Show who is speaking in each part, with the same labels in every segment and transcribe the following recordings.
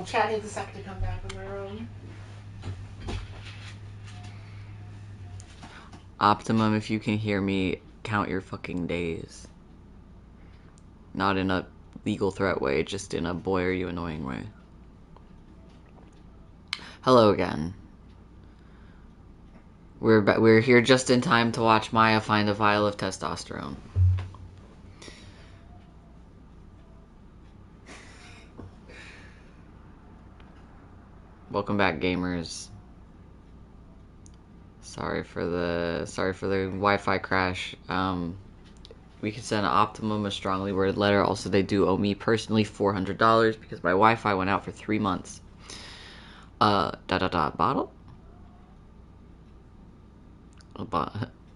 Speaker 1: Chad needs a sec to come back in my room.
Speaker 2: Optimum, if you can hear me, count your fucking days. Not in a legal threat way, just in a boy are you annoying way. Hello again. We're here just in time to watch Maya find a vial of testosterone. Welcome back, gamers. Sorry for the Wi-Fi crash. We could send Optimum a strongly worded letter. Also, they do owe me personally $400 because my Wi-Fi went out for 3 months. Bottle?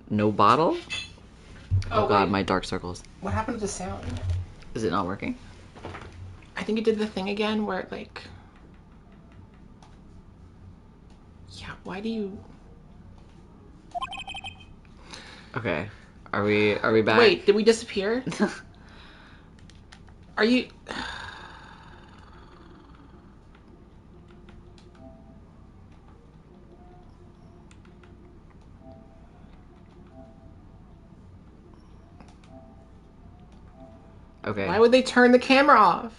Speaker 2: No bottle? Oh god,
Speaker 1: wait.
Speaker 2: my dark circles.
Speaker 1: What happened to the sound?
Speaker 2: Is it not working?
Speaker 1: I think it did the thing again where it like... Yeah, why do you...
Speaker 2: Okay. Are we back?
Speaker 1: Wait, did we disappear? Are you...
Speaker 2: Okay.
Speaker 1: Why would they turn the camera off?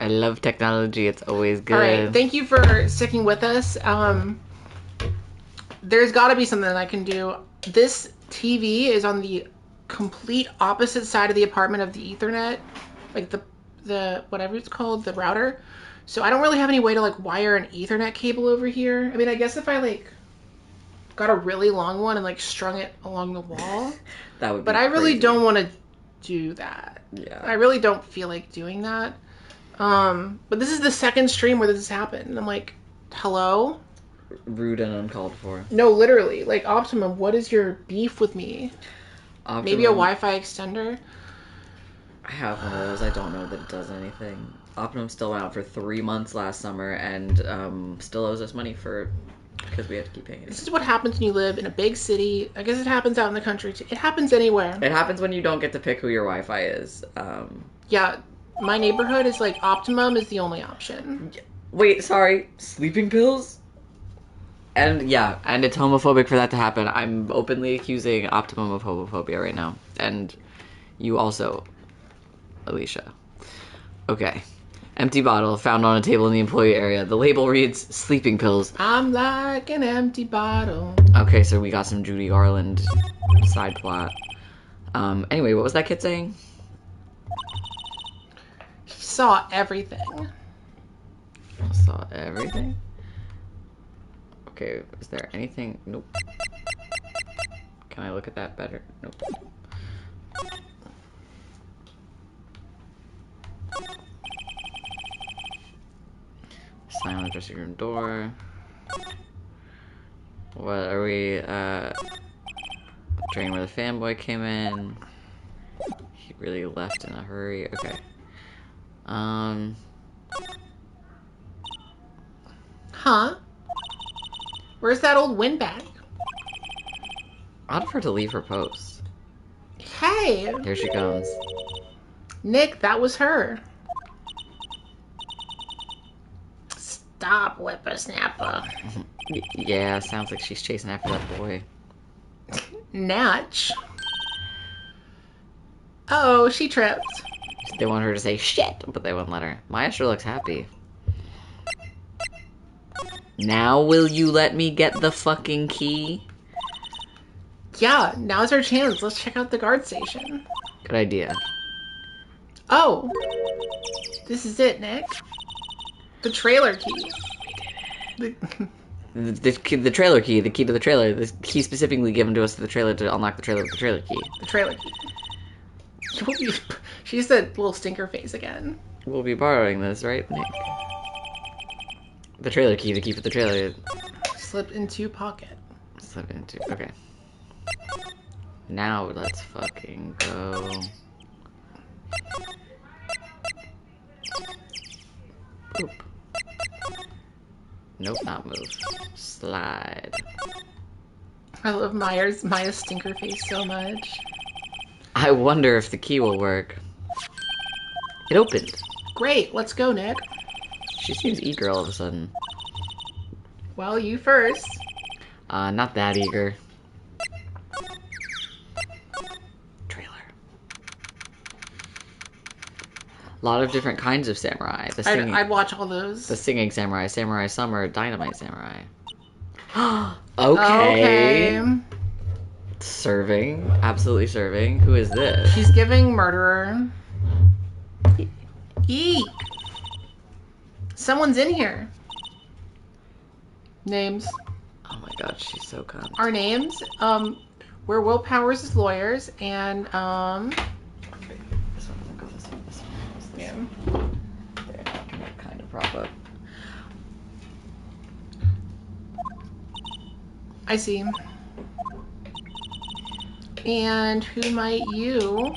Speaker 2: I love technology. It's always good.
Speaker 1: All right, thank you for sticking with us. There's got to be something that I can do. This TV is on the complete opposite side of the apartment of the Ethernet, like the whatever it's called, the router. So I don't really have any way to like wire an Ethernet cable over here. I mean, I guess if I like got a really long one and like strung it along the wall,
Speaker 2: That would be
Speaker 1: but I really
Speaker 2: crazy.
Speaker 1: don't want to do that.
Speaker 2: Yeah.
Speaker 1: I really don't feel like doing that. But this is the second stream where this has happened. And I'm like, hello?
Speaker 2: Rude and uncalled for.
Speaker 1: No, literally. Like, Optimum, what is your beef with me?
Speaker 2: Optimum,
Speaker 1: Maybe a Wi-Fi extender?
Speaker 2: I have one of those. I don't know that it does anything. Optimum still went out for 3 months last summer and still owes us money because we have to keep paying it.
Speaker 1: This is what happens when you live in a big city. I guess it happens out in the country too. It happens anywhere.
Speaker 2: It happens when you don't get to pick who your Wi-Fi is.
Speaker 1: Yeah, my neighborhood is like Optimum is the only option.
Speaker 2: Wait, sorry. Sleeping pills? And yeah, and it's homophobic for that to happen. I'm openly accusing Optimum of homophobia right now. And you also, Alicia. Okay. Empty bottle found on a table in the employee area. The label reads, sleeping pills.
Speaker 1: I'm like an empty bottle.
Speaker 2: Okay, so we got some Judy Garland side plot. Anyway, what was that kid saying?
Speaker 1: He saw everything.
Speaker 2: Saw everything? Okay, is there anything? Nope. Can I look at that better? Nope. Sign on the dressing room door. What are we, drain where the fanboy came in. He really left in a hurry. Okay.
Speaker 1: Huh? Where's that old windbag?
Speaker 2: I'd prefer to leave her post.
Speaker 1: Hey!
Speaker 2: Here she comes.
Speaker 1: Nick, that was her. Stop, whippersnapper.
Speaker 2: Yeah, sounds like she's chasing after that boy.
Speaker 1: Natch. Oh, she tripped.
Speaker 2: They want her to say shit, but they won't let her. Maya sure looks happy. Now will you let me get the fucking key?
Speaker 1: Yeah, now's our chance. Let's check out the guard station.
Speaker 2: Good idea.
Speaker 1: Oh. This is it, Nick. The trailer key.
Speaker 2: The trailer key, the key to the trailer. The key specifically given to us to the trailer to unlock the trailer with the trailer key.
Speaker 1: The trailer key. She's that little stinker face again.
Speaker 2: We'll be borrowing this, right, Nick? The trailer key to keep it the trailer.
Speaker 1: Slip into pocket.
Speaker 2: Slip into, okay. Now let's fucking go. Oop. Nope, not move. Slide.
Speaker 1: I love Maya's stinker face so much.
Speaker 2: I wonder if the key will work. It opened.
Speaker 1: Great, let's go, Nick.
Speaker 2: She seems eager all of a sudden.
Speaker 1: Well, you first.
Speaker 2: Not that eager. Trailer. A lot of different kinds of samurai.
Speaker 1: I'd watch all those.
Speaker 2: The singing samurai, samurai summer, dynamite samurai.
Speaker 1: Okay.
Speaker 2: Serving. Absolutely serving. Who is this?
Speaker 1: She's giving murderer. Eek. Someone's in here. Names.
Speaker 2: Oh my god, she's so cunt.
Speaker 1: Our names. We're Will Powers' lawyers, and
Speaker 2: This one doesn't go this one. This one goes this
Speaker 1: yeah.
Speaker 2: one. There, kind of prop up.
Speaker 1: I see. And who might you?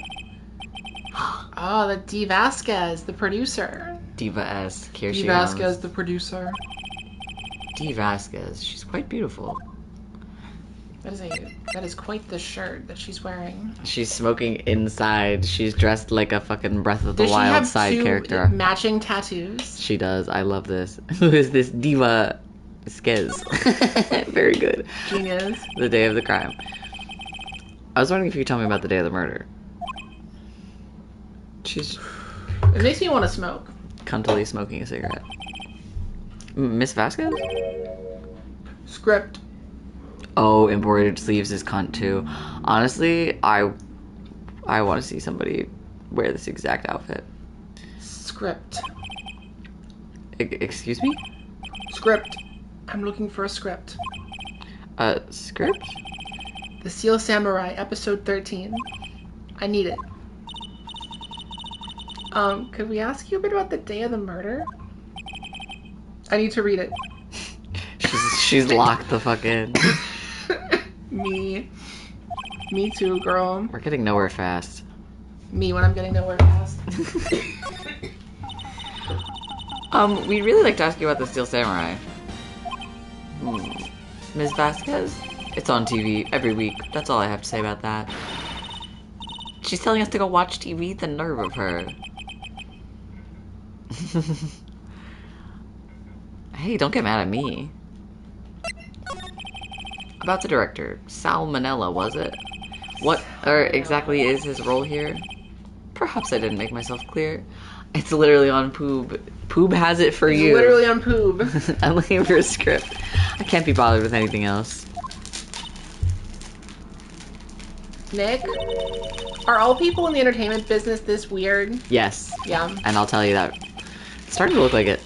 Speaker 1: Oh, the D. Vasquez, the producer.
Speaker 2: Diva-esque. Here
Speaker 1: D.
Speaker 2: she
Speaker 1: Vasquez,
Speaker 2: comes.
Speaker 1: the producer.
Speaker 2: D. Vasquez. She's quite beautiful.
Speaker 1: That is quite the shirt that she's wearing.
Speaker 2: She's smoking inside. She's dressed like a fucking Breath of the
Speaker 1: Does she
Speaker 2: Wild
Speaker 1: have
Speaker 2: side
Speaker 1: two
Speaker 2: character.
Speaker 1: matching tattoos?
Speaker 2: She does. I love this. Who is this Diva Skez? Very good.
Speaker 1: Genius.
Speaker 2: The day of the crime. I was wondering if you could tell me about the day of the murder. She's
Speaker 1: It makes me want to smoke.
Speaker 2: cuntily smoking a cigarette. Miss Vasquez?
Speaker 1: Script.
Speaker 2: Oh, embroidered sleeves is cunt too. Honestly, I want to see somebody wear this exact outfit.
Speaker 1: Script.
Speaker 2: Excuse me?
Speaker 1: Script. I'm looking for a script.
Speaker 2: Script?
Speaker 1: The Seal Samurai, episode 13. I need it. Could we ask you a bit about the day of the murder? I need to read it.
Speaker 2: She's locked the fuck in.
Speaker 1: Me too, girl.
Speaker 2: We're getting nowhere fast.
Speaker 1: Me when I'm getting nowhere fast.
Speaker 2: We'd really like to ask you about the Steel Samurai. Ms. Vasquez? It's on TV every week. That's all I have to say about that. She's telling us to go watch TV? The nerve of her. Hey, don't get mad at me. About the director, Sal Manella, was it? What exactly is his role here? Perhaps I didn't make myself clear. It's literally on Poob. Poob has it for you.
Speaker 1: It's literally on Poob.
Speaker 2: I'm looking for a script. I can't be bothered with anything else.
Speaker 1: Nick, are all people in the entertainment business this weird?
Speaker 2: Yes.
Speaker 1: Yeah.
Speaker 2: And I'll tell you that. It's starting to look like it.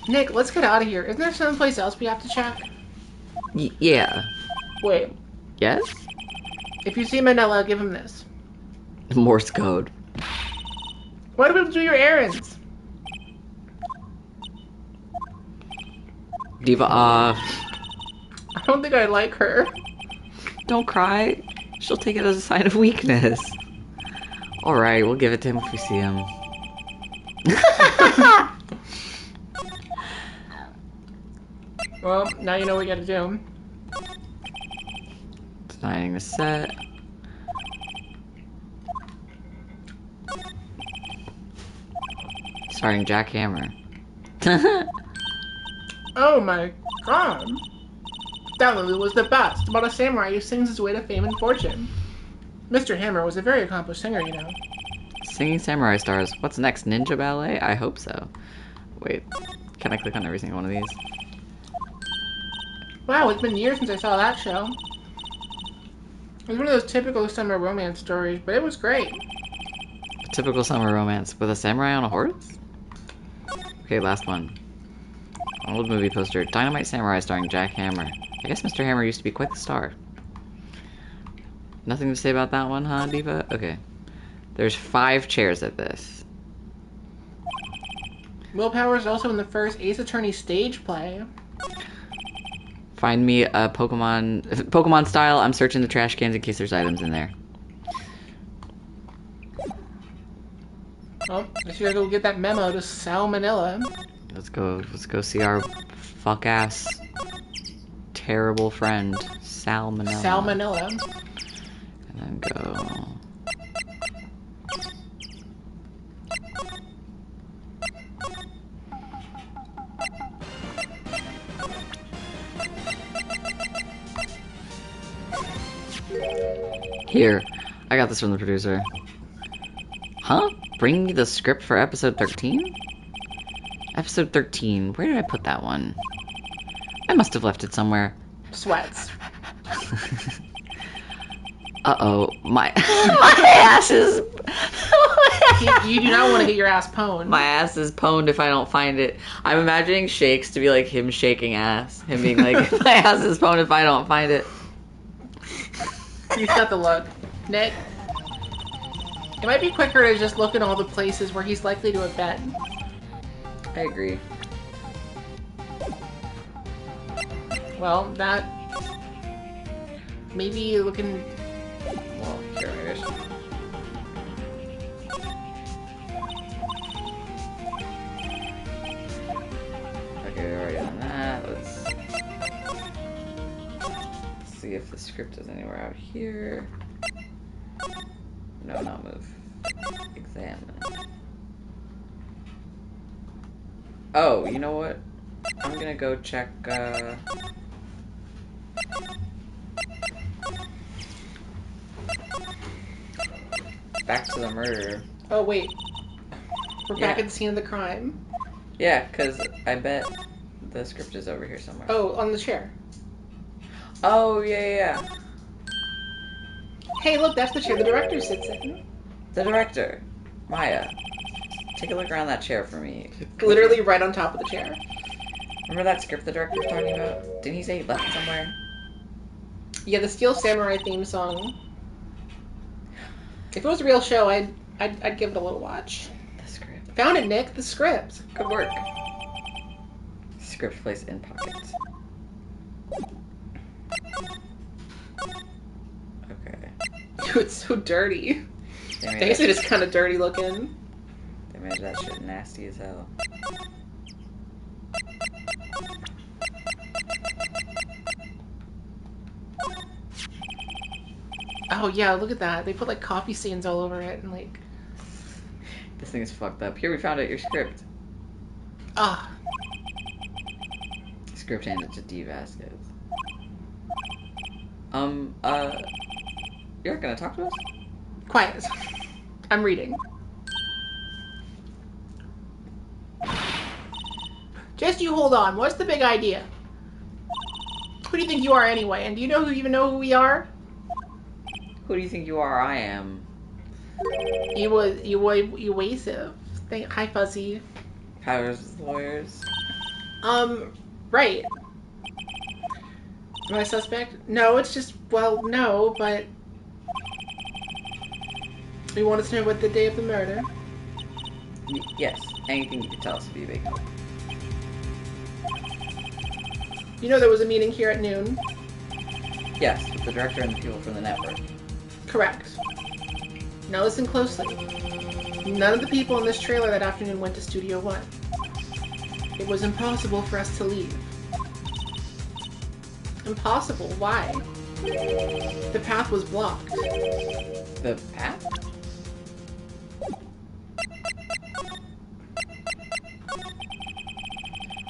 Speaker 1: Nick, let's get out of here. Isn't there someplace else we have to check?
Speaker 2: Yeah.
Speaker 1: Wait.
Speaker 2: Yes?
Speaker 1: If you see Manella, give him this.
Speaker 2: Morse code.
Speaker 1: Why do we do your errands?
Speaker 2: Diva,
Speaker 1: I don't think I like her.
Speaker 2: don't cry. She'll take it as a sign of weakness. Alright, we'll give it to him if we see him.
Speaker 1: Well, now you know what we gotta do.
Speaker 2: Designing the set. Starring Jack Hammer.
Speaker 1: Oh my god. That movie was the best, about a samurai who sings his way to fame and fortune. Mr. Hammer was a very accomplished singer, you know.
Speaker 2: Singing samurai stars. What's next? Ninja ballet? I hope so. Wait, can I click on every single one of these?
Speaker 1: Wow, it's been years since I saw that show. It was one of those typical summer romance stories, but it was great.
Speaker 2: A typical summer romance with a samurai on a horse? Okay, last one. Old movie poster. Dynamite Samurai starring Jack Hammer. I guess Mr. Hammer used to be quite the star. Nothing to say about that one, huh, Diva? Okay. There's 5 chairs at this.
Speaker 1: Will Power is also in the first Ace Attorney stage play.
Speaker 2: Find me a Pokemon style. I'm searching the trash cans in case there's items in there.
Speaker 1: Oh, I guess you gotta go get that memo to Sal Manella.
Speaker 2: Let's go see our fuck ass terrible friend, Sal Manella.
Speaker 1: Sal Manella.
Speaker 2: And then go. Here, I got this from the producer. Huh? Bring me the script for episode 13? Episode 13. Where did I put that one? I must have left it somewhere.
Speaker 1: Sweats.
Speaker 2: Uh-oh. My ass is...
Speaker 1: You do not want to get your ass pwned.
Speaker 2: My ass is pwned if I don't find it. I'm imagining shakes to be like him shaking ass. Him being like, my ass is pwned if I don't find it.
Speaker 1: You've got the look. Nick. It might be quicker to just look at all the places where he's likely to have been.
Speaker 2: I agree.
Speaker 1: Well, that... Maybe looking... Well, here it is.
Speaker 2: Okay, we're already on that. Let's see if the script is anywhere out here. No, not move. Examine. Oh, you know what? I'm gonna go check, back to the murder.
Speaker 1: Oh, wait. We're
Speaker 2: Yeah.
Speaker 1: back at the scene of the crime.
Speaker 2: Yeah, because I bet the script is over here somewhere.
Speaker 1: Oh, on the chair.
Speaker 2: Oh, yeah.
Speaker 1: Hey, look, that's the chair the director sits in.
Speaker 2: The director. Maya. Take a look around that chair for me.
Speaker 1: Literally right on top of the chair.
Speaker 2: Remember that script the director was talking about? Didn't he say he left it somewhere?
Speaker 1: Yeah, the Steel Samurai theme song. If it was a real show, I'd give it a little watch.
Speaker 2: The script.
Speaker 1: Found it, Nick. The script.
Speaker 2: Good work. Script placed in pocket. Okay.
Speaker 1: It's so dirty.
Speaker 2: They
Speaker 1: I guess it is kind of dirty looking.
Speaker 2: They made that shit nasty as hell.
Speaker 1: Oh yeah, look at that. They put like coffee stains all over it and like...
Speaker 2: This thing is fucked up. Here, we found it. Your script.
Speaker 1: Ah.
Speaker 2: Script handed to D. Vasquez. You're not gonna talk to us?
Speaker 1: Quiet. I'm reading. Just you hold on. What's the big idea? Who do you think you are anyway? And do you know who even know who we are?
Speaker 2: Who do you think you are? I am.
Speaker 1: Evasive. Hi, Fuzzy.
Speaker 2: Powers lawyers.
Speaker 1: Right. Am I a suspect? No, it's just, well, no, but... We wanted to know what the day of the murder.
Speaker 2: Yes. Anything you can tell us would be a big help.
Speaker 1: You know there was a meeting here at noon?
Speaker 2: Yes, with the director and the people from the network.
Speaker 1: Correct. Now listen closely. None of the people in this trailer that afternoon went to Studio One. It was impossible for us to leave. Impossible? Why? The path was blocked.
Speaker 2: The path?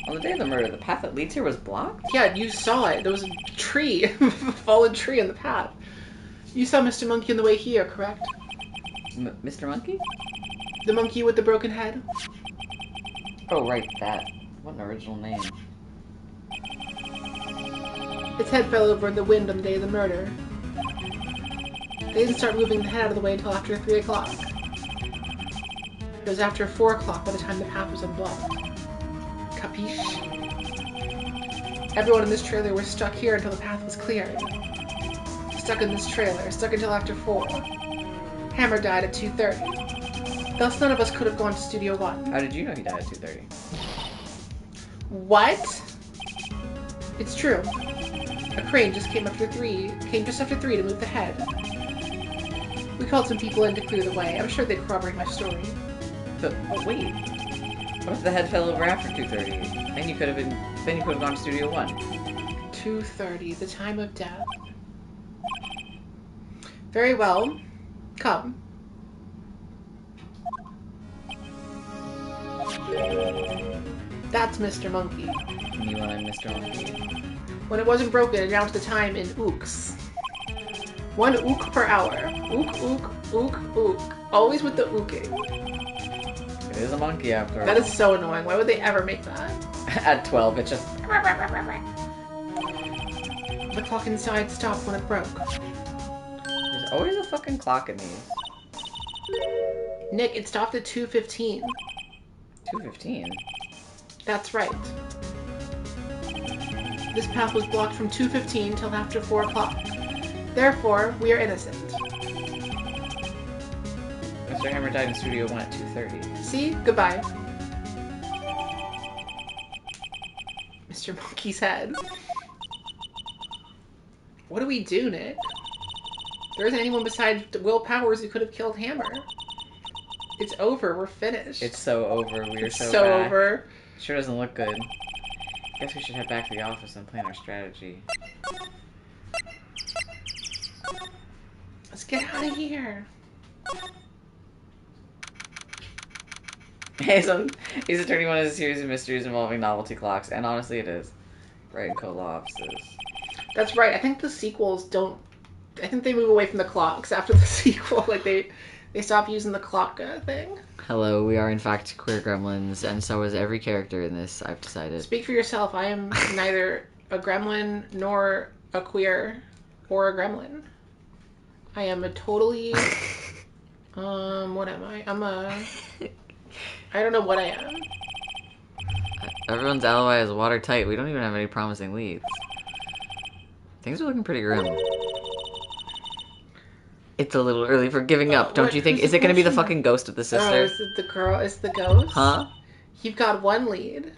Speaker 2: On the day of the murder, the path that leads here was blocked?
Speaker 1: Yeah, you saw it. There was a tree, a fallen tree in the path. You saw Mr. Monkey on the way here, correct?
Speaker 2: Mr. Monkey?
Speaker 1: The monkey with the broken head?
Speaker 2: Oh, right, that. What an original name.
Speaker 1: Its head fell over in the wind on the day of the murder. They didn't start moving the head out of the way until after 3 o'clock. It was after 4 o'clock by the time the path was unblocked. Capiche? Everyone in this trailer was stuck here until the path was cleared. Stuck in this trailer, stuck until after 4. Hammer died at 2:30. Thus none of us could have gone to Studio One.
Speaker 2: How did you know he died at 2:30?
Speaker 1: What? It's true. A crane just came just after 3 to move the head. We called some people in to clear the way. I'm sure they'd corroborate my story.
Speaker 2: But wait. What if the head fell over after 2:30? Then you could have gone to Studio One.
Speaker 1: 2:30, the time of death. Very well. Come. That's Mr. Monkey.
Speaker 2: You and Mr. Monkey.
Speaker 1: When it wasn't broken, it announced the time in ooks. 1 ook per hour. Ook, ook, ook, ook. Always with the ooking.
Speaker 2: It is a monkey after all.
Speaker 1: That is so annoying. Why would they ever make that?
Speaker 2: At 12, it just...
Speaker 1: The clock inside stopped when it broke.
Speaker 2: There's always a fucking clock in these.
Speaker 1: Nick, it stopped at 2:15.
Speaker 2: 2:15?
Speaker 1: That's right. This path was blocked from 2:15 till after 4 o'clock. Therefore, we are innocent.
Speaker 2: Mr. Hammer died in Studio 1 at 2:30.
Speaker 1: See? Goodbye. Mr. Monkey's head. What do we do, Nick? There isn't anyone besides Will Powers who could have killed Hammer. It's over. We're finished.
Speaker 2: It's so over. We're so
Speaker 1: so
Speaker 2: back.
Speaker 1: over.
Speaker 2: Sure doesn't look good. Guess we should head back to the office and plan our strategy.
Speaker 1: Let's get out of here.
Speaker 2: Hey, so he's attorney one is a series of mysteries involving novelty clocks, and honestly, it is. Right in Cola offices.
Speaker 1: That's right. I think the sequels don't. I think they move away from the clocks after the sequel. Like they stop using the clock thing.
Speaker 2: Hello, we are in fact queer gremlins, and so is every character in this, I've decided.
Speaker 1: Speak for yourself. I am neither a gremlin nor a queer or a gremlin. I am a totally. What am I? I don't know what I am.
Speaker 2: Everyone's alibi is watertight. We don't even have any promising leads. Things are looking pretty grim. It's a little early for giving up, don't you think? Is it going to be the fucking ghost of the sister?
Speaker 1: Oh, is it the girl? Is the ghost?
Speaker 2: Huh?
Speaker 1: You've got one lead.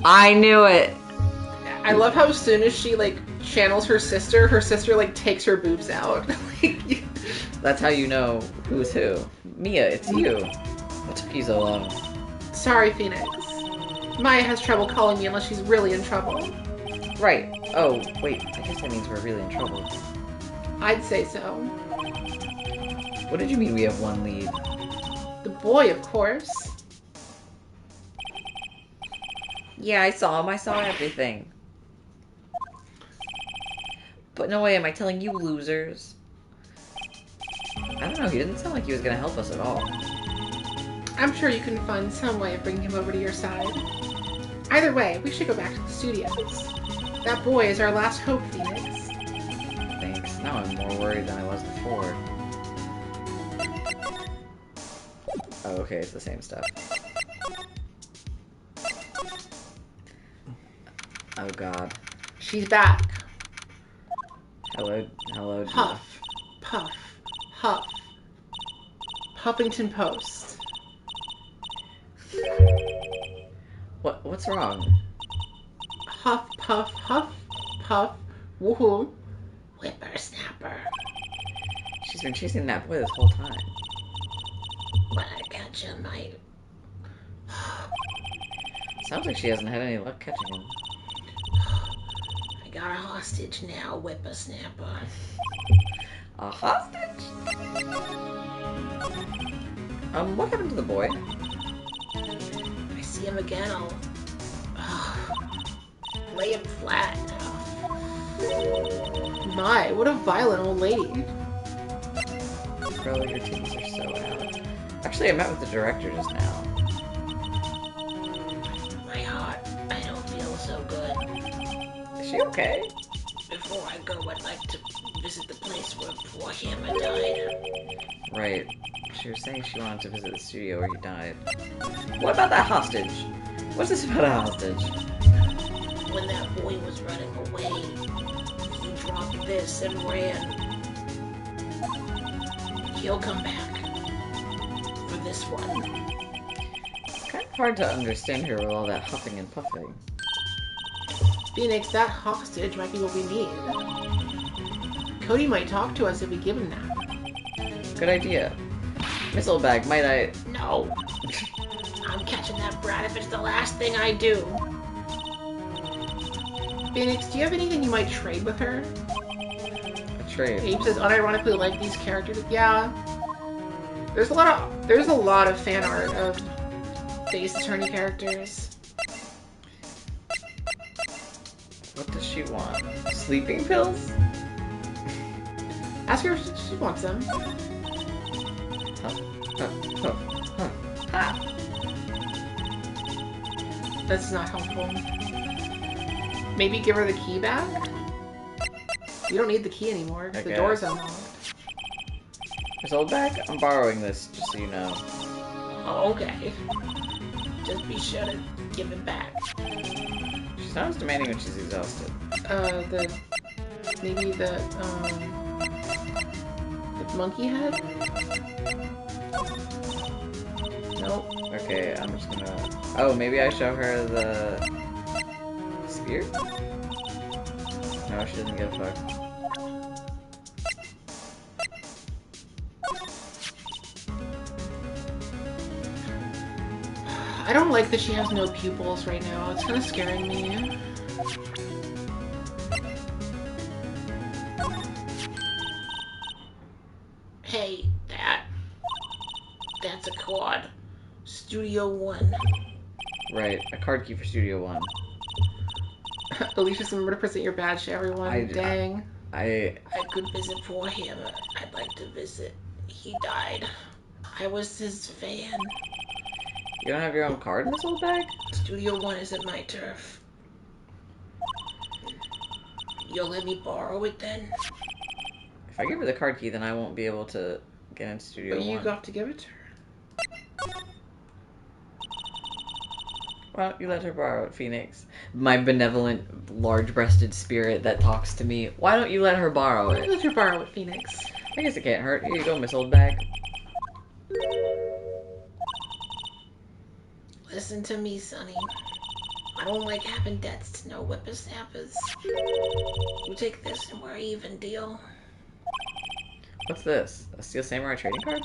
Speaker 2: I knew it!
Speaker 1: I love how as soon as she, like, channels her sister, like, takes her boobs out.
Speaker 2: That's how you know who's who. Mia, it's you. What took you so long?
Speaker 1: Sorry, Phoenix. Maya has trouble calling me unless she's really in trouble.
Speaker 2: Right. Oh, wait. I guess that means we're really in trouble.
Speaker 1: I'd say so.
Speaker 2: What did you mean we have one lead?
Speaker 1: The boy, of course.
Speaker 2: Yeah, I saw him. I saw everything. But no way am I telling you losers. I don't know. He didn't sound like he was going to help us at all.
Speaker 1: I'm sure you can find some way of bringing him over to your side. Either way, we should go back to the studios. That boy is our last hope, Phoenix.
Speaker 2: Thanks. Now I'm more worried than I was before. Oh, okay, it's the same stuff. Oh god.
Speaker 1: She's back.
Speaker 2: Hello, hello.
Speaker 1: Huff, puff, huff. Huffington Post.
Speaker 2: What's wrong?
Speaker 1: Huff, puff, woohoo. Whippersnapper.
Speaker 2: She's been chasing that boy this whole time.
Speaker 1: When I catch him,
Speaker 2: Sounds like she hasn't had any luck catching him.
Speaker 1: I got a hostage now, whippersnapper.
Speaker 2: A hostage? What happened to the boy?
Speaker 1: If I see him again, I'll lay him flat. My, what a violent old lady.
Speaker 2: Bro, your titties are so out. Actually, I met with the director just now.
Speaker 1: My heart, I don't feel so good.
Speaker 2: Is she okay?
Speaker 1: Before I go, I'd like to visit the place where poor Hammer died.
Speaker 2: Right. She was saying she wanted to visit the studio where he died. What about that hostage? What's this about a hostage?
Speaker 1: When that boy was running away, he dropped this and ran. He'll come back for this one.
Speaker 2: It's kind of hard to understand her with all that huffing and puffing.
Speaker 1: Phoenix, that hostage might be what we need. Cody might talk to us if we give him that.
Speaker 2: Good idea. Missile bag, might I...
Speaker 1: No. I'm catching that brat if it's the last thing I do. Phoenix, do you have anything you might trade with her?
Speaker 2: A trade.
Speaker 1: Abe says unironically like these characters. Yeah. There's a lot of fan art of the Ace Attorney characters.
Speaker 2: What does she want? Sleeping pills?
Speaker 1: Ask her if she wants them.
Speaker 2: Ah.
Speaker 1: That's not helpful. Maybe give her the key back? You don't need the key anymore because the door's unlocked.
Speaker 2: Miss Oldback, I'm borrowing this, just so you know.
Speaker 1: Oh, okay. Just be sure to give it back.
Speaker 2: She's not as demanding when she's exhausted.
Speaker 1: Maybe the monkey head? Nope.
Speaker 2: Okay, I'm just gonna... Oh, maybe I show her the... spear? No, she doesn't give a fuck.
Speaker 1: I don't like that she has no pupils right now. It's kind of scaring me. Hey, that's a quad. Studio 1.
Speaker 2: Right, a card key for Studio 1.
Speaker 1: Alicia's remember to present your badge to everyone. Dang.
Speaker 2: I
Speaker 1: could visit for him. I'd like to visit. He died. I was his fan.
Speaker 2: You don't have your own card in this old bag?
Speaker 1: Studio 1 isn't my turf. You'll let me borrow it then?
Speaker 2: If I give her the card key, then I won't be able to get into Studio 1.
Speaker 1: But you got to give it to her.
Speaker 2: Well, you let her borrow it, Phoenix. My benevolent, large-breasted spirit that talks to me. Why don't you let her borrow it?
Speaker 1: Let her borrow it, Phoenix.
Speaker 2: I guess it can't hurt. Here you go, Miss Oldbag.
Speaker 1: Listen to me, Sonny. I don't like having debts to no whippersnappers. You take this and we're even, deal?
Speaker 2: What's this? A Steel Samurai trading card?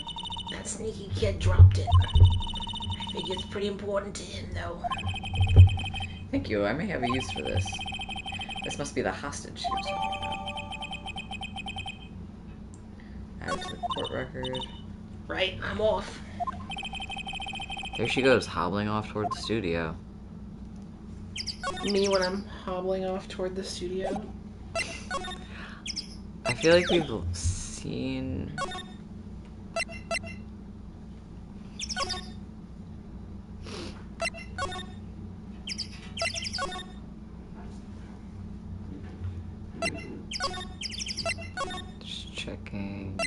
Speaker 1: That sneaky kid dropped it. I think it's pretty important to him, though.
Speaker 2: Thank you. I may have a use for this. This must be the hostage she was talking about. Add to the court record.
Speaker 1: Right, I'm off.
Speaker 2: There she goes, hobbling off toward the studio.
Speaker 1: Me when I'm hobbling off toward the studio.
Speaker 2: I feel like we've seen... Just checking...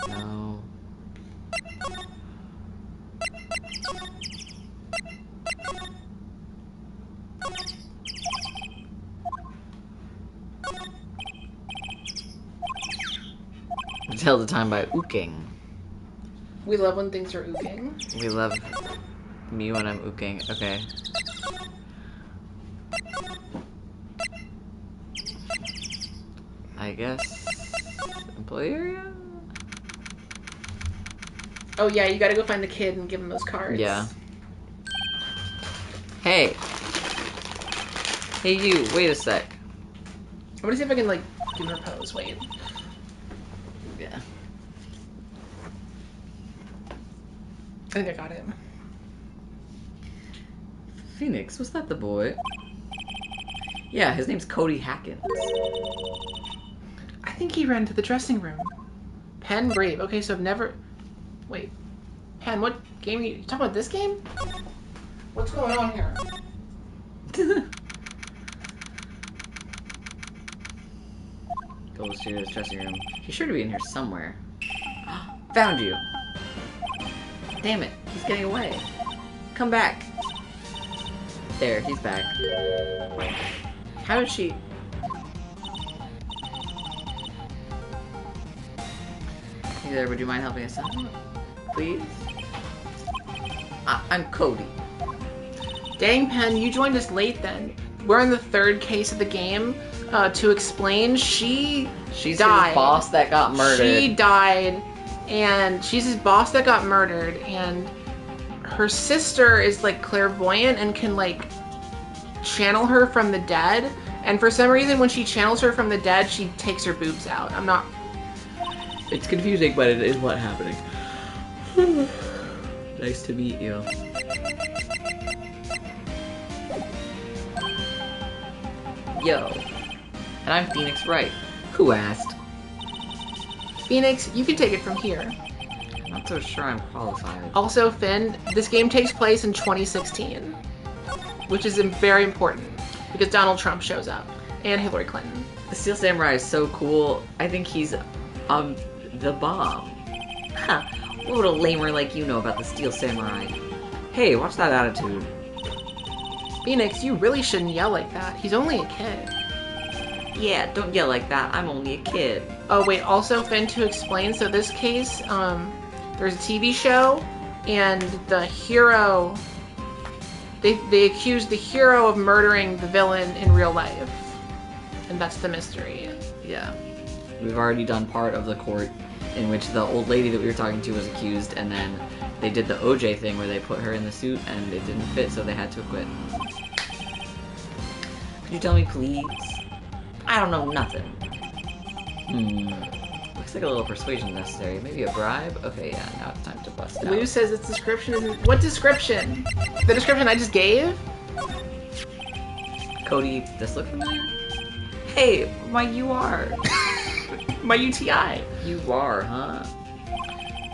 Speaker 2: No... Tell the time by ooking.
Speaker 1: We love when things are ooking.
Speaker 2: We love me when I'm ooking. Okay. I guess... employee area?
Speaker 1: Oh yeah, you gotta go find the kid and give him those cards.
Speaker 2: Yeah. Hey! Hey you, wait a sec.
Speaker 1: I'm gonna see if I can, like, do her pose. Wait.
Speaker 2: Yeah.
Speaker 1: I think I got him.
Speaker 2: Phoenix, was that the boy? Yeah, his name's Cody Hackins.
Speaker 1: I think he ran to the dressing room. Pen Brave. Okay, so I've never... Wait. Pen, what game are you talking about? This game? What's going on here?
Speaker 2: Gold Studios dressing room. He's sure to be in here somewhere. Found you! Damn it, he's getting away. Come back. There, he's back. How did she... Hey there, would you mind helping us out? Please? I'm Cody.
Speaker 1: Dang, Pen, you joined us late then. We're in the third case of the game. To explain, she's died.
Speaker 2: His boss that got murdered.
Speaker 1: She died, and she's his boss that got murdered, and her sister is, like, clairvoyant and can, like, channel her from the dead. And for some reason, when she channels her from the dead, she takes her boobs out. I'm not...
Speaker 2: It's confusing, but it is what's happening. Nice to meet you. Yo. And I'm Phoenix Wright. Who asked?
Speaker 1: Phoenix, you can take it from here.
Speaker 2: I'm not so sure I'm qualified.
Speaker 1: Also, Finn, this game takes place in 2016, which is very important because Donald Trump shows up and Hillary Clinton.
Speaker 2: The Steel Samurai is so cool. I think he's the bomb. Ha! What would a lamer like you know about the Steel Samurai? Hey, watch that attitude.
Speaker 1: Phoenix, you really shouldn't yell like that. He's only a kid.
Speaker 2: Yeah, don't yell like that. I'm only a kid.
Speaker 1: Oh, wait, also, Finn, to explain, so this case, there's a TV show, and the hero, they accused the hero of murdering the villain in real life. And that's the mystery.
Speaker 2: Yeah. We've already done part of the court in which the old lady that we were talking to was accused, and then they did the OJ thing where they put her in the suit and it didn't fit, so they had to acquit. Could you tell me, please? I don't know nothing. Looks like a little persuasion necessary. Maybe a bribe? Okay, yeah, now it's time to bust out.
Speaker 1: Lou says its description isn't... What description? The description I just gave?
Speaker 2: Cody, this look familiar? Hey, my UR.
Speaker 1: My UTI.
Speaker 2: UR, huh?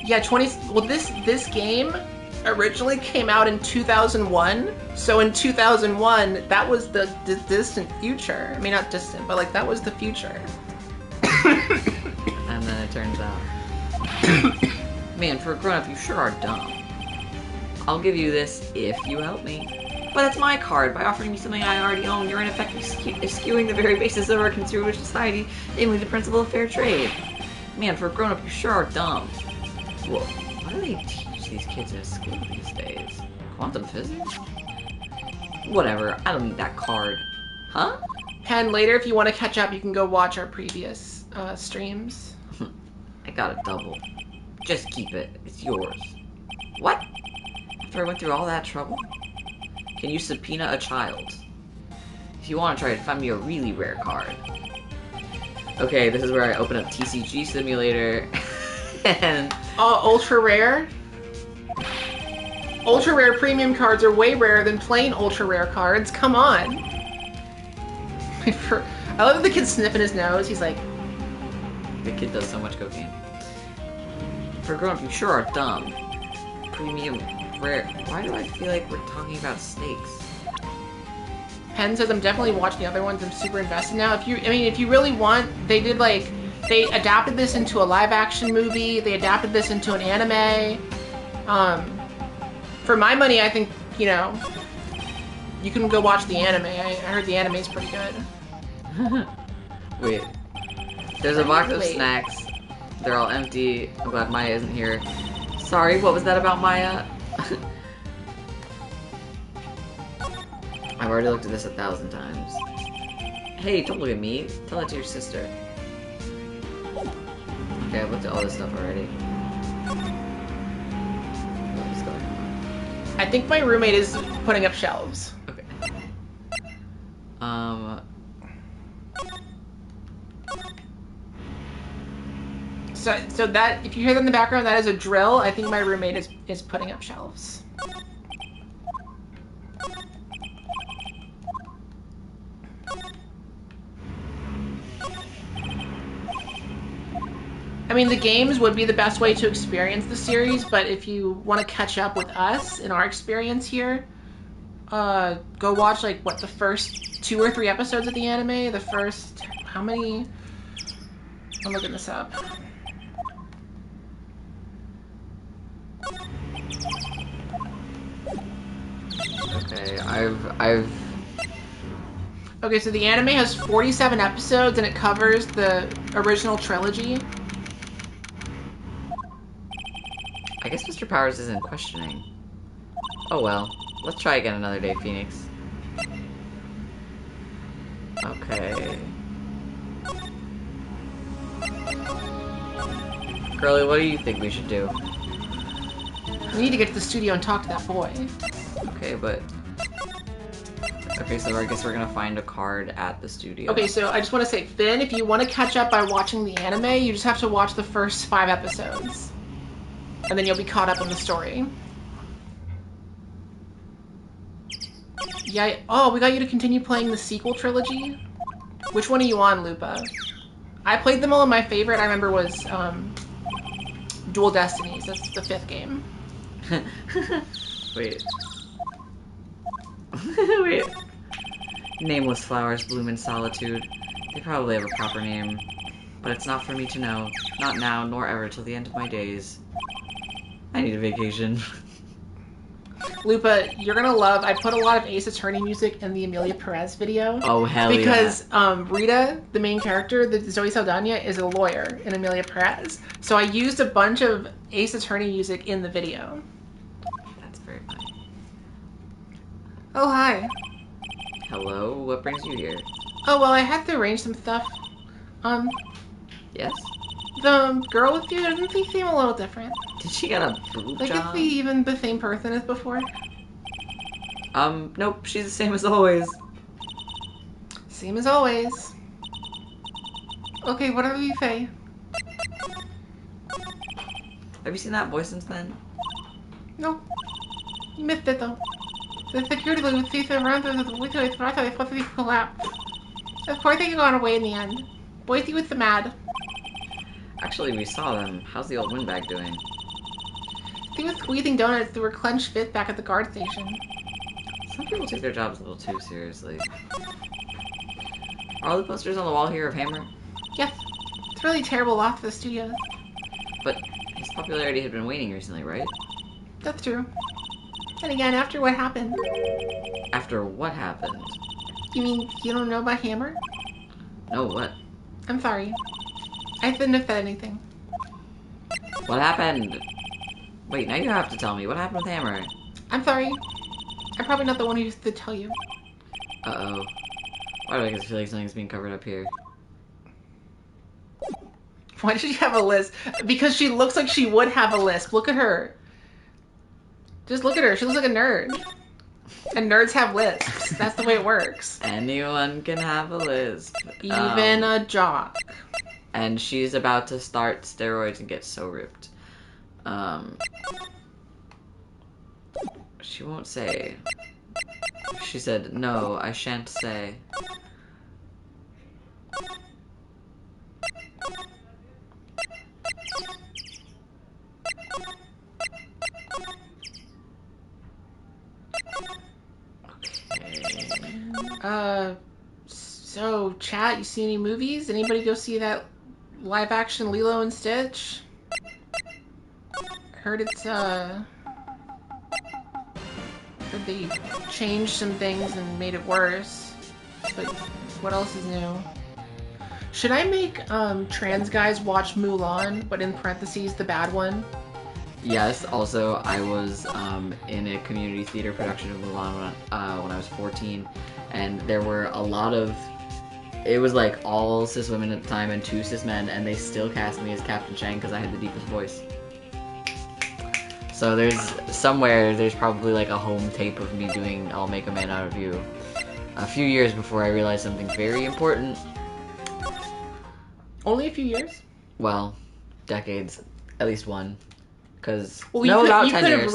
Speaker 1: Yeah, well, this game originally came out in 2001. So in 2001, that was the distant future. I mean, not distant, but like that was the future.
Speaker 2: And then it turns out. Man, for a grown-up, you sure are dumb. I'll give you this if you help me. But it's my card. By offering me something I already own, you're in effect eschewing the very basis of our conservative society, namely the principle of fair trade. Man, for a grown-up, you sure are dumb. Whoa, what do they teach these kids at school these days? Quantum physics? Whatever, I don't need that card. Huh?
Speaker 1: Pen, later if you want to catch up, you can go watch our previous streams.
Speaker 2: I got a double. Just keep it. It's yours. What? After I went through all that trouble? Can you subpoena a child? If you want to try to find me a really rare card. Okay, this is where I open up TCG Simulator. And...
Speaker 1: ultra rare? Ultra rare premium cards are way rarer than plain ultra rare cards. Come on. I love that the kid's sniffing his nose. He's like...
Speaker 2: The kid does so much cocaine. For a grown-up, you sure are dumb. Premium rare. Why do I feel like we're talking about snakes?
Speaker 1: Penn says I'm definitely watching the other ones. I'm super invested now. If you really want, they adapted this into a live-action movie. They adapted this into an anime. For my money, I think, you know, you can go watch the anime. I heard the anime's pretty good.
Speaker 2: Wait. There's a box of snacks. They're all empty. I'm glad Maya isn't here. Sorry, what was that about Maya? I've already looked at this 1,000 times. Hey, don't look at me. Tell that to your sister. Okay, I've looked at all this stuff already. What is going on?
Speaker 1: I think my roommate is putting up shelves.
Speaker 2: Okay.
Speaker 1: So that, if you hear that in the background, that is a drill. I think my roommate is putting up shelves. I mean, the games would be the best way to experience the series, but if you want to catch up with us in our experience here, go watch, like, what, the first 2 or 3 episodes of the anime? The first... how many? I'm looking this up.
Speaker 2: Okay, I've...
Speaker 1: Okay, so the anime has 47 episodes, and it covers the original trilogy.
Speaker 2: I guess Mr. Powers isn't questioning. Oh well. Let's try again another day, Phoenix. Okay. Girlie, what do you think we should do?
Speaker 1: We need to get to the studio and talk to that boy.
Speaker 2: Okay, but... Okay, so I guess we're gonna find a card at the studio.
Speaker 1: Okay, so I just want to say, Finn, if you want to catch up by watching the anime, you just have to watch the first 5 episodes. And then you'll be caught up in the story. Yeah, oh, we got you to continue playing the sequel trilogy? Which one are you on, Lupa? I played them all, and my favorite I remember was Dual Destinies. That's the 5th game.
Speaker 2: Wait. Wait. Nameless flowers bloom in solitude. They probably have a proper name. But it's not for me to know. Not now, nor ever till the end of my days. I need a vacation.
Speaker 1: Lupa, you're gonna love. I put a lot of Ace Attorney music in the Amelia Perez video.
Speaker 2: Oh, hell
Speaker 1: because,
Speaker 2: yeah.
Speaker 1: Rita, the main character, the Zoe Saldana, is a lawyer in Amelia Perez. So I used a bunch of Ace Attorney music in the video.
Speaker 2: That's very funny.
Speaker 1: Oh, hi.
Speaker 2: Hello? What brings you here?
Speaker 1: Oh, well, I had to arrange some stuff.
Speaker 2: Yes?
Speaker 1: The girl with you, doesn't she seem a little different?
Speaker 2: Did she get a boob
Speaker 1: Like,
Speaker 2: job?
Speaker 1: is she even the same person as before?
Speaker 2: Nope, she's the same as always.
Speaker 1: Same as always. Okay, whatever you say.
Speaker 2: Have you seen that boy since then?
Speaker 1: No. You missed it, though. The security would see some around the window is right away supposed to be collapsed. Of course they got away in the end. Boise was the mad.
Speaker 2: Actually, we saw them. How's the old windbag doing?
Speaker 1: He was squeezing donuts through her clenched fist back at the guard station.
Speaker 2: Some people take their jobs a little too seriously. Are all the posters on the wall here of Hammer?
Speaker 1: Yes. It's really terrible loss for the studios.
Speaker 2: But his popularity had been waning recently, right?
Speaker 1: That's true. And again, after what happened.
Speaker 2: After what happened?
Speaker 1: You mean you don't know about Hammer?
Speaker 2: No, what?
Speaker 1: I'm sorry. I shouldn't have said anything.
Speaker 2: What happened? Wait, now you have to tell me. What happened with Hammer?
Speaker 1: I'm sorry. I'm probably not the one who used to tell you.
Speaker 2: Uh-oh. Why do I feel like something's being covered up here?
Speaker 1: Why does she have a list? Because she looks like she would have a list. Look at her. Just look at her. She looks like a nerd. And nerds have lists. That's the way it works.
Speaker 2: Anyone can have a lisp.
Speaker 1: Even a jock.
Speaker 2: And she's about to start steroids and get so ripped. She won't say. She said, no, I shan't say.
Speaker 1: So, chat, you see any movies? Anybody go see that live action Lilo and Stitch? Heard it's, heard they changed some things and made it worse. But what else is new? Should I make, trans guys watch Mulan, but in parentheses, the bad one?
Speaker 2: Yes, also, I was in a community theater production of Mulan when I was 14, and there were a lot of... It was like all cis women at the time and 2 cis men, and they still cast me as Captain Chang because I had the deepest voice. So there's probably like a home tape of me doing I'll Make a Man Out of You a few years before I realized something very important.
Speaker 1: Only a few years?
Speaker 2: Well, decades. At least one. Because,
Speaker 1: well,
Speaker 2: no, about 10 years.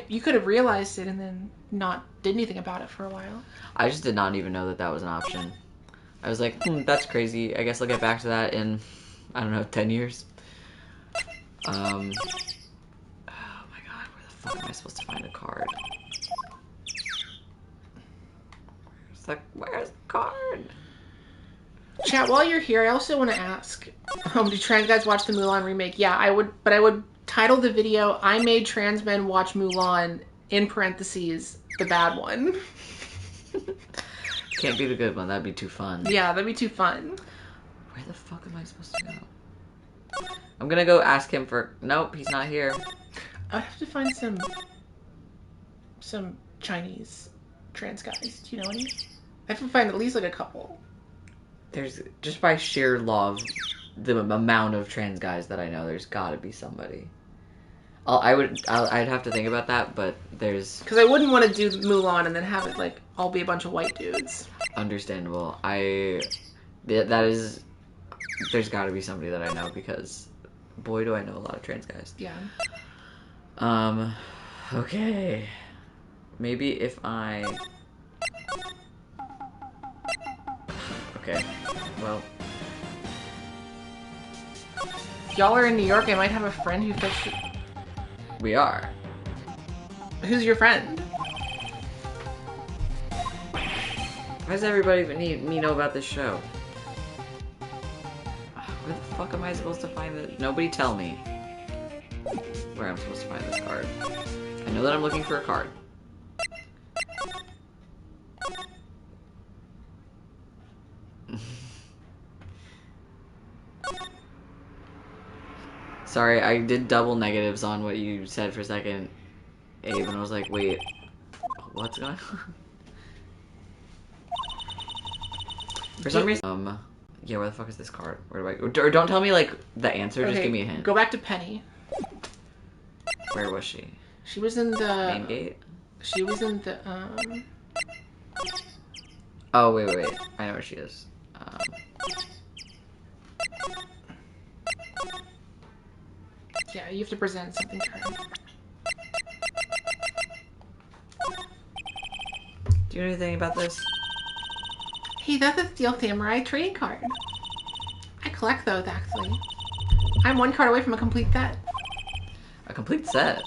Speaker 1: You could have realized it and then not did anything about it for a while.
Speaker 2: I just did not even know that that was an option. I was like, that's crazy. I guess I'll get back to that in, I don't know, 10 years. Oh my god, where the fuck am I supposed to find a card? Where's the card?
Speaker 1: Chat, while you're here, I also want to ask, do trans guys watch the Mulan remake? Yeah, I would, but I would title the video, I made trans men watch Mulan, in parentheses, the bad one.
Speaker 2: Can't be the good one, that'd be too fun.
Speaker 1: Yeah, that'd be too fun.
Speaker 2: Where the fuck am I supposed to go? I'm gonna go ask him for... Nope, he's not here.
Speaker 1: I have to find some Chinese trans guys. Do you know any? I have to find at least like a couple.
Speaker 2: There's, just by sheer law of the amount of trans guys that I know, there's gotta be somebody. I'd have to think about that, but there's...
Speaker 1: Because I wouldn't want to do Mulan and then have it, like, all be a bunch of white dudes.
Speaker 2: Understandable. There's gotta be somebody that I know, because boy do I know a lot of trans guys.
Speaker 1: Yeah.
Speaker 2: Okay. Maybe if I... Okay, well...
Speaker 1: y'all are in New York, I might have a friend who fixed it.
Speaker 2: We are.
Speaker 1: Who's your friend?
Speaker 2: Why does everybody need me know about this show? Where the fuck am I supposed to find it? Nobody tell me where I'm supposed to find this card. I know that I'm looking for a card. Sorry, I did double negatives on what you said for a second, Abe, and I was like, wait, what's going on? For some reason, yeah, where the fuck is this card? Where do I go? Or don't tell me, like, the answer, just give me a hint.
Speaker 1: Go back to Penny.
Speaker 2: Where was she?
Speaker 1: She was in the...
Speaker 2: Main gate?
Speaker 1: She was in the,
Speaker 2: Oh, wait. I know where she is.
Speaker 1: Yeah, you have to present something to her.
Speaker 2: Do you know anything about this?
Speaker 1: Hey, that's a Steel Samurai trading card. I collect those, actually. I'm one card away from a complete set.
Speaker 2: A complete set?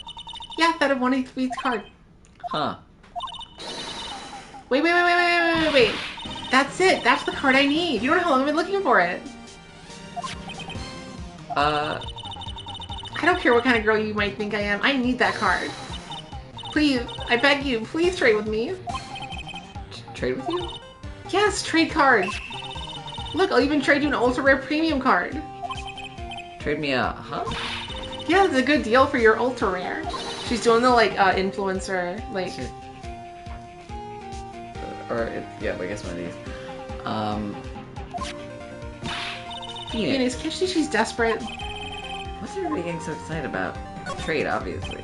Speaker 1: Yeah, set of one of each card.
Speaker 2: Huh.
Speaker 1: Wait. That's it. That's the card I need. You don't know how long I've been looking for it. I don't care what kind of girl you might think I am. I need that card. Please, I beg you, please trade with me.
Speaker 2: Trade with you?
Speaker 1: Yes, trade cards. Look, I'll even trade you an ultra rare premium card.
Speaker 2: Trade me a, huh?
Speaker 1: Yeah, it's a good deal for your ultra rare. She's doing the, like, influencer, like...
Speaker 2: Yeah, I guess one of these.
Speaker 1: Phoenix, can't you see she's desperate?
Speaker 2: What's everybody getting so excited about? Trade, obviously.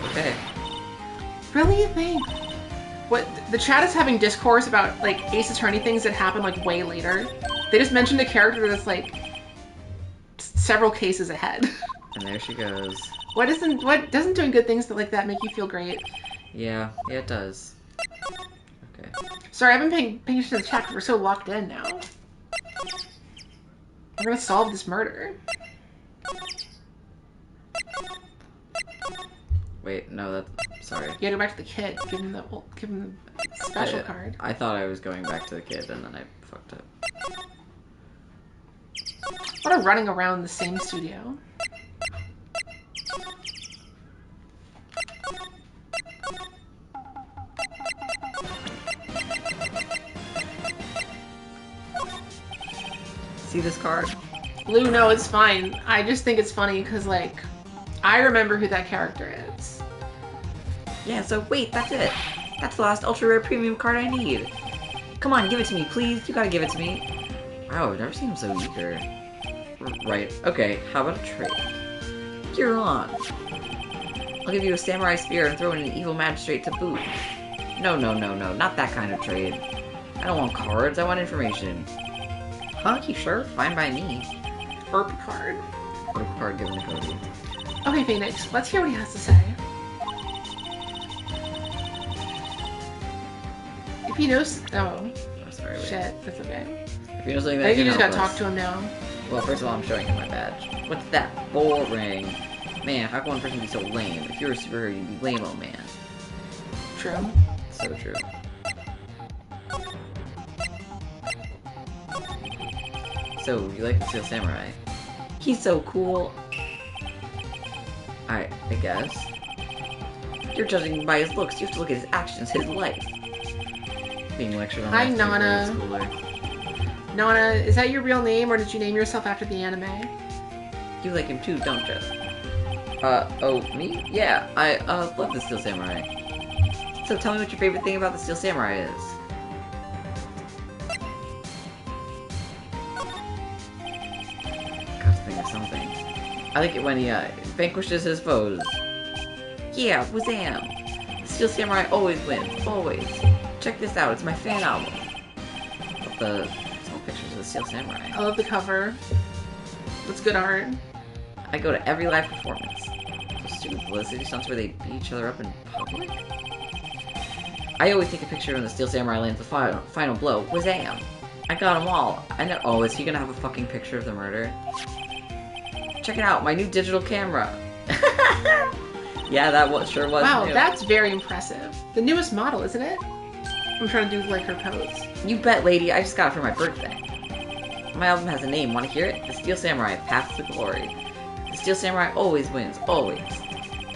Speaker 2: Okay.
Speaker 1: Really, you think? What, the chat is having discourse about, like, Ace Attorney things that happen, like, way later. They just mentioned a character that's, like, several cases ahead.
Speaker 2: And there she goes.
Speaker 1: What doesn't doing good things like that make you feel great?
Speaker 2: Yeah, it does. Okay.
Speaker 1: Sorry, I've been paying attention to the chat because we're so locked in now. We're gonna solve this murder.
Speaker 2: Wait, no, that's... Sorry.
Speaker 1: You gotta go back to the kid. Give him the special card.
Speaker 2: I thought I was going back to the kid, and then I fucked up.
Speaker 1: What a running around the same studio.
Speaker 2: See this card?
Speaker 1: Lou, no, it's fine. I just think it's funny because, like, I remember who that character is.
Speaker 2: Yeah, so wait, that's it. That's the last ultra rare premium card I need. Come on, give it to me, please. You gotta give it to me. Wow, I've never seen him so eager. Right, okay, how about a trade? You're on. I'll give you a samurai spear and throw in an evil magistrate to boot. No, not that kind of trade. I don't want cards, I want information. Huh, you sure? Fine by me.
Speaker 1: Herp card.
Speaker 2: Herp card given to Cody.
Speaker 1: Okay, Phoenix, let's hear what he has to say. If he knows... Oh.
Speaker 2: Sorry, wait.
Speaker 1: Shit, that's okay.
Speaker 2: If he knows something
Speaker 1: I
Speaker 2: that
Speaker 1: think you
Speaker 2: can
Speaker 1: just gotta
Speaker 2: help
Speaker 1: talk to him now.
Speaker 2: Well, first of all, I'm showing him my badge. What's that? Boring. Man, how can one person be so lame? If you were a superhero, you'd be lame, oh man.
Speaker 1: True.
Speaker 2: So true. So, you like the Steel Samurai? He's so cool. I guess. You're judging by his looks. You have to look at his actions, his life. Being lectured on.
Speaker 1: Hi, Nana. Nana, is that your real name, or did you name yourself after the anime?
Speaker 2: You like him too, don't you? Oh, me? Yeah, I, love the Steel Samurai. So tell me what your favorite thing about the Steel Samurai is. Gotta think of something. I like it when he, vanquishes his foes. Yeah, wazam! The Steel Samurai always wins, always. Check this out, it's my fan album. With the small pictures of the Steel Samurai.
Speaker 1: I love the cover. It's good art.
Speaker 2: I go to every live performance. Those stupid publicity stunts where they beat each other up in public. I always take a picture when the Steel Samurai lands the final blow. Wazam! I got them all. I know. Oh, is he gonna have a fucking picture of the murder? Check it out, my new digital camera. Yeah, that sure was
Speaker 1: Wow,
Speaker 2: new.
Speaker 1: that's very impressive. The newest model, isn't it? I'm trying to do like her pose.
Speaker 2: You bet, lady. I just got it for my birthday. My album has a name. Want to hear it? The Steel Samurai, Path to Glory. The Steel Samurai always wins. Always.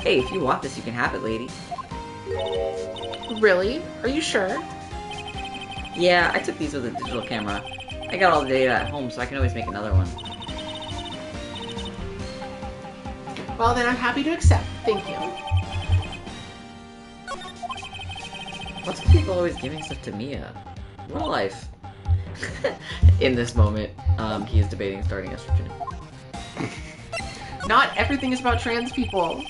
Speaker 2: Hey, if you want this, you can have it, lady.
Speaker 1: Really? Are you sure?
Speaker 2: Yeah, I took these with a digital camera. I got all the data at home, so I can always make another one.
Speaker 1: Well, then I'm happy to accept. Thank you.
Speaker 2: What's with people always giving stuff to Mia? What a life. In this moment, he is debating starting estrogen.
Speaker 1: Not everything is about trans people.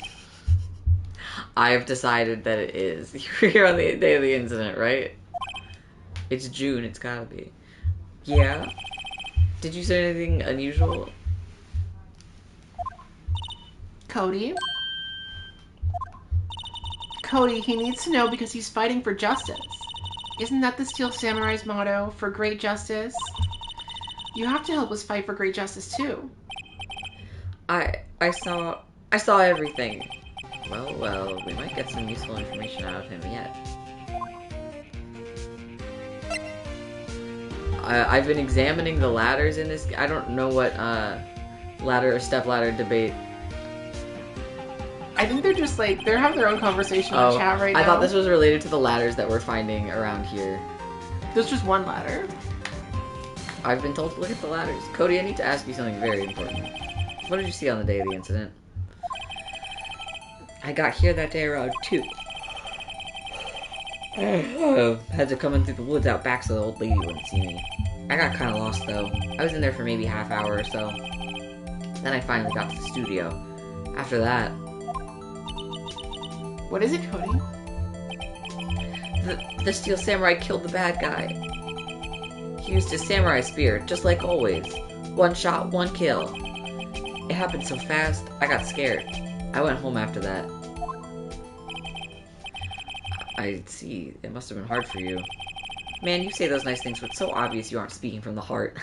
Speaker 2: I have decided that it is. You were here on the day of the incident, right? It's June, it's gotta be. Yeah? Did you say anything unusual?
Speaker 1: Cody? Cody, he needs to know because he's fighting for justice. Isn't that the Steel Samurai's motto, for great justice? You have to help us fight for great justice, too.
Speaker 2: I saw everything. Well, we might get some useful information out of him yet. I've been examining the ladders in this. I don't know what ladder or step ladder debate.
Speaker 1: I think they're just like, they're having their own conversation in the chat right now.
Speaker 2: I thought this was related to the ladders that we're finding around here.
Speaker 1: There's just one ladder.
Speaker 2: I've been told to look at the ladders. Cody, I need to ask you something very important. What did you see on the day of the incident? I got here that day around 2. Had to come in through the woods out back so the old lady wouldn't see me. I got kind of lost though. I was in there for maybe half hour or so. Then I finally got to the studio. After that...
Speaker 1: What is it, Cody?
Speaker 2: The Steel Samurai killed the bad guy. He used his samurai spear, just like always. One shot, one kill. It happened so fast, I got scared. I went home after that. I see. It must have been hard for you. Man, you say those nice things, but it's so obvious you aren't speaking from the heart.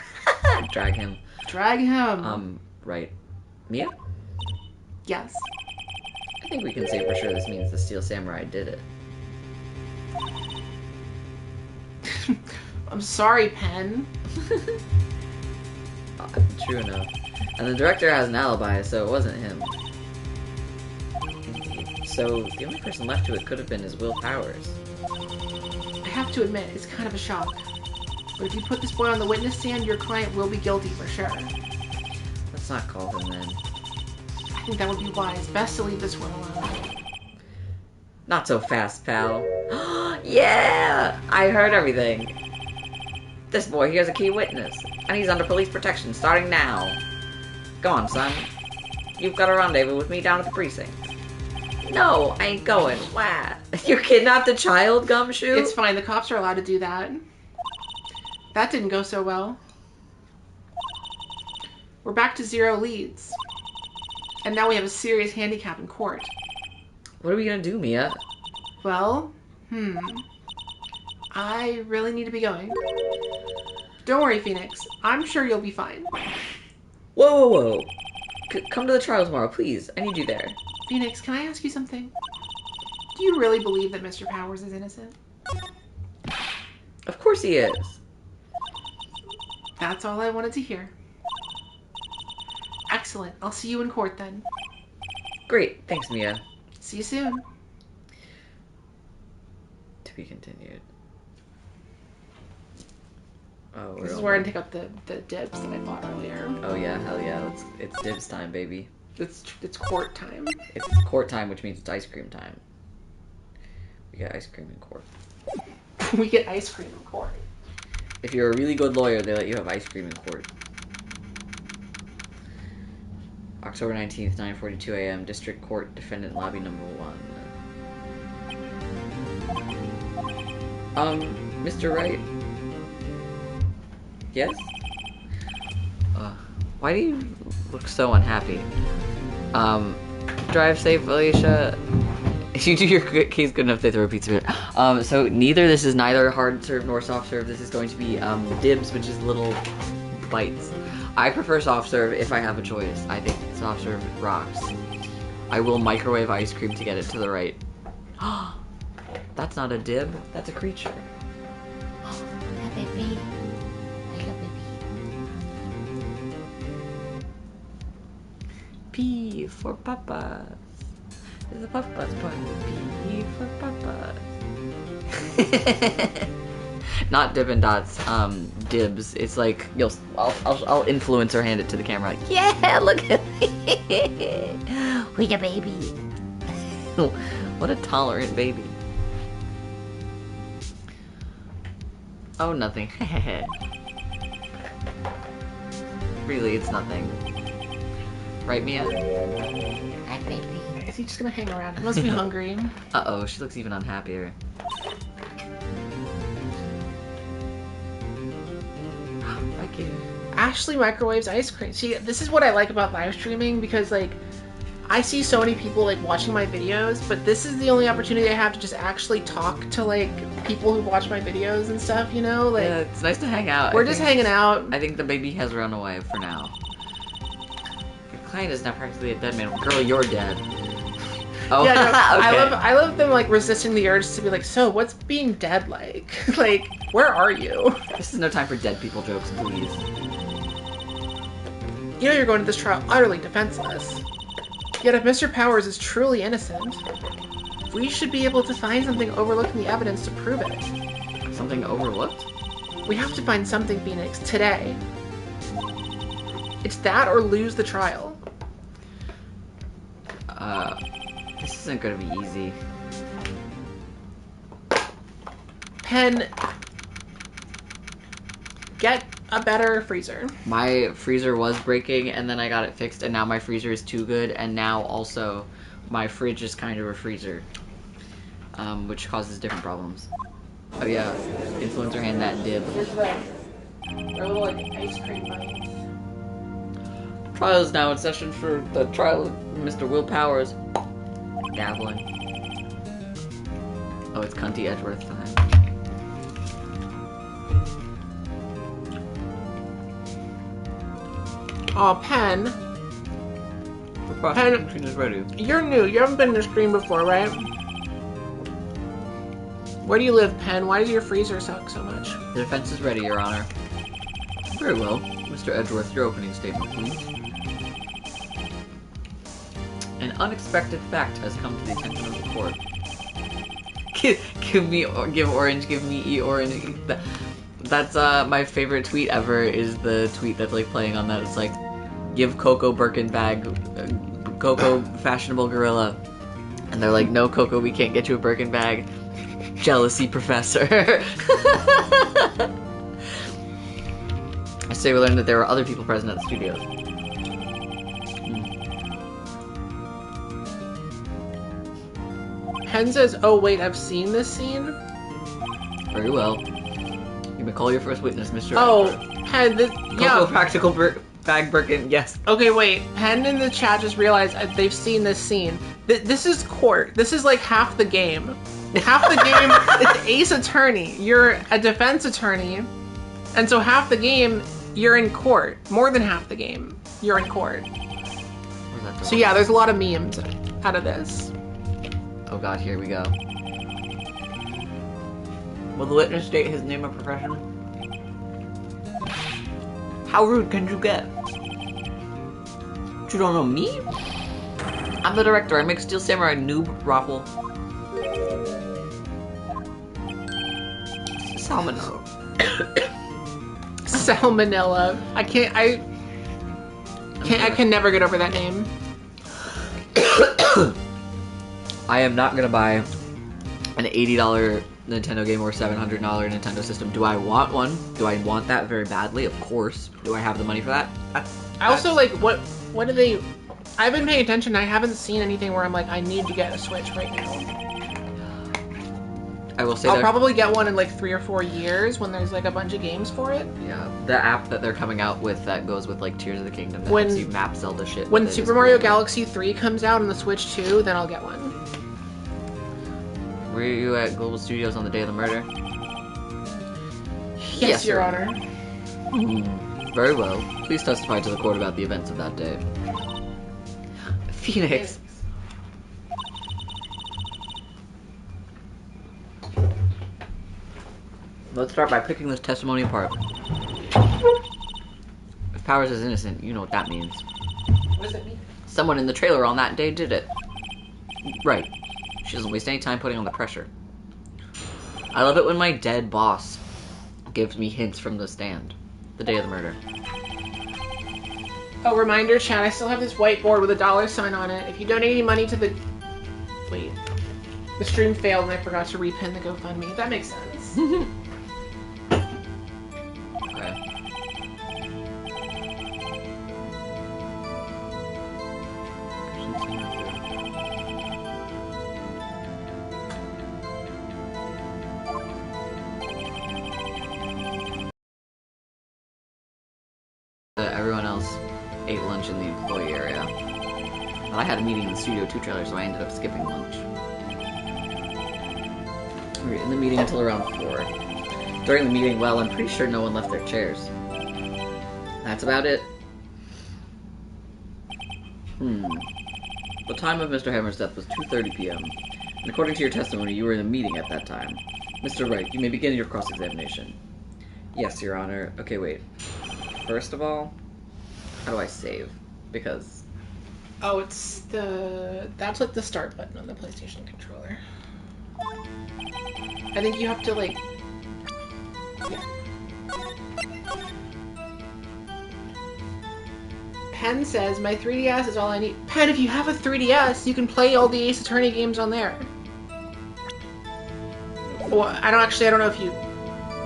Speaker 2: Drag him.
Speaker 1: Drag him.
Speaker 2: Right. Mia?
Speaker 1: Yes.
Speaker 2: I think we can say for sure this means the Steel Samurai did it.
Speaker 1: I'm sorry, Pen.
Speaker 2: True enough. And the director has an alibi, so it wasn't him. So, the only person left to it could have been his Will Powers.
Speaker 1: I have to admit, it's kind of a shock. But if you put this boy on the witness stand, your client will be guilty for sure.
Speaker 2: Let's not call him then.
Speaker 1: I think that would be wise. Best to leave this one alone.
Speaker 2: Not so fast, pal. Yeah! I heard everything. This boy here's a key witness, and he's under police protection starting now. Go on, son. You've got a rendezvous with me down at the precinct. No, I ain't going. What? You kidnapped a child, Gumshoe?
Speaker 1: It's fine. The cops are allowed to do that. That didn't go so well. We're back to 0 leads. And now we have a serious handicap in court.
Speaker 2: What are we gonna do, Mia?
Speaker 1: Well, I really need to be going. Don't worry, Phoenix. I'm sure you'll be fine.
Speaker 2: Whoa. Come to the trial tomorrow, please. I need you there.
Speaker 1: Phoenix, can I ask you something? Do you really believe that Mr. Powers is innocent?
Speaker 2: Of course he is.
Speaker 1: That's all I wanted to hear. Excellent. I'll see you in court then.
Speaker 2: Great. Thanks, Mia.
Speaker 1: See you soon.
Speaker 2: To be continued. Oh,
Speaker 1: This is where I take up the dibs that I bought earlier.
Speaker 2: Oh yeah, hell yeah. It's dibs time, baby.
Speaker 1: It's court time.
Speaker 2: It's court time, which means it's ice cream time. We got ice cream in court.
Speaker 1: We get ice cream in court.
Speaker 2: If you're a really good lawyer, they let you have ice cream in court. October 19th, 9:42 a.m. District Court, Defendant Lobby Number 1. Mr. Wright? Yes? Why do you look so unhappy? Drive safe, Alicia. If you do your case good enough, they throw a pizza bit. So this is neither hard serve nor soft serve. This is going to be dibs, which is little bites. I prefer soft serve if I have a choice. I think Soft serve rocks. I will microwave ice cream to get it to the right. That's not a dib. That's a creature.
Speaker 3: Hi, baby. Hello, baby.
Speaker 2: P for papas. There's a papas party. P for papas. Not Dippin' Dots, dibs. It's like I'll influencer hand it to the camera. Like, yeah, look at me.
Speaker 3: We a baby.
Speaker 2: What a tolerant baby. Oh, nothing. Really, it's nothing. Right, Mia?
Speaker 3: Hi, baby.
Speaker 1: Is he just gonna hang around? He must be hungry.
Speaker 2: Uh-oh, she looks even unhappier. Thank you.
Speaker 1: Ashley microwaves ice cream. See, this is what I like about live streaming because, like, I see so many people, like, watching my videos, but this is the only opportunity I have to just actually talk to, like, people who watch my videos and stuff, you know? Like,
Speaker 2: Yeah, it's nice to hang out.
Speaker 1: we're just hanging out.
Speaker 2: I think the baby has run away for now. Your client is now practically a dead man. Girl, you're dead. Oh,
Speaker 1: Yeah, no,
Speaker 2: okay.
Speaker 1: I love them, like, resisting the urge to be like, so, what's being dead like? Like, where are you?
Speaker 2: This is no time for dead people jokes, please.
Speaker 1: You know you're going to this trial utterly defenseless. Yet if Mr. Powers is truly innocent, we should be able to find something overlooking the evidence to prove it.
Speaker 2: Something overlooked?
Speaker 1: We have to find something, Phoenix, today. It's that or lose the trial.
Speaker 2: This isn't gonna be easy.
Speaker 1: Pen, get a better freezer.
Speaker 2: My freezer was breaking, and then I got it fixed, and now my freezer is too good, and now also my fridge is kind of a freezer, which causes different problems. Oh yeah, influencer hand that dib.
Speaker 1: Here's our little, like, ice cream bites.
Speaker 2: Trial is now in session for the trial of Mr. Will Powers. Dabbling. Oh, it's Cunty Edgeworth time.
Speaker 1: Oh, Pen,
Speaker 2: The processing machine is ready.
Speaker 1: you're new. You haven't been in the screen before, right? Where do you live, Pen? Why does your freezer suck so much?
Speaker 2: The defense is ready, Your Honor. Very well. Mr. Edgeworth, your opening statement, please. An unexpected fact has come to the attention of the court. Give orange, give me orange. That's my favorite tweet ever is the tweet that's like playing on that. It's like, give Coco Birkin bag, Coco fashionable gorilla. And they're like, no Coco, we can't get you a Birkin bag. Jealousy professor. I say we learned that there were other people present at the studios.
Speaker 1: Pen says, oh wait, I've seen this scene?
Speaker 2: Very well. You may call your first witness, Mr.
Speaker 1: Oh, Pen, this,
Speaker 2: Coco
Speaker 1: yeah.
Speaker 2: practical bag Birkin, yes.
Speaker 1: Okay, wait. Pen in the chat just realized they've seen this scene. This is court. This is like half the game. Half the game, it's Ace Attorney. You're a defense attorney. And so half the game, you're in court. More than half the game, you're in court.
Speaker 2: Where's that
Speaker 1: So
Speaker 2: door?
Speaker 1: yeah, there's a lot of memes out of this.
Speaker 2: Oh god, here we go. Will the witness state his name and profession? How rude can you get? You don't know me? I'm the director. I make Steel Samurai noob raffle. Salmonella.
Speaker 1: Salmonella. I can never get over that name.
Speaker 2: I am not gonna buy an $80 Nintendo game or $700 Nintendo system. Do I want one? Do I want that very badly? Of course. Do I have the money for that?
Speaker 1: I also like what do they? I've been paying attention. I haven't seen anything where I'm like, I need to get a Switch right now.
Speaker 2: I will say
Speaker 1: I'll
Speaker 2: that
Speaker 1: probably get one in like 3 or 4 years when there's like a bunch of games for it.
Speaker 2: yeah, the app that they're coming out with that goes with like Tears of the Kingdom that
Speaker 1: When-
Speaker 2: helps you map Zelda shit.
Speaker 1: When
Speaker 2: with it
Speaker 1: Super
Speaker 2: is
Speaker 1: Mario
Speaker 2: cool.
Speaker 1: Galaxy 3 comes out on the Switch 2, then I'll get one.
Speaker 2: Were you at Global Studios on the day of the murder?
Speaker 1: Yes, Your Honor.
Speaker 2: Very well. Please testify to the court about the events of that day. Phoenix. Let's start by picking this testimony apart. If Powers is innocent, you know what that means.
Speaker 1: What does that mean?
Speaker 2: Someone in the trailer on that day did it. Right. She doesn't waste any time putting on the pressure. I love it when my dead boss gives me hints from the stand. The day of the murder.
Speaker 1: Oh, reminder, chat, I still have this whiteboard with a $sign on it. If you donate any money to the... Wait. The stream failed and I forgot to repin the GoFundMe. That makes sense.
Speaker 2: Okay. Everyone else ate lunch in the employee area. But I had a meeting in the Studio 2 trailer, so I ended up skipping lunch. We were in the meeting until around 4. During the meeting, well, I'm pretty sure no one left their chairs. That's about it. The time of Mr. Hammer's death was 2:30 p.m. And according to your testimony, you were in a meeting at that time. Mr. Wright, you may begin your cross-examination. Yes, Your Honor. Okay, wait. First of all, how do I save? Because...
Speaker 1: Oh, it's the... That's like the start button on the PlayStation controller. I think you have to, like... Yeah. Pen says, my 3DS is all I need. Pen, if you have a 3DS, you can play all the Ace Attorney games on there. Well, I don't know if you...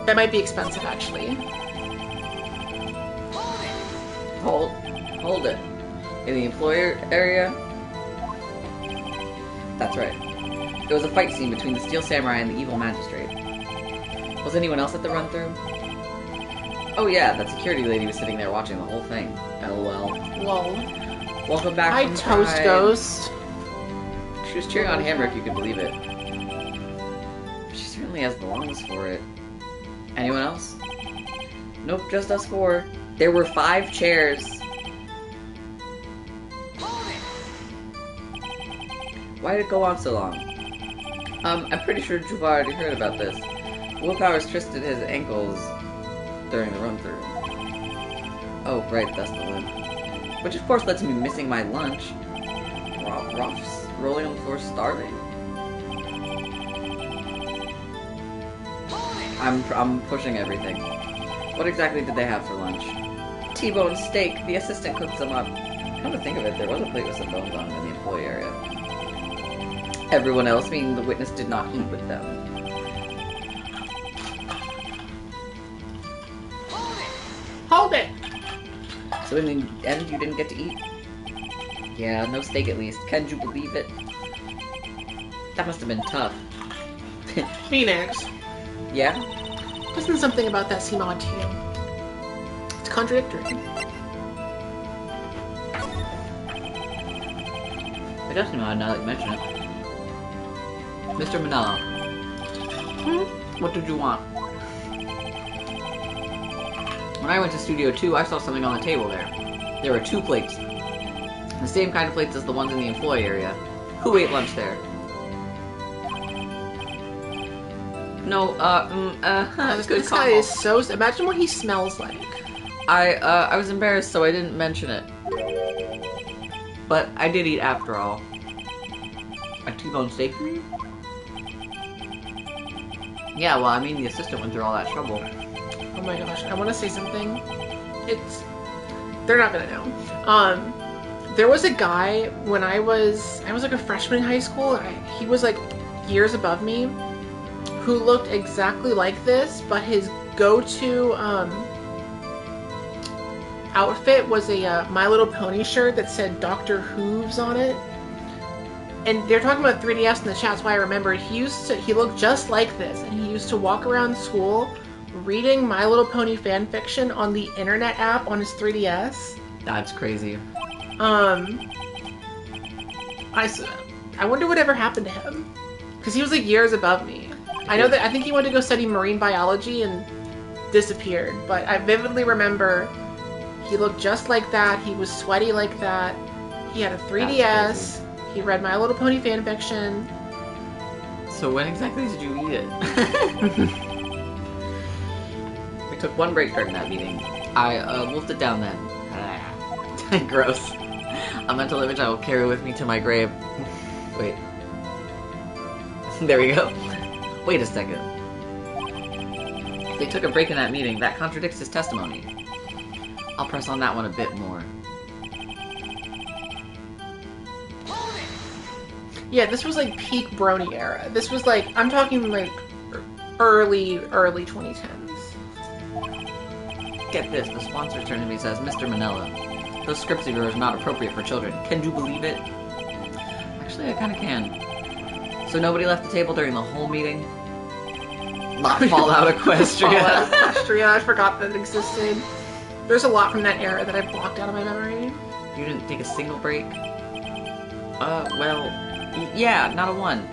Speaker 1: That might be expensive, actually.
Speaker 2: Hold it. In the employer area? That's right. There was a fight scene between the Steel Samurai and the evil magistrate. Was anyone else at the run-through? Oh yeah, that security lady was sitting there watching the whole thing. LOL.
Speaker 1: Lol.
Speaker 2: Welcome back
Speaker 1: Hi,
Speaker 2: from
Speaker 1: Toast
Speaker 2: Pride.
Speaker 1: Ghost.
Speaker 2: She was cheering on Hammer, if you could believe it. She certainly has the lungs for it. Anyone else? Nope, just us 4. There were 5 chairs. Why did it go on so long? I'm pretty sure Juvar already heard about this. Will Powers twisted his ankles during the run-through. Oh, right, that's the limp. Which of course led to me missing my lunch. Ruffs rolling on the floor starving. I'm pushing everything. What exactly did they have for lunch? T-bone steak. The assistant cooked them up. Come to think of it, there was a plate with some bones on it in the employee area. Everyone else, meaning the witness, did not eat with them.
Speaker 1: Hold it!
Speaker 2: So in the end, you didn't get to eat? Yeah, no steak at least. Can you believe it? That must have been tough.
Speaker 1: Phoenix.
Speaker 2: Yeah?
Speaker 1: Doesn't something about that seem odd to you? It's contradictory.
Speaker 2: It does seem odd now that you mention it. Mr. Manella. What did you want? When I went to Studio 2, I saw something on the table there. There were 2 plates. The same kind of plates as the ones in the employee area. Who ate lunch there? No,
Speaker 1: This guy is so... Imagine what he smells like.
Speaker 2: I was embarrassed, so I didn't mention it. But I did eat after all. A T-bone steak for you? Yeah, well, I mean, the assistant went through all that trouble.
Speaker 1: Oh my gosh, I want to say something. It's... They're not gonna know. There was a guy when I was like a freshman in high school. He was like years above me, who looked exactly like this, but his go-to outfit was a My Little Pony shirt that said Dr. Hooves on it. And they're talking about 3DS in the chat, so I remember he looked just like this, and he used to walk around school reading My Little Pony fanfiction on the internet app on his 3DS.
Speaker 2: That's crazy.
Speaker 1: I wonder what ever happened to him, because he was like years above me. I think he went to go study marine biology and disappeared, but I vividly remember he looked just like that. He was sweaty like that. He had a 3DS. He read My Little Pony fanfiction.
Speaker 2: So when exactly did you eat it? We took one break during that meeting. I wolfed it down then. Gross. A mental image I will carry with me to my grave. Wait. There we go. Wait a second. If they took a break in that meeting, that contradicts his testimony. I'll press on that one a bit more.
Speaker 1: Yeah, this was like peak Brony era. This was like, I'm talking like early 2010s.
Speaker 2: Get this, the sponsor turned to me and says, Mr. Manella, those scripts of yours are not appropriate for children. Can you believe it? Actually, I kinda can. So nobody left the table during the whole meeting? Not Fallout Equestria.
Speaker 1: Fallout Equestria, I forgot that existed. There's a lot from that era that I blocked out of my memory.
Speaker 2: You didn't take a single break? Well, yeah, not a one.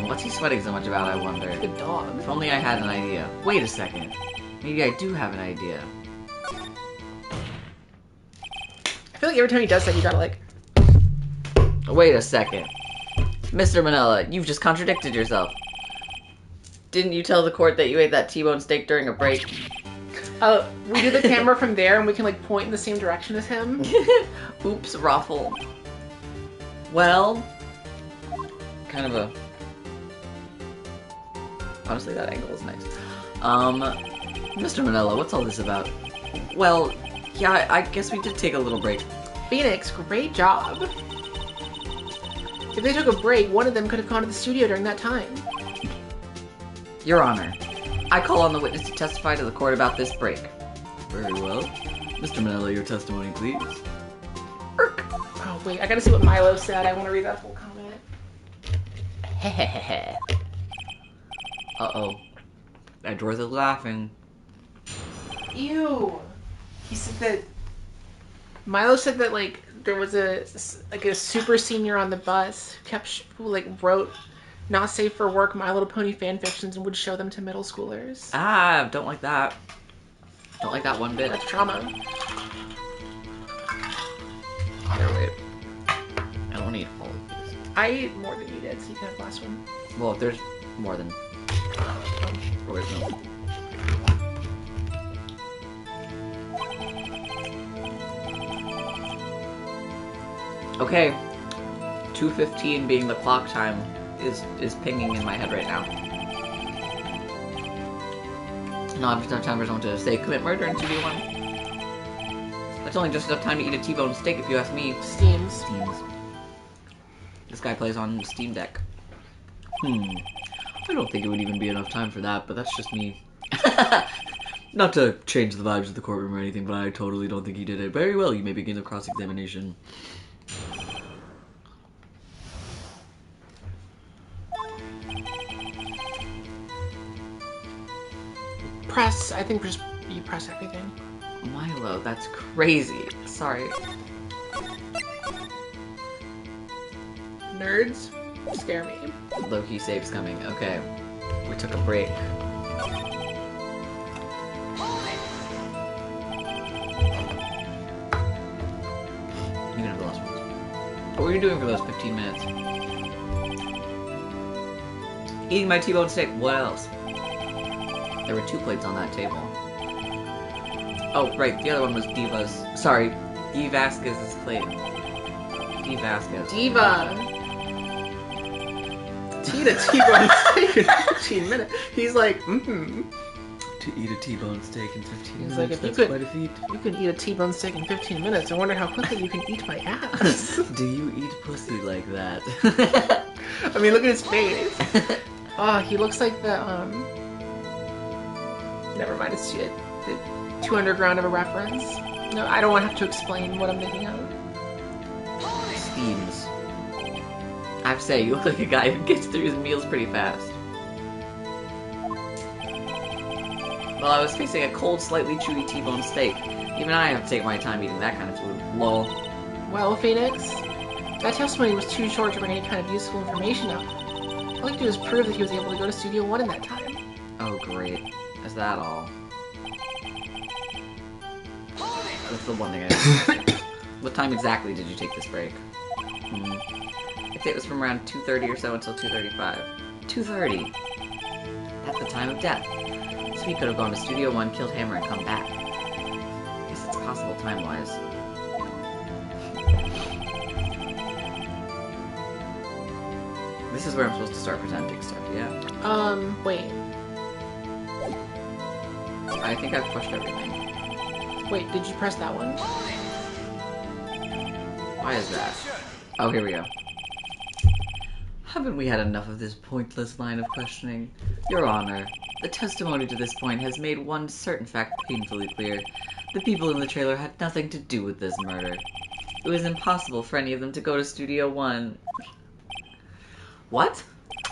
Speaker 2: What's he sweating so much about, I wonder?
Speaker 1: Good dog.
Speaker 2: If only I had an idea. Wait a second. Maybe I do have an idea.
Speaker 1: I feel like every time he does that, you gotta like...
Speaker 2: Wait a second. Mr. Manella, you've just contradicted yourself. Didn't you tell the court that you ate that T-bone steak during a break?
Speaker 1: We do the camera from there and we can like point in the same direction as him.
Speaker 2: Oops, Raffle. Well, kind of a... Honestly, that angle is nice. Mr. Manella, what's all this about? Well, yeah, I guess we did take a little break.
Speaker 1: Phoenix, great job. If they took a break, one of them could have gone to the studio during that time.
Speaker 2: Your Honor, I call on the witness to testify to the court about this break. Very well. Mr. Manella, your testimony, please.
Speaker 1: Erk. Oh, wait, I gotta see what Milo said. I want to read that full comment.
Speaker 2: Hehehe. Uh-oh. That Dorothy's laughing.
Speaker 1: Ew. He said that... Milo said that, like, there was a super senior on the bus who wrote not safe for work My Little Pony fanfictions and would show them to middle schoolers.
Speaker 2: Ah, don't like that. Don't like that one bit.
Speaker 1: That's trauma.
Speaker 2: Here, wait. I don't need all of these.
Speaker 1: I ate more than you did, so you can have the last one.
Speaker 2: Well, if there's more than... Oh, wait, no. Okay. 2:15 being the clock time is pinging in my head right now. Not enough time for someone to say commit murder in 2v1. That's only just enough time to eat a T-bone steak if you ask me.
Speaker 1: Steams.
Speaker 2: This guy plays on Steam Deck. I don't think it would even be enough time for that, but that's just me. Not to change the vibes of the courtroom or anything, but I totally don't think he did it. Very well, you may begin the cross-examination.
Speaker 1: Press. I think just you press everything.
Speaker 2: Milo, that's crazy. Sorry.
Speaker 1: Nerds scare me.
Speaker 2: Low-key save's coming. Okay. We took a break. You can have the last ones. What were you doing for those 15 minutes? Eating my T-bone steak. What else? There were 2 plates on that table. Oh, right. The other one was Diva's. Sorry. D. Vasquez's plate. D. Vasquez.
Speaker 1: Diva. To eat a T-bone steak in 15 minutes. He's like,
Speaker 2: To eat a T-bone steak in 15 minutes.
Speaker 1: He's like, if
Speaker 2: that's
Speaker 1: you
Speaker 2: quite a feat.
Speaker 1: You can eat a T-bone steak in 15 minutes. I wonder how quickly you can eat my ass.
Speaker 2: Do you eat pussy like that?
Speaker 1: I mean, look at his face. Oh, he looks like the, Never mind, it's the 2 Underground of a reference. No, I don't want to have to explain what I'm thinking of.
Speaker 2: Steams. I have to say, you look like a guy who gets through his meals pretty fast. Well, I was facing a cold, slightly chewy T-bone steak. Even I have to take my time eating that kind of food. Lol.
Speaker 1: Well, Phoenix, that testimony was too short to bring any kind of useful information up. All I can do is prove that he was able to go to Studio 1 in that time.
Speaker 2: Oh, great. Is that all? That's the one thing I What time exactly did you take this break? I'd say it was from around 2:30 or so until 2:35. 2:30. That's the time of death. So he could have gone to Studio 1, killed Hammer, and come back. I guess it's possible time-wise. This is where I'm supposed to start pretending stuff, yeah?
Speaker 1: Wait.
Speaker 2: I think I've pushed everything.
Speaker 1: Wait, did you press that one?
Speaker 2: Why is that? Oh, here we go. Haven't we had enough of this pointless line of questioning? Your Honor, the testimony to this point has made one certain fact painfully clear. The people in the trailer had nothing to do with this murder. It was impossible for any of them to go to Studio 1. What?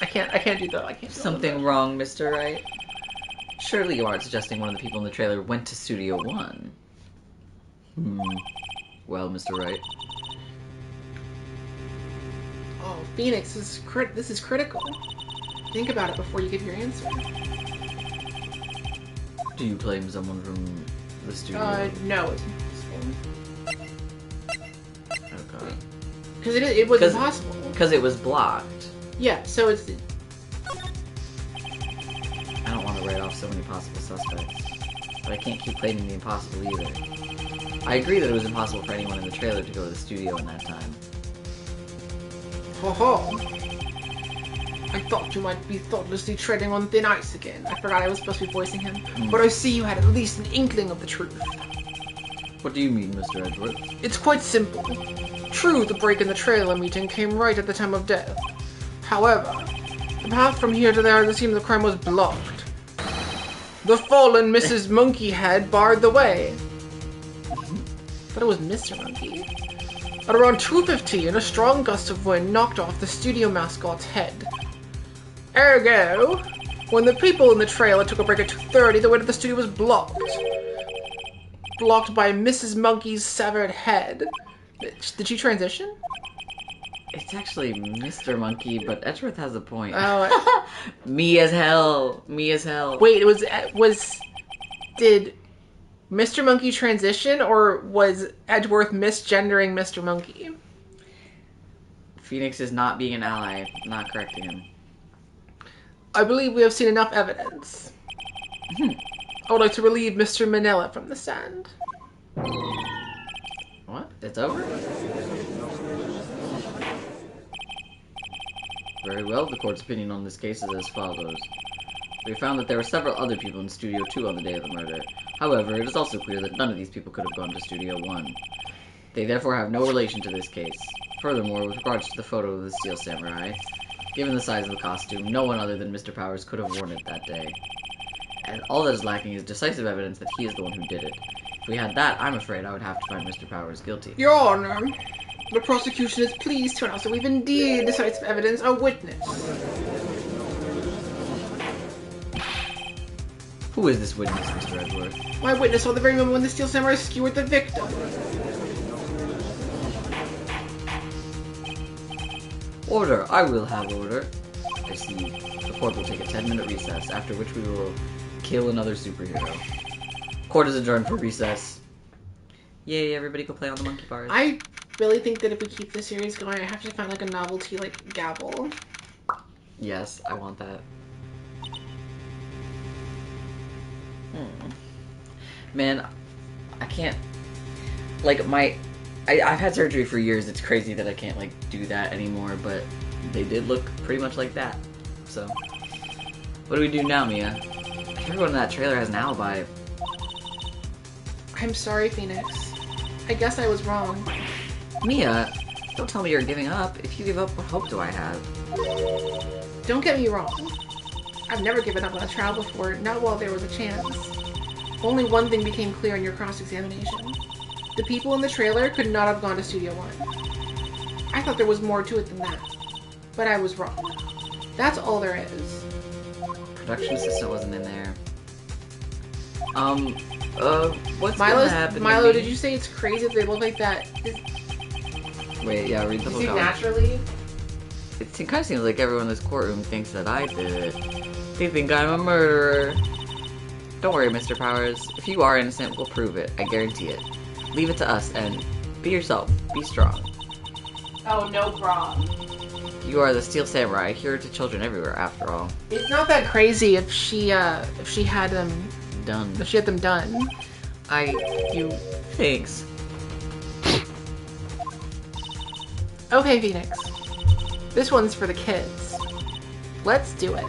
Speaker 1: I can't do that. I can't do
Speaker 2: Something wrong, Mr. Wright? Surely you aren't suggesting one of the people in the trailer went to Studio 1. Well, Mr. Wright.
Speaker 1: Oh, Phoenix, this is critical. Think about it before you give your answer.
Speaker 2: Do you claim someone from the studio?
Speaker 1: No, it's impossible.
Speaker 2: Oh god.
Speaker 1: Because it was impossible.
Speaker 2: Because it was blocked.
Speaker 1: Yeah, so it's...
Speaker 2: I don't want to write off so many possible suspects. But I can't keep claiming the impossible either. I agree that it was impossible for anyone in the trailer to go to the studio in that time.
Speaker 1: Ho ho! I thought you might be thoughtlessly treading on thin ice again. I forgot I was supposed to be voicing him. But I see you had at least an inkling of the truth.
Speaker 2: What do you mean, Mr. Edgeworth?
Speaker 1: It's quite simple. True, the break in the trailer meeting came right at the time of death. However, the path from here to there, the scene of the crime was blocked. The fallen Mrs. Monkeyhead barred the way. But it was Mr. Monkey. At around 2:15, a strong gust of wind knocked off the studio mascot's head. Ergo, when the people in the trailer took a break at 2:30, the way to the studio was blocked. Blocked by Mrs. Monkey's severed head. Did she transition?
Speaker 2: It's actually Mr. Monkey, but Edgeworth has a point.
Speaker 1: Oh,
Speaker 2: Me as hell. Me as hell.
Speaker 1: wait, did Mr. Monkey transition, or was Edgeworth misgendering Mr. Monkey?
Speaker 2: Phoenix is not being an ally, not correcting him.
Speaker 1: I believe we have seen enough evidence. I would like to relieve Mr. Manella from the stand.
Speaker 2: What? It's over? Very well, the court's opinion on this case is as follows. We found that there were several other people in Studio 2 on the day of the murder. However, it is also clear that none of these people could have gone to Studio 1. They therefore have no relation to this case. Furthermore, with regards to the photo of the Steel Samurai, given the size of the costume, no one other than Mr. Powers could have worn it that day. And all that is lacking is decisive evidence that he is the one who did it. If we had that, I'm afraid I would have to find Mr. Powers guilty.
Speaker 1: Your Honor, the prosecution is pleased to announce that we've indeed decisive evidence, a witness.
Speaker 2: Who is this witness, Mr. Edgeworth?
Speaker 1: My witness saw the very moment when the Steel Samurai skewered the victim.
Speaker 2: Order! I will have order. I see. The court will take a 10-minute recess, after which we will kill another superhero. Court is adjourned for recess. Yay, everybody go play on the monkey bars.
Speaker 1: I really think that if we keep this series going, I have to find like a novelty, like gavel.
Speaker 2: Yes, I want that. Man, I can't, like, I've had surgery for years. It's crazy that I can't, like, do that anymore, but they did look pretty much like that. So, what do we do now, Mia? Everyone in that trailer has an alibi.
Speaker 1: I'm sorry, Phoenix. I guess I was wrong.
Speaker 2: Mia, don't tell me you're giving up. If you give up, what hope do I have?
Speaker 1: Don't get me wrong. I've never given up on a trial before, not while there was a chance. Only one thing became clear in your cross-examination. The people in the trailer could not have gone to Studio 1. I thought there was more to it than that. But I was wrong. That's all there is.
Speaker 2: Production assistant wasn't in there. What's
Speaker 1: Milo,
Speaker 2: gonna happen?
Speaker 1: Milo, did you say it's crazy if they look like that?
Speaker 2: Wait, yeah, read the whole comment.
Speaker 1: Naturally?
Speaker 2: It kind of seems like everyone in this courtroom thinks that I did it. They think I'm a murderer. Don't worry, Mr. Powers. If you are innocent, we'll prove it. I guarantee it. Leave it to us, and Be yourself. Be strong.
Speaker 1: Oh, no problem.
Speaker 2: You are the Steel Samurai, hero to children everywhere, after all.
Speaker 1: It's not that crazy if she had them
Speaker 2: Done.
Speaker 1: if she had them done.
Speaker 2: Thanks.
Speaker 1: Okay, Phoenix. This one's for the kids. Let's do it.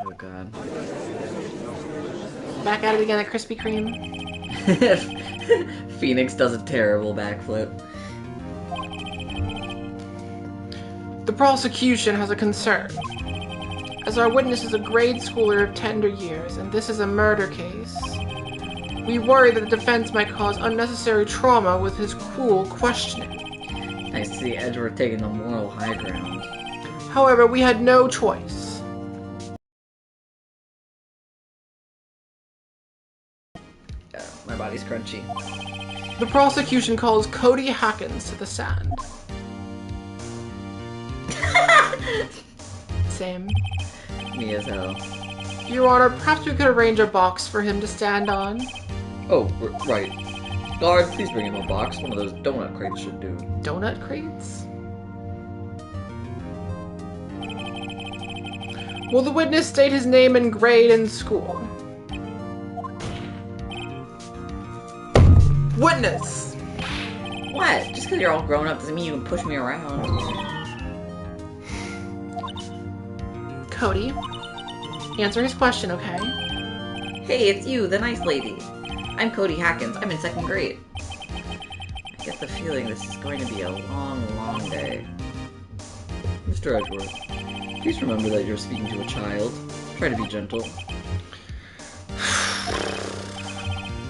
Speaker 2: Oh god.
Speaker 1: Back at it again at Krispy Kreme.
Speaker 2: Phoenix does a terrible backflip.
Speaker 1: The prosecution has a concern. As our witness is a grade schooler of tender years, and this is a murder case, we worry that the defense might cause unnecessary trauma with his cruel questioning.
Speaker 2: Nice to see Edward taking the moral high ground.
Speaker 1: However, we had no choice.
Speaker 2: My body's crunchy.
Speaker 1: The prosecution calls Cody Hawkins to the stand. Same.
Speaker 2: Me as hell.
Speaker 1: Your Honor, perhaps we could arrange a box for him to stand on.
Speaker 2: Oh, right. Guard, please bring him a box. One of those donut crates should do.
Speaker 1: Donut crates? Will the witness state his name and grade in school? Witness!
Speaker 2: What? Just because you're all grown up doesn't mean you can push me around.
Speaker 1: Cody, answer his question, okay?
Speaker 2: Hey, it's you, the nice lady. I'm Cody Hawkins. I'm in 2nd grade. I get the feeling this is going to be a long, long day. Mr. Edgeworth, please remember that you're speaking to a child. Try to be gentle.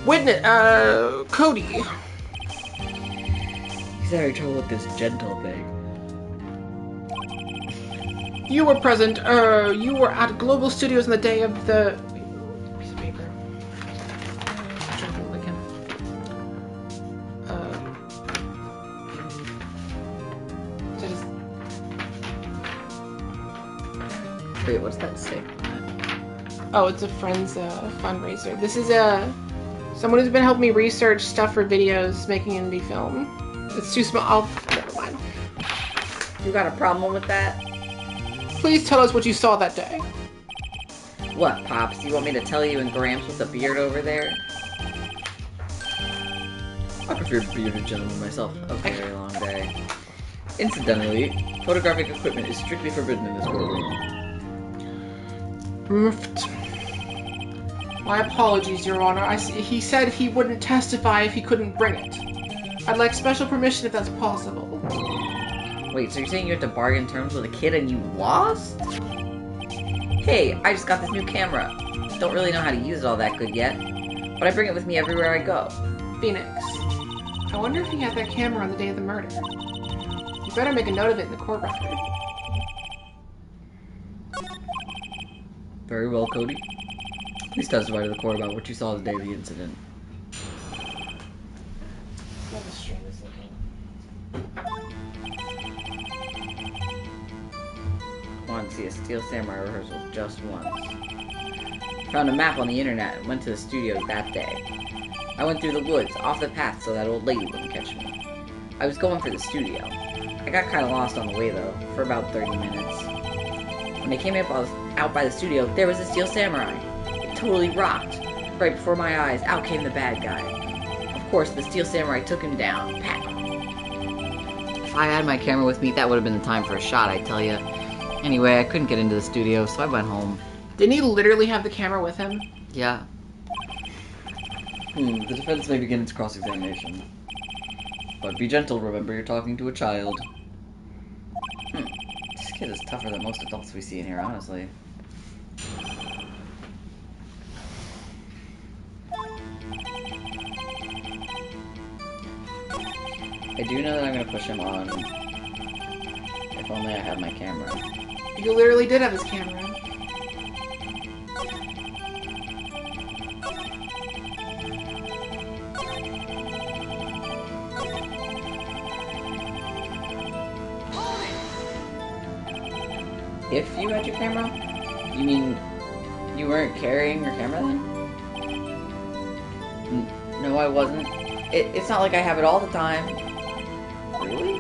Speaker 1: Witness, Cody.
Speaker 2: He's having trouble with this gentle thing.
Speaker 1: You were present, you were at Global Studios on the day of the... Piece of paper.
Speaker 2: Wait, what's that stick?
Speaker 1: Oh, it's a friend's fundraiser. This is someone who's been helping me research stuff for videos making indie film. It's too small. Oh, never mind.
Speaker 2: You got a problem with that?
Speaker 1: Please tell us what you saw that day.
Speaker 2: What, Pops? You want me to tell you and Gramps with the beard over there? I prefer bearded gentlemen myself. A very long day. Incidentally, photographic equipment is strictly forbidden in this courtroom.
Speaker 1: My apologies, Your Honor. He said he wouldn't testify if he couldn't bring it. I'd like special permission if that's possible.
Speaker 2: Wait, so you're saying you had to bargain terms with a kid and you lost? Hey, I just got this new camera. Don't really know how to use it all that good yet, but I bring it with me everywhere I go.
Speaker 1: Phoenix, I wonder if he had that camera on the day of the murder. You better make a note of it in the court record.
Speaker 2: Very well, Cody. Please testify to the court about what you saw the day of the incident. I wanted to see a Steel Samurai rehearsal just once. Found a map on the internet and went to the studio that day. I went through the woods, off the path so that old lady wouldn't catch me. I was going for the studio. I got kinda lost on the way though, for about 30 minutes. When I came out by the studio, there was a Steel Samurai. It totally rocked. Right before my eyes, out came the bad guy. Of course, the Steel Samurai took him down. Pat. If I had my camera with me, that would have been the time for a shot, I tell ya. Anyway, I couldn't get into the studio, so I went home.
Speaker 1: Didn't he literally have the camera with him?
Speaker 2: Yeah. The defense may begin its cross-examination. But be gentle, remember you're talking to a child. This kid is tougher than most adults we see in here, honestly. I do know that I'm gonna push him on. If only I had my camera.
Speaker 1: You literally did have his camera.
Speaker 2: If you had your camera? You mean You weren't carrying your camera then? No, I wasn't. It's not like I have it all the time. Really?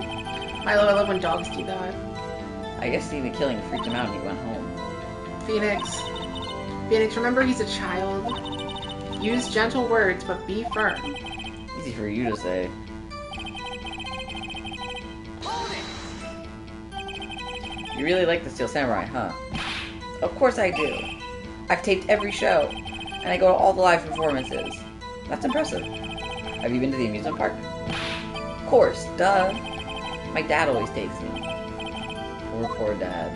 Speaker 1: Milo, I love when dogs do that.
Speaker 2: I guess seeing the killing freaked him out and he went home.
Speaker 1: Phoenix, remember he's a child. Use gentle words, but be firm.
Speaker 2: Easy for you to say. You really like the Steel Samurai, huh? Of course I do. I've taped every show, and I go to all the live performances. That's impressive. Have you been to the amusement park? Of course, duh. My dad always takes me. Poor dad.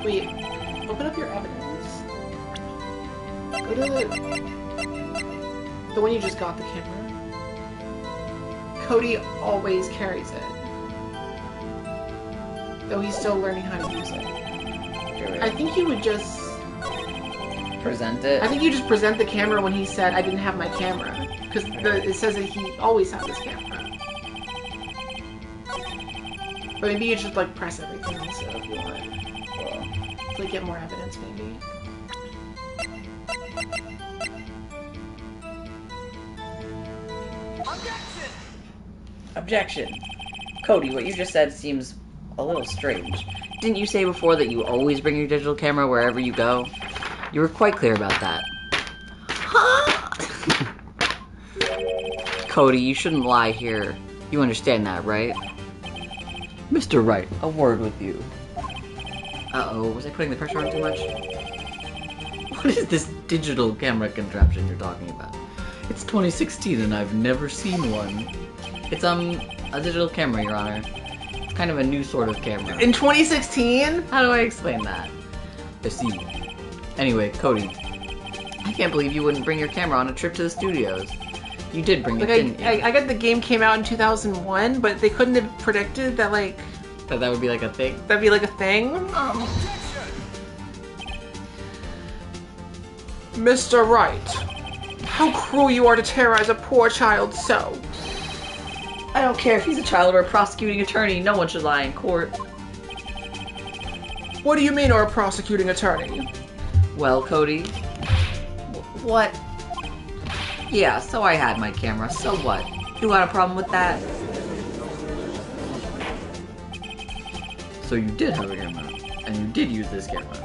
Speaker 1: Wait, open up your evidence. Go to the one you just got the camera. Cody always carries it. Though he's still learning how to use it. I think you would just...
Speaker 2: Present it?
Speaker 1: I think you just present the camera when he said, I didn't have my camera. Because it says that he always has his camera. But maybe you just, like, press everything also if you want. To, like, get more evidence, maybe.
Speaker 2: Objection! Cody, what you just said seems a little strange. Didn't you say before that you always bring your digital camera wherever you go? You were quite clear about that. Huh? Cody, you shouldn't lie here. You understand that, right? Mr. Wright, a word with you. Uh-oh, was I putting the pressure on too much? What is this digital camera contraption you're talking about? It's 2016 and I've never seen one. It's, a digital camera, Your Honor. It's kind of a new sort of camera.
Speaker 1: In 2016?
Speaker 2: How do I explain that? I see. Anyway, Cody, I can't believe you wouldn't bring your camera on a trip to the studios. You did bring it, didn't you?
Speaker 1: I got the game came out in 2001, but they couldn't have predicted that, like...
Speaker 2: That would be like a thing?
Speaker 1: That'd be like a thing? Mr. Wright, how cruel you are to terrorize a poor child so.
Speaker 2: I don't care if he's a child or a prosecuting attorney. No one should lie in court.
Speaker 1: What do you mean, or a prosecuting attorney?
Speaker 2: Well, Cody... What? Yeah, so I had my camera. So what? You got a problem with that? So you did have a camera, and you did use this camera.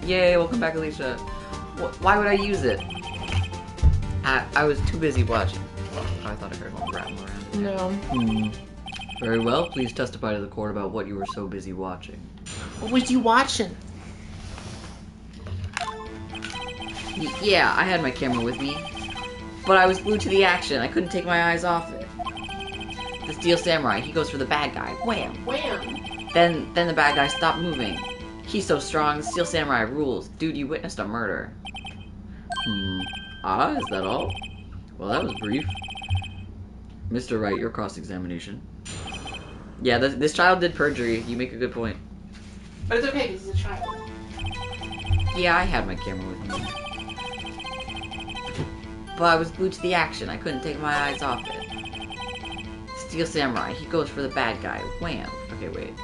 Speaker 2: Yay, welcome back, Alicia. Why would I use it? I was too busy watching. Oh, I thought I heard one rattle around.
Speaker 1: No.
Speaker 2: Very well, please testify to the court about what you were so busy watching.
Speaker 1: What was you watching?
Speaker 2: Yeah, I had my camera with me, but I was glued to the action. I couldn't take my eyes off it. The Steel Samurai, he goes for the bad guy. Wham!
Speaker 1: Wham!
Speaker 2: Then the bad guy stopped moving. He's so strong, the Steel Samurai rules. Dude, you witnessed a murder. Ah, is that all? Well, that was brief. Mr. Wright, your cross-examination. Yeah, this child did perjury. You make a good point.
Speaker 1: But it's okay, because he's a child.
Speaker 2: Yeah, I had my camera with me. But I was glued to the action. I couldn't take my eyes off it. Steel Samurai, he goes for the bad guy. Wham! Okay, wait.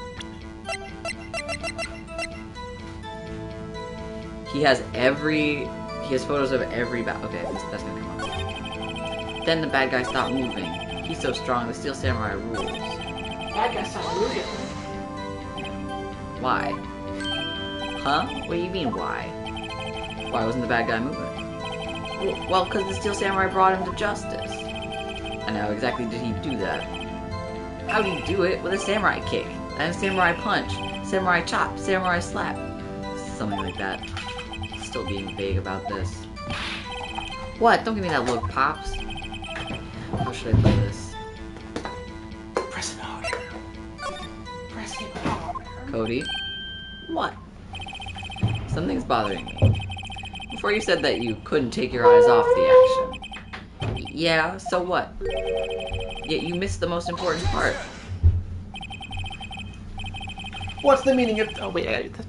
Speaker 2: He has photos of every okay, that's gonna come up. Then the bad guy stopped moving. He's so strong, the Steel Samurai rules.
Speaker 1: Bad guy stopped moving.
Speaker 2: Why? Huh? What do you mean, why? Why wasn't the bad guy moving? Well, because the Steel Samurai brought him to justice. And how exactly did he do that? How did he do it? With a samurai kick, and a samurai punch, samurai chop, samurai slap. Something like that. Still being vague about this. What? Don't give me that look, Pops. How should I play this?
Speaker 1: Press it harder. Press it harder.
Speaker 2: Cody? What? Something's bothering me. Before you said that you couldn't take your eyes off the action. Yeah, so what? Yet you missed the most important part.
Speaker 1: What's the meaning of... Oh, wait, I gotta do this.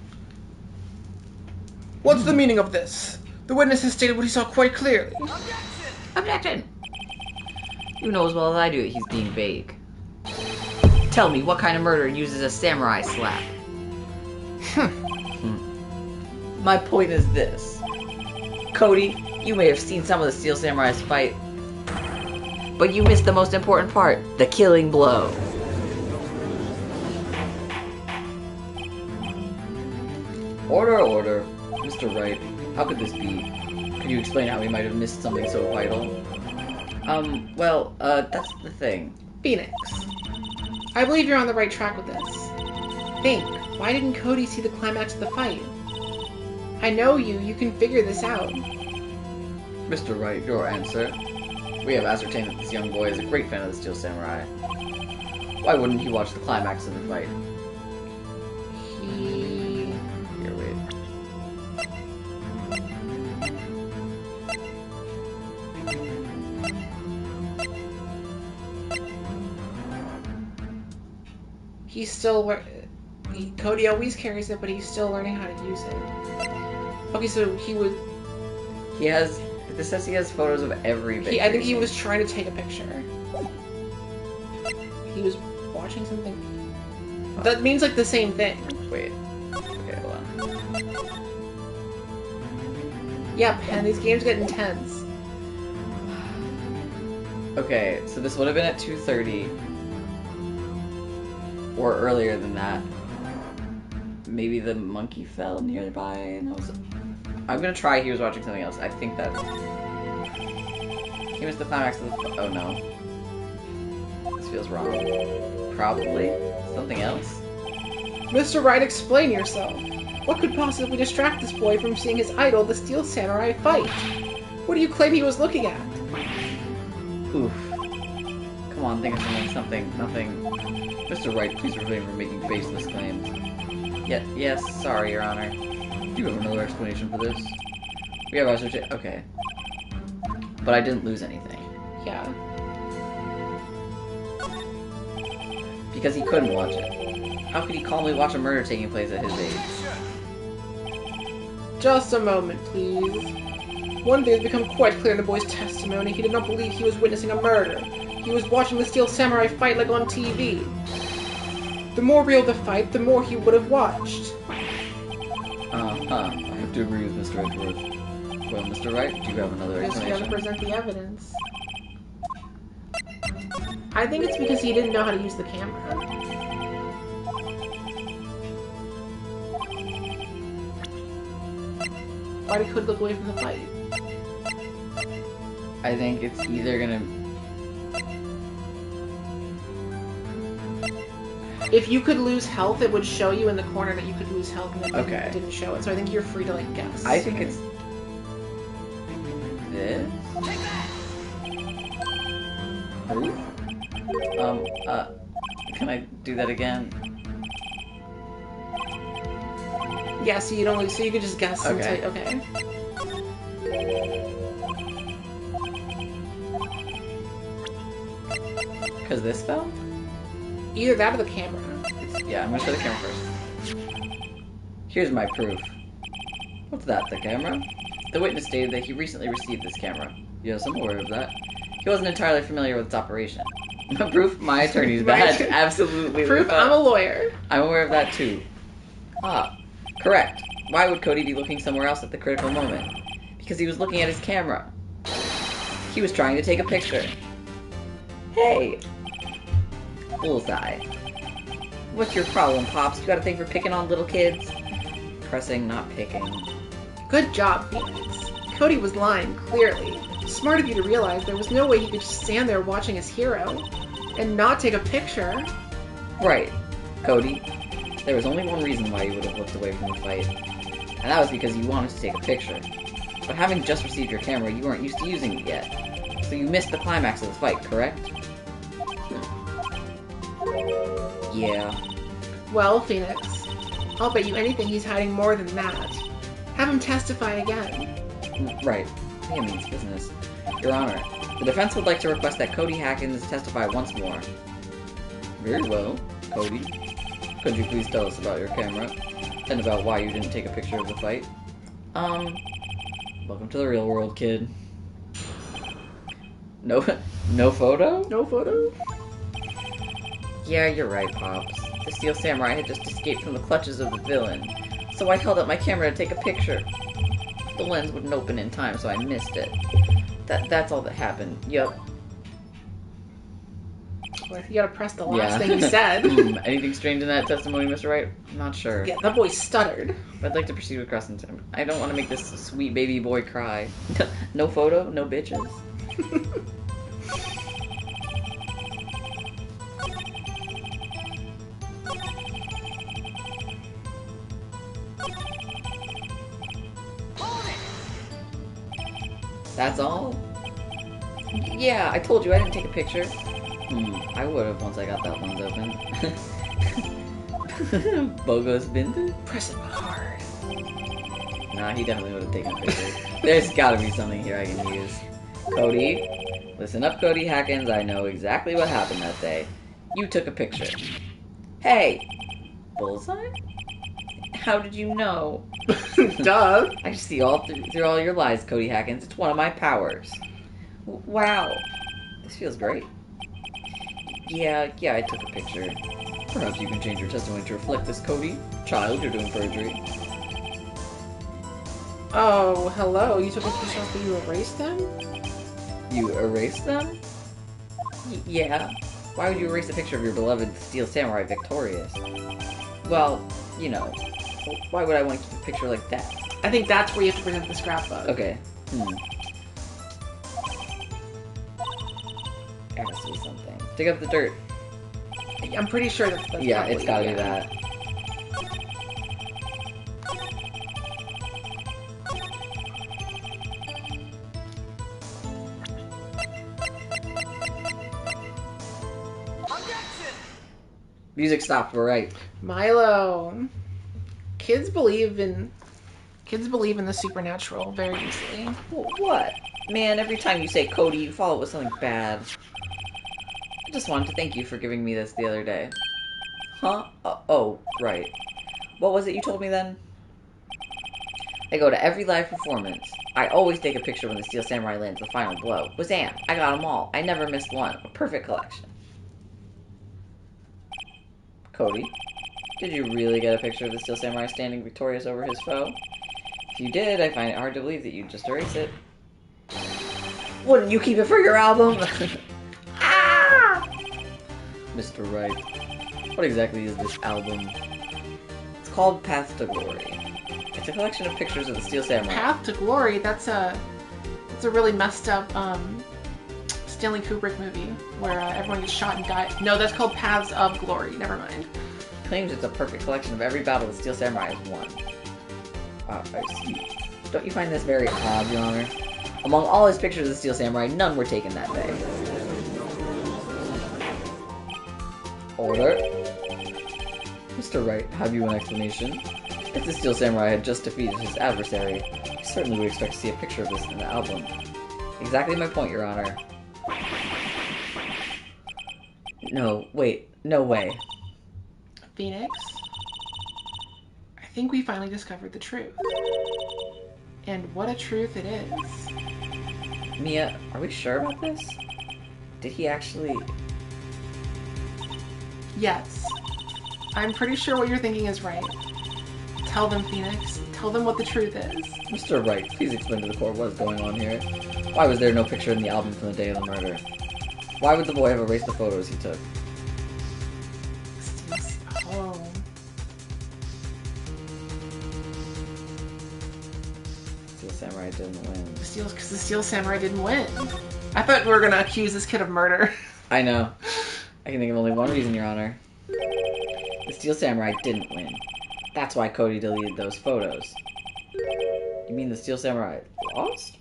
Speaker 1: What's the meaning of this? The witness has stated what he saw quite clearly.
Speaker 2: Objection! You know as well as I do that he's being vague. Tell me, what kind of murder uses a samurai slap? My point is this. Cody, you may have seen some of the Steel Samurai's fight, but you missed the most important part, the killing blow. Order. Mr. Wright, how could this be? Could you explain how we might have missed something so vital? That's the thing.
Speaker 1: Phoenix, I believe you're on the right track with this. Think, why didn't Cody see the climax of the fight? I know you can figure this out.
Speaker 2: Mr. Wright, your answer. We have ascertained that this young boy is a great fan of the Steel Samurai. Why wouldn't he watch the climax of the fight? Here, wait.
Speaker 1: He's still Cody always carries it, but he's still learning how to use it. Okay, so
Speaker 2: He has. This says he has photos of every victory.
Speaker 1: I think he was trying to take a picture. He was watching something. That means like the same thing.
Speaker 2: Wait. Okay, hold on.
Speaker 1: Yeah, Pen, these games get intense.
Speaker 2: Okay, so this would have been at 2:30. Or earlier than that. Maybe the monkey fell nearby and I'm gonna try he was watching something else. I think that... He missed the climax of the... Oh no. This feels wrong. Probably. Something else?
Speaker 1: Mr. Wright, explain yourself. What could possibly distract this boy from seeing his idol, the Steel Samurai, fight? What do you claim he was looking at?
Speaker 2: Oof. Come on, think of something. Nothing. Mr. Wright, please refrain from making baseless claims. Yes, sorry, Your Honor. Do you have another explanation for this? We have ascertained... Okay. But I didn't lose anything.
Speaker 1: Yeah.
Speaker 2: Because he couldn't watch it. How could he calmly watch a murder taking place at his age?
Speaker 1: Just a moment, please. One thing has become quite clear in the boy's testimony. He did not believe he was witnessing a murder. He was watching the Steel Samurai fight like on TV. The more real the fight, the more he would have watched.
Speaker 2: I have to agree with Mr. Edgeworth. Well, Mr. Wright, do you have another
Speaker 1: Yes, we have to
Speaker 2: explanation?
Speaker 1: present the evidence. I think it's because he didn't know how to use the camera. Why did Cody look away from the fight?
Speaker 2: I think it's either gonna...
Speaker 1: If you could lose health, it would show you in the corner that you could lose health, and it didn't show it. So I think you're free to like guess.
Speaker 2: I think it's... This? Proof? Can I do that again?
Speaker 1: Yeah, so you could just guess.
Speaker 2: Okay.
Speaker 1: Okay.
Speaker 2: Because this fell?
Speaker 1: Either that or the camera.
Speaker 2: Yeah, I'm gonna show the camera first. Here's my proof. What's that, the camera? The witness stated that he recently received this camera. Yes, I'm aware of that. He wasn't entirely familiar with its operation. Proof? My attorney's badge. Absolutely.
Speaker 1: Proof? I'm a lawyer.
Speaker 2: I'm aware of that too. Ah, correct. Why would Cody be looking somewhere else at the critical moment? Because he was looking at his camera. He was trying to take a picture. Hey! Bullseye. What's your problem, Pops? You got a thing for picking on little kids? Pressing, not picking.
Speaker 1: Good job, Phoenix. Cody was lying, clearly. Smart of you to realize there was no way he could just stand there watching his hero and not take a picture.
Speaker 2: Right. Cody, there was only one reason why you would have looked away from the fight, and that was because you wanted to take a picture. But having just received your camera, you weren't used to using it yet. So you missed the climax of the fight, correct? Yeah.
Speaker 1: Well, Phoenix, I'll bet you anything he's hiding more than that. Have him testify again.
Speaker 2: Right. It means business. Your Honor, the defense would like to request that Cody Hackins testify once more. Very well, Cody. Could you please tell us about your camera? And about why you didn't take a picture of the fight? Welcome to the real world, kid. No photo?
Speaker 1: No photo?
Speaker 2: Yeah, you're right, Pops. The Steel Samurai had just escaped from the clutches of the villain, So I held up my camera to take a picture. The lens wouldn't open in time, so I missed it. That's all that happened. Yup.
Speaker 1: Well, you gotta press the last
Speaker 2: Yeah.
Speaker 1: thing you said.
Speaker 2: Anything strange in that testimony, Mr. Wright? I'm not sure.
Speaker 1: Yeah, that boy stuttered.
Speaker 2: But I'd like to proceed with crossing. I don't want to make this sweet baby boy cry. No photo, no bitches. That's all? Yeah, I told you I didn't take a picture. I would have once I got that lens open. Bogo's Bindu?
Speaker 1: Press it hard.
Speaker 2: Nah, he definitely would have taken a picture. There's gotta be something here I can use. Cody? Listen up, Cody Hackins. I know exactly what happened that day. You took a picture. Hey! Bullseye? How did you know?
Speaker 1: Duh.
Speaker 2: I see all through all your lies, Cody Hackins. It's one of my powers. Wow. This feels great. Yeah, I took a picture. Perhaps you can change your testimony to reflect this, Cody. Child, you're doing perjury.
Speaker 1: Oh, hello. You took a picture after you erased them?
Speaker 2: You erased them? Yeah. Why would you erase a picture of your beloved Steel Samurai victorious? Well, you know. Why would I want to keep a picture like that?
Speaker 1: I think that's where you have to present the scrapbook.
Speaker 2: Okay. Gotta say something. Dig up the dirt.
Speaker 1: I'm pretty sure that's
Speaker 2: Yeah,
Speaker 1: probably,
Speaker 2: it's gotta be that. Music stopped, we're right.
Speaker 1: Milo. Kids believe in the supernatural very easily.
Speaker 2: What? Man, every time you say Cody, you follow it with something bad. I just wanted to thank you for giving me this the other day. Huh? Oh, right. What was it you told me then? I go to every live performance. I always take a picture when the Steel Samurai lands the final blow. Wazam! I got them all. I never missed one. A perfect collection. Cody, did you really get a picture of the Steel Samurai standing victorious over his foe? If you did, I find it hard to believe that you'd just erase it. Wouldn't you keep it for your album? Ah! Mr. Wright, what exactly is this album? It's called Path to Glory. It's a collection of pictures of the Steel Samurai.
Speaker 1: Path to Glory, that's a really messed up Stanley Kubrick movie where everyone gets shot and dies. No, that's called Paths of Glory. Never mind.
Speaker 2: Claims it's a perfect collection of every battle the Steel Samurai has won. I see. Don't you find this very odd, Your Honor? Among all his pictures of the Steel Samurai, none were taken that day. Order. Mr. Wright, have you an explanation? If the Steel Samurai had just defeated his adversary, I certainly would expect to see a picture of this in the album. Exactly my point, Your Honor. No, wait, no way.
Speaker 1: Phoenix, I think we finally discovered the truth. And what a truth it is.
Speaker 2: Mia, are we sure about this? Did he actually...
Speaker 1: Yes. I'm pretty sure what you're thinking is right. Tell them, Phoenix. Tell them what the truth is.
Speaker 2: Mr. Wright, please explain to the court what is going on here. Why was there no picture in the album from the day of the murder? Why would the boy have erased the photos he took?
Speaker 1: Oh.
Speaker 2: Steel Samurai didn't win.
Speaker 1: Because the Steel Samurai didn't win. I thought we were going to accuse this kid of murder.
Speaker 2: I know. I can think of only one reason, Your Honor. The Steel Samurai didn't win. That's why Cody deleted those photos. You mean the Steel Samurai lost?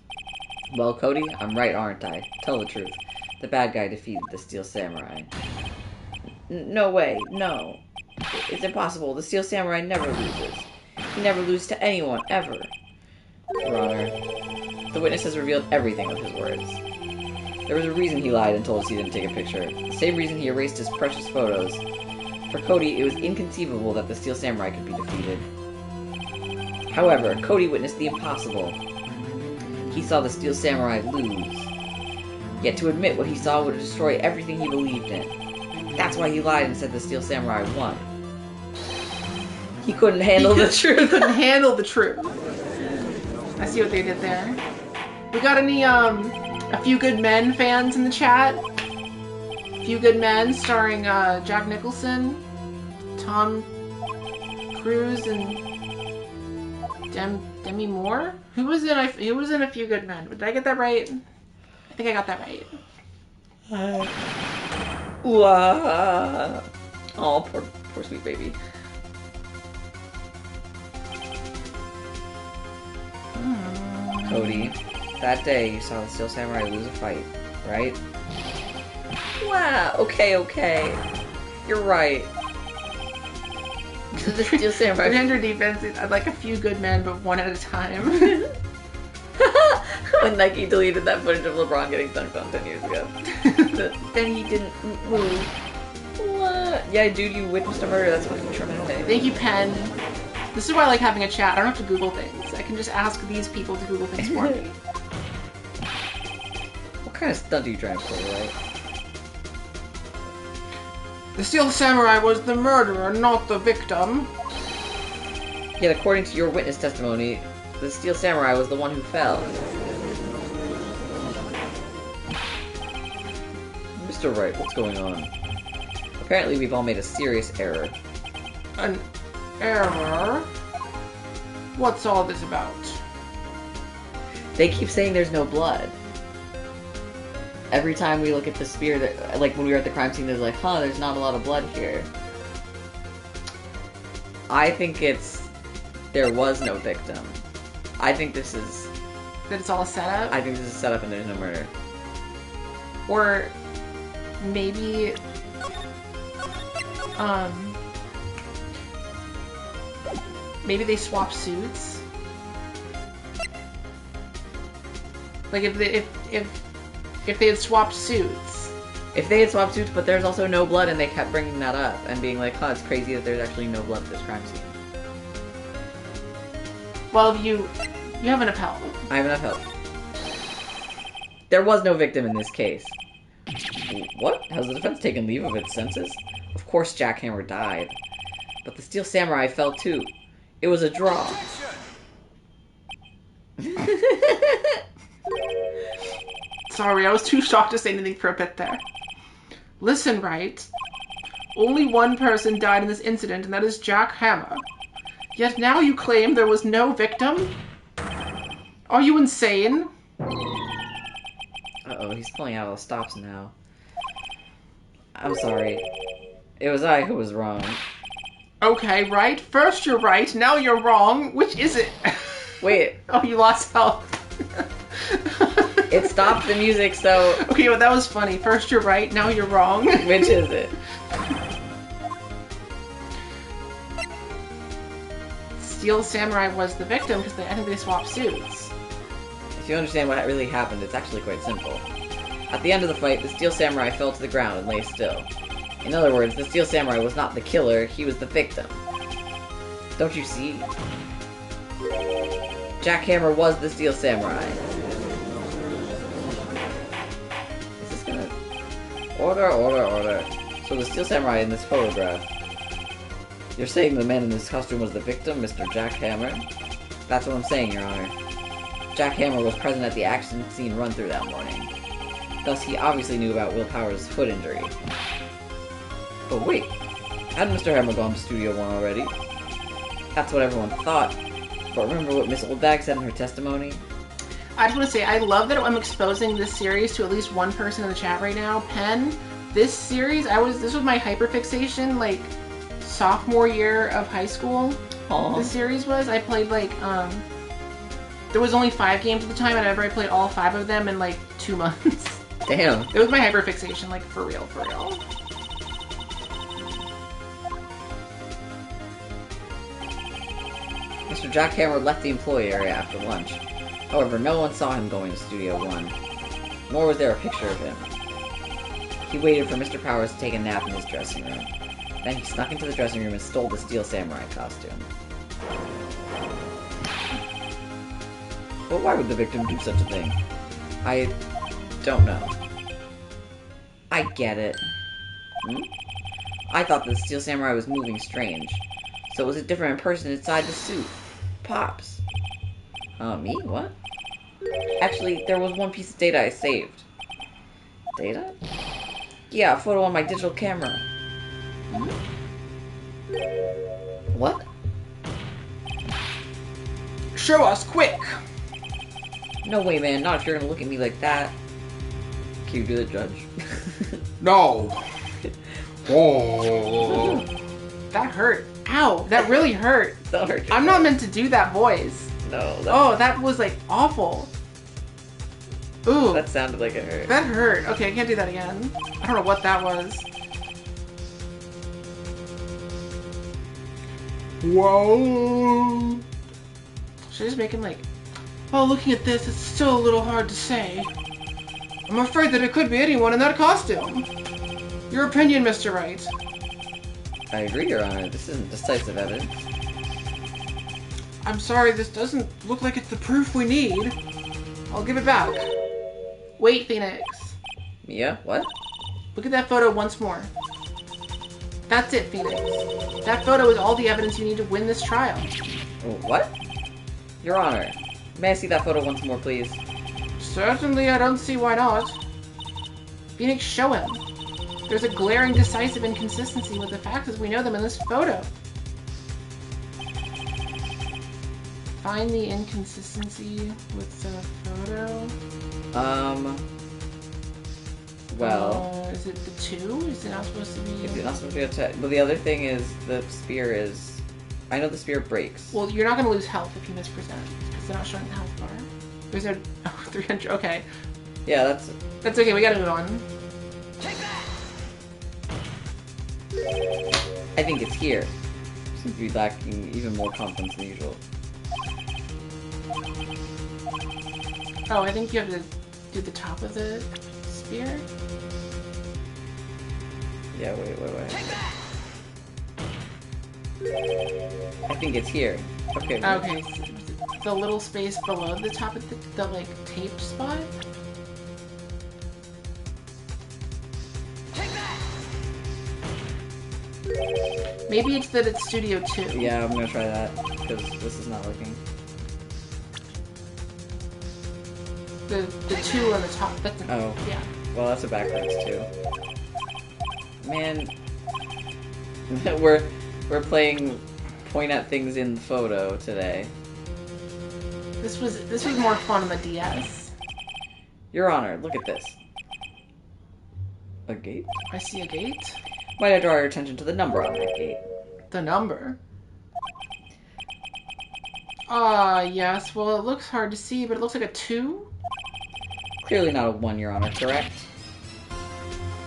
Speaker 2: Well, Cody, I'm right, aren't I? Tell the truth. The bad guy defeated the Steel Samurai. No way, no. It's impossible. The Steel Samurai never loses. He never loses to anyone, ever. Your Honor, the witness has revealed everything with his words. There was a reason he lied and told us he didn't take a picture. The same reason he erased his precious photos. For Cody, it was inconceivable that the Steel Samurai could be defeated. However, Cody witnessed the impossible. He saw the Steel Samurai lose. Yet to admit what he saw would destroy everything he believed in. That's why he lied and said the Steel Samurai won. He couldn't handle the
Speaker 1: He
Speaker 2: truth.
Speaker 1: couldn't handle the truth. I see what they did there. We got any, A Few Good Men fans in the chat? A Few Good Men starring, Jack Nicholson, Tom Cruise, and Demi Moore? Who was in A Few Good Men? Did I get that right? I think I got that right.
Speaker 2: Oh, poor sweet baby. Cody, that day you saw the Steel Samurai lose a fight, right? Wow, okay. You're right. The Steel Samurai...
Speaker 1: 300 defense, I'd like a few good men, but one at a time.
Speaker 2: When Nike deleted that footage of LeBron getting dunked on 10 years ago. Then he didn't move. What? Yeah, dude, you witnessed a murder. That's fucking traumatic.
Speaker 1: Thank you, Pen. This is why I like having a chat. I don't have to Google things. I can just ask these people to Google things for me.
Speaker 2: What kind of stunt are you trying to play, right?
Speaker 1: The Steel Samurai was the murderer, not the victim.
Speaker 2: Yet according to your witness testimony, the Steel Samurai was the one who fell. Mr. Wright, what's going on? Apparently we've all made a serious error.
Speaker 1: An error? What's all this about?
Speaker 2: They keep saying there's no blood. Every time we look at the spear, that, like when we were at the crime scene, there's like, huh, there's not a lot of blood here. I think there was no victim. I think this is...
Speaker 1: That it's all a setup?
Speaker 2: I think this is set up and there's no murder.
Speaker 1: Or maybe... Maybe they swap suits? Like if they had swapped suits.
Speaker 2: If they had swapped suits, but there's also no blood, and they kept bringing that up and being like, huh, it's crazy that there's actually no blood at this crime scene.
Speaker 1: Well, you have enough help.
Speaker 2: I have enough help. There was no victim in this case. What? Has the defense taken leave of its senses? Of course Jackhammer died. But the Steel Samurai fell too. It was a draw.
Speaker 1: Sorry, I was too shocked to say anything for a bit there. Listen, Wright. Only one person died in this incident, and that is Jack Hammer. Yet now you claim there was no victim? Are you insane?
Speaker 2: Uh-oh, he's pulling out all the stops now. I'm sorry. It was I who was wrong.
Speaker 1: Okay, right. First you're right, now you're wrong. Which is it?
Speaker 2: Wait.
Speaker 1: Oh, you lost health.
Speaker 2: It stopped the music, so...
Speaker 1: Okay, well that was funny. First you're right, now you're wrong.
Speaker 2: Which is it?
Speaker 1: Steel Samurai was the victim because I think they swapped suits.
Speaker 2: If you understand what really happened, it's actually quite simple. At the end of the fight, the Steel Samurai fell to the ground and lay still. In other words, the Steel Samurai was not the killer, he was the victim. Don't you see? Jackhammer was the Steel Samurai. Is this gonna... Order. So the Steel Samurai in this photograph... You're saying the man in this costume was the victim, Mr. Jackhammer? That's what I'm saying, Your Honor. Jackhammer was present at the accident scene run-through that morning. Thus, he obviously knew about Will Power's foot injury. But wait, hadn't Mr. Hammer gone to Studio 1 already? That's what everyone thought. But remember what Miss Oldbag said in her testimony?
Speaker 1: I just want to say, I love that I'm exposing this series to at least one person in the chat right now. Pen, this series, this was my hyperfixation, like, sophomore year of high school.
Speaker 2: Aww.
Speaker 1: This series was. I played, like, there was only 5 games at the time, and I ever played all 5 of them in, like, 2 months.
Speaker 2: Damn.
Speaker 1: It was my hyperfixation, like, for real.
Speaker 2: Mr. Jackhammer left the employee area after lunch. However, no one saw him going to Studio 1. Nor was there a picture of him. He waited for Mr. Powers to take a nap in his dressing room. Then he snuck into the dressing room and stole the Steel Samurai costume. But why would the victim do such a thing? I don't know. I get it. I thought the Steel Samurai was moving strange. So it was a different person inside the suit. Pops. Me? What? Actually, there was one piece of data I saved. Data? Yeah, a photo on my digital camera. Hmm? What?
Speaker 1: Show us, quick!
Speaker 2: No way, man. Not if you're gonna look at me like that. Can you do the judge?
Speaker 1: No. Oh. That hurt. Ow, that really hurt.
Speaker 2: That hurt.
Speaker 1: I'm not meant to do that voice.
Speaker 2: No.
Speaker 1: Oh, that was like awful. Ooh.
Speaker 2: That sounded like it hurt.
Speaker 1: That hurt. Okay, I can't do that again. I don't know what that was. Whoa. Should I just make him like... Oh, looking at this, it's still a little hard to say. I'm afraid that it could be anyone in that costume. Your opinion, Mr. Wright.
Speaker 2: I agree, Your Honor. This isn't decisive evidence.
Speaker 1: I'm sorry, this doesn't look like it's the proof we need. I'll give it back. Wait, Phoenix.
Speaker 2: Mia? What?
Speaker 1: Look at that photo once more. That's it, Phoenix. That photo is all the evidence you need to win this trial.
Speaker 2: Oh, what? Your Honor, may I see that photo once more, please?
Speaker 1: Certainly, I don't see why not. Phoenix, show him. There's a glaring decisive inconsistency with the facts as we know them in this photo. Find the inconsistency with the photo.
Speaker 2: Well...
Speaker 1: is it the 2? Is it not supposed to be...
Speaker 2: Is it not supposed to be a test? But the other thing is, the spear is... I know the spear breaks.
Speaker 1: Well, you're not going to lose health if you mispresent, because they're not showing the health bar. There's a... Oh, 300, okay.
Speaker 2: Yeah, that's...
Speaker 1: That's okay, we gotta move on.
Speaker 2: I think it's here. Seems to be lacking even more confidence than usual.
Speaker 1: Oh, I think you have to do the top of the spear?
Speaker 2: Yeah, wait. I think it's here. Okay.
Speaker 1: Okay, so the little space below the top of the like, taped spot? Maybe it's that it's Studio 2.
Speaker 2: Yeah, I'm gonna try that, because this is not working.
Speaker 1: The 2 on the top. That's
Speaker 2: Oh.
Speaker 1: Yeah.
Speaker 2: Well, that's a backwards, too. Man... we're playing point at things in the photo today.
Speaker 1: This was more fun on the DS.
Speaker 2: Your Honor, look at this. A gate?
Speaker 1: I see a gate.
Speaker 2: Might I draw your attention to the number on that gate?
Speaker 1: The number? Yes. Well, it looks hard to see, but it looks like a 2?
Speaker 2: Clearly not a 1, Your Honor, correct?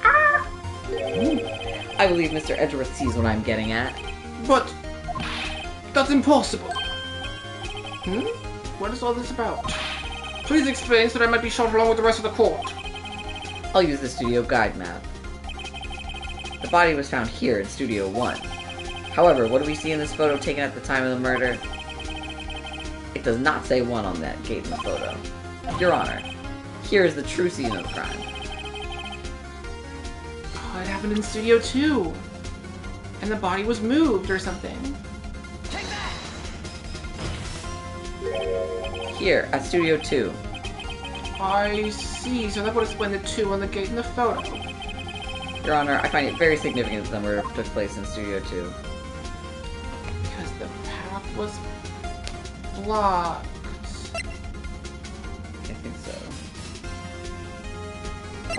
Speaker 2: I believe Mr. Edgeworth sees what I'm getting at.
Speaker 1: But... that's impossible. What is all this about? Please explain so that I might be shot along with the rest of the court.
Speaker 2: I'll use the studio guide map. The body was found here in Studio 1. However, what do we see in this photo taken at the time of the murder? It does not say 1 on that gate in the photo. Your Honor, here is the true scene of the crime.
Speaker 1: Oh, it happened in Studio 2. And the body was moved or something.
Speaker 2: Here, at Studio 2.
Speaker 1: I see. So that would explain the 2 on the gate in the photo.
Speaker 2: Your Honor, I find it very significant that the murder took place in Studio 2.
Speaker 1: Because the path was blocked.
Speaker 2: I think so.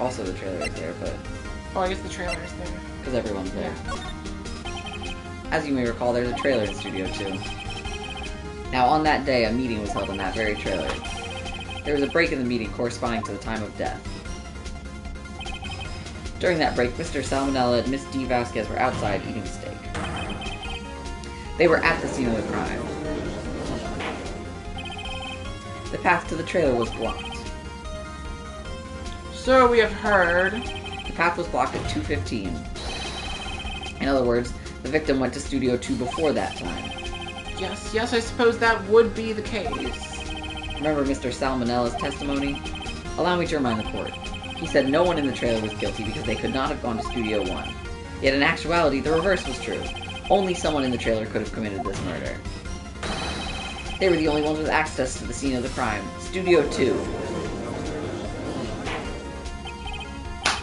Speaker 2: Also, the trailer is there, but...
Speaker 1: Oh, I guess the trailer is there.
Speaker 2: Because everyone's there.
Speaker 1: Yeah.
Speaker 2: As you may recall, there's a trailer in Studio 2. Now, on that day, a meeting was held in that very trailer. There was a break in the meeting corresponding to the time of death. During that break, Mr. Salmonella and Miss D. Vasquez were outside eating steak. They were at the scene of the crime. The path to the trailer was blocked.
Speaker 1: So we have heard.
Speaker 2: The path was blocked at 2:15. In other words, the victim went to Studio 2 before that time.
Speaker 1: Yes, I suppose that would be the case.
Speaker 2: Remember Mr. Salmonella's testimony? Allow me to remind the court. He said no one in the trailer was guilty because they could not have gone to Studio 1. Yet in actuality, the reverse was true. Only someone in the trailer could have committed this murder. They were the only ones with access to the scene of the crime. Studio 2.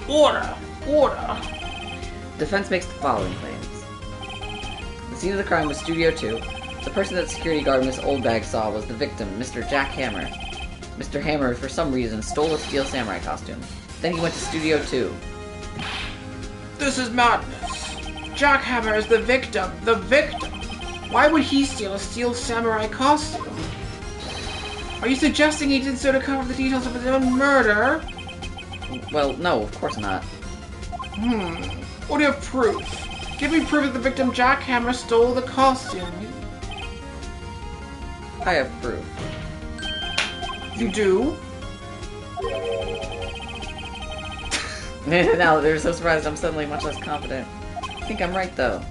Speaker 1: Order! Order!
Speaker 2: Defense makes the following claims. The scene of the crime was Studio 2. The person that the security guard Miss Oldbag saw was the victim, Mr. Jack Hammer. Mr. Hammer, for some reason, stole a steel samurai costume. Then he went to Studio 2.
Speaker 1: This is madness. Jack Hammer is the victim. The victim! Why would he steal a steel samurai costume? Are you suggesting he did so to cover the details of his own murder?
Speaker 2: Well, no, of course not.
Speaker 1: What do you have proof? Give me proof that the victim Jack Hammer stole the costume.
Speaker 2: I have proof.
Speaker 1: You do?
Speaker 2: Now they're so surprised I'm suddenly much less confident. I think I'm right, though.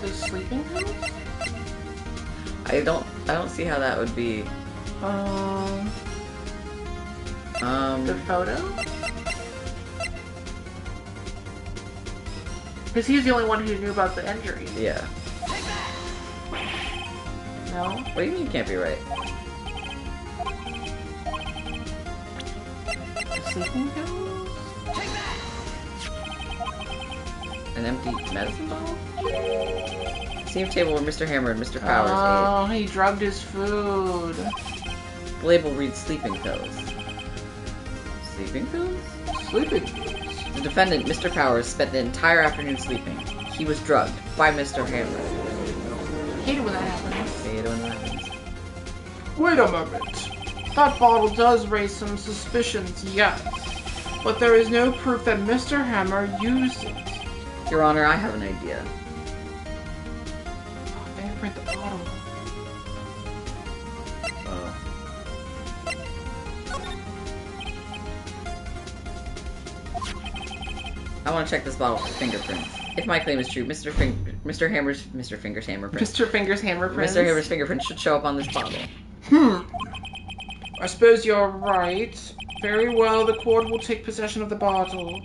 Speaker 1: The sleeping pills?
Speaker 2: I don't see how that would be.
Speaker 1: The photo? Because he's the only one who knew about the injury.
Speaker 2: Yeah.
Speaker 1: No?
Speaker 2: What do you mean you can't be right?
Speaker 1: Sleeping pills?
Speaker 2: An empty medicine bottle? Same table where Mr. Hammer and Mr. Powers
Speaker 1: Oh, he drugged his food.
Speaker 2: ate. The label reads sleeping pills. Sleeping pills?
Speaker 1: Sleeping pills?
Speaker 2: The defendant, Mr. Powers, spent the entire afternoon sleeping. He was drugged by Mr. Hammer.
Speaker 1: Hate it when that happens.
Speaker 2: Hate it when that happens.
Speaker 1: Wait a moment. That bottle does raise some suspicions, yes. But there is no proof that Mr. Hammer used it.
Speaker 2: Your Honor, I have an idea.
Speaker 1: Oh, fingerprint the bottle.
Speaker 2: I want to check this bottle for fingerprints. If my claim is true, Mr. Finger's hammerprints.
Speaker 1: Mr. Finger's hammerprints.
Speaker 2: Mr. Hammer's fingerprints should show up on this bottle.
Speaker 1: I suppose you're right. Very well, the court will take possession of the bottle.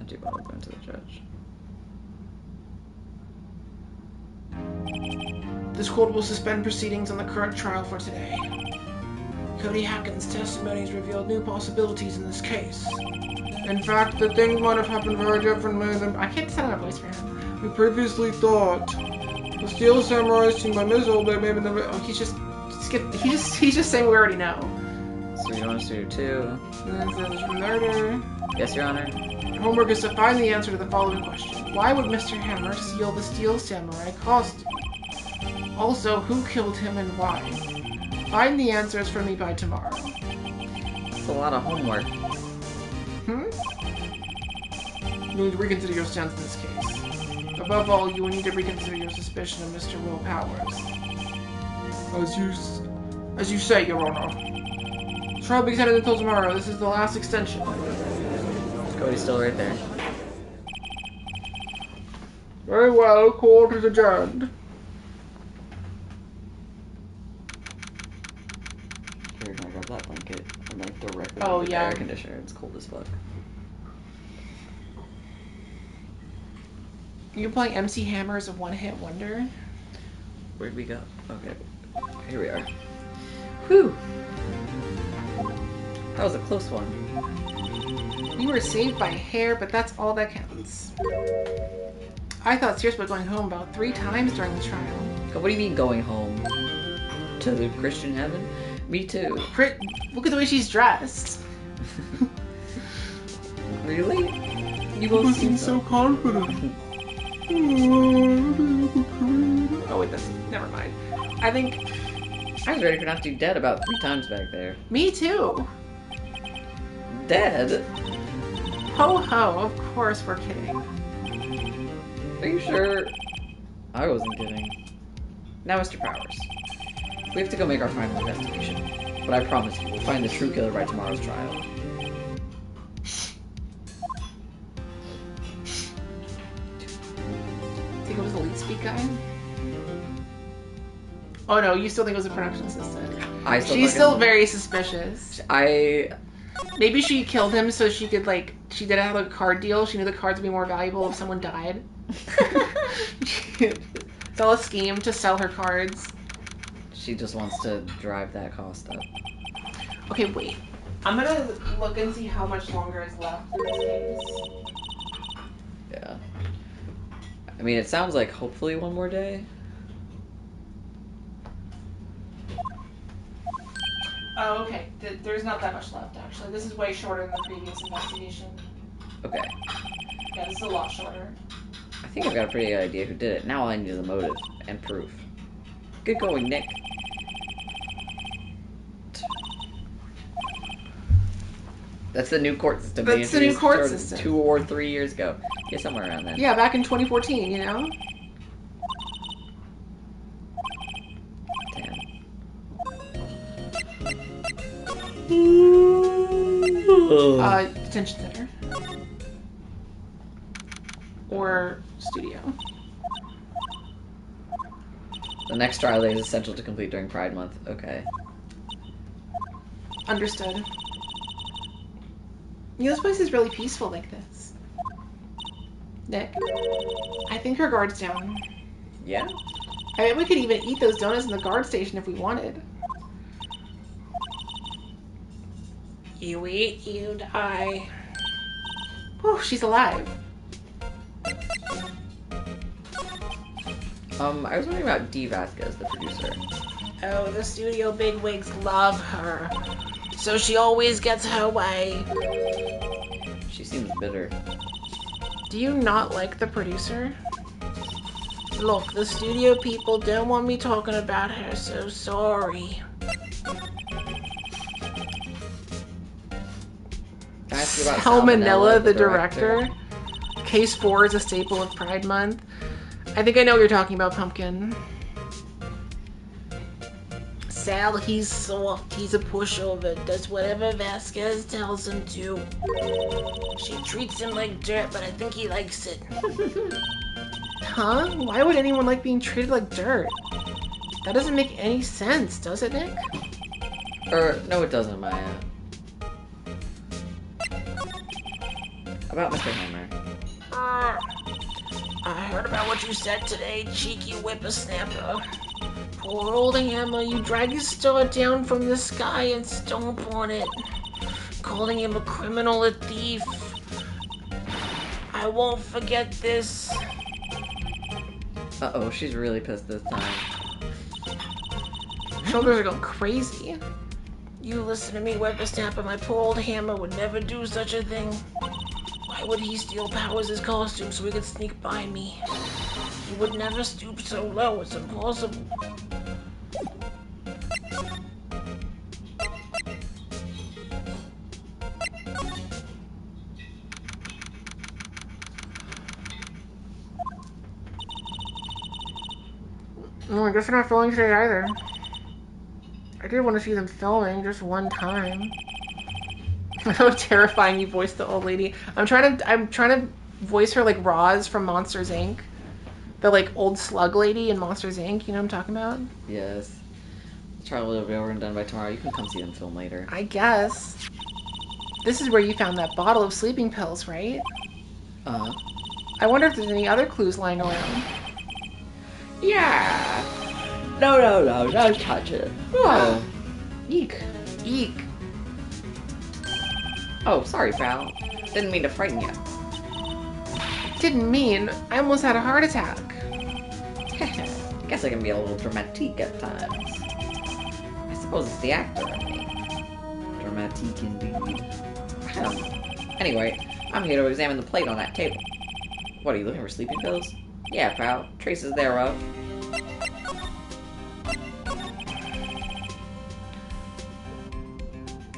Speaker 2: I do want to go into the judge.
Speaker 1: This court will suspend proceedings on the current trial for today. Cody Hacken's testimonies revealed new possibilities in this case. In fact, the things might have happened very differently than I can't set on a voice for him. We previously thought. The steel samurai seen by Miss Oldbag maybe the he's just saying we already know.
Speaker 2: So you want us to do 2?
Speaker 1: And then says murder.
Speaker 2: Yes, Your Honor.
Speaker 1: Your homework is to find the answer to the following question. Why would Mr. Hammer steal the steel samurai costume? Also, who killed him and why? Find the answers for me by tomorrow.
Speaker 2: That's a lot of homework.
Speaker 1: You need to reconsider your stance in this case. Above all, you will need to reconsider your suspicion of Mr. Will Powers. As you say, Your Honor. The trial will be extended until tomorrow. This is the last extension.
Speaker 2: Cody's still right there.
Speaker 1: Very well, court is adjourned.
Speaker 2: Here, can I grab that blanket? I'm like directly
Speaker 1: Oh,
Speaker 2: under the
Speaker 1: yeah.
Speaker 2: air conditioner. It's cold as fuck.
Speaker 1: You're playing MC Hammer as a one-hit wonder?
Speaker 2: Where'd we go? Okay. Here we are. Whew! That was a close one.
Speaker 1: You were saved by a hair, but that's all that counts. I thought Sears was going home about 3 times during the trial.
Speaker 2: What do you mean going home? To the Christian heaven? Me too.
Speaker 1: Look at the way she's dressed.
Speaker 2: Really? You both seem so
Speaker 1: confident. Oh wait, never mind. I think
Speaker 2: I was ready for not to do dead about 3 times back there.
Speaker 1: me too.
Speaker 2: Dead?
Speaker 1: Ho ho, of course we're kidding.
Speaker 2: Are you sure? I wasn't kidding. Now, Mr. Powers. We have to go make our final investigation. But I promise you, we'll find the true killer by tomorrow's trial.
Speaker 1: Think it was the lead speak guy? Oh no, you still think it was a production assistant.
Speaker 2: I still
Speaker 1: She's
Speaker 2: fucking-
Speaker 1: still very suspicious.
Speaker 2: I
Speaker 1: Maybe she killed him so she could, like, she did have a card deal. She knew the cards would be more valuable if someone died. It's all a scheme to sell her cards.
Speaker 2: She just wants to drive that cost up.
Speaker 1: Okay, wait. I'm gonna look and see how much longer is left in this case.
Speaker 2: Yeah. I mean, it sounds like hopefully one more day.
Speaker 1: Oh, okay. There's not that much left, actually. This is way shorter than the previous investigation.
Speaker 2: Okay.
Speaker 1: Yeah, this is a lot shorter.
Speaker 2: I think I've got a pretty good idea who did it. Now all I need is a motive and proof. Good going, Nick. That's the new court system.
Speaker 1: That's the new court system.
Speaker 2: 2 or 3 years ago. Yeah, somewhere around then.
Speaker 1: Yeah, back in 2014, you know? Detention center. Or studio.
Speaker 2: The next trial day is essential to complete during Pride Month. Okay.
Speaker 1: Understood. You know, this place is really peaceful like this. Nick, I think her guard's down.
Speaker 2: Yeah?
Speaker 1: I bet we could even eat those donuts in the guard station if we wanted. You eat, you die. Oh, she's alive.
Speaker 2: I was wondering about Dee Vasquez, the producer.
Speaker 1: Oh, the studio bigwigs love her. So she always gets her way.
Speaker 2: She seems bitter.
Speaker 1: Do you not like the producer? Look, the studio people don't want me talking about her, so sorry.
Speaker 2: Can I ask you about
Speaker 1: Sal Manella, the director? Case 4 is a staple of Pride Month. I think I know what you're talking about, Pumpkin. Sal, he's soft. He's a pushover. Does whatever Vasquez tells him to. She treats him like dirt, but I think he likes it. Huh? Why would anyone like being treated like dirt? That doesn't make any sense, does it, Nick?
Speaker 2: No, it doesn't, Maya. About Mr. Hammer.
Speaker 1: I heard about what you said today, cheeky whippersnapper. Poor old Hammer, you drag his star down from the sky and stomp on it, calling him a criminal, a thief. I won't forget this.
Speaker 2: Uh-oh, she's really pissed this time.
Speaker 1: Shoulders are going crazy. You listen to me, whippersnapper. My poor old Hammer would never do such a thing. Why would he steal Powers' costume so he could sneak by me? He would never stoop so low. It's impossible. Oh, I guess they're not filming today either. I did want to see them filming just one time. How terrifying you voiced the old lady. I'm trying to voice her like Roz from Monsters Inc. The like old slug lady in Monsters Inc. You know what I'm talking about?
Speaker 2: Yes. The trial will be over and done by tomorrow. You can come see them film later.
Speaker 1: I guess. This is where you found that bottle of sleeping pills, right?
Speaker 2: Uh-huh.
Speaker 1: I wonder if there's any other clues lying around.
Speaker 2: Yeah. No, don't touch it. Oh. Eek.
Speaker 1: Eek.
Speaker 2: Oh, sorry, pal. Didn't mean to frighten you.
Speaker 1: Didn't mean. I almost had a heart attack.
Speaker 2: Guess I can be a little dramatique at times. I suppose it's the actor in me. Dramatique indeed. Anyway, I'm here to examine the plate on that table. What, are you looking for sleeping pills? Yeah, pal. Traces thereof.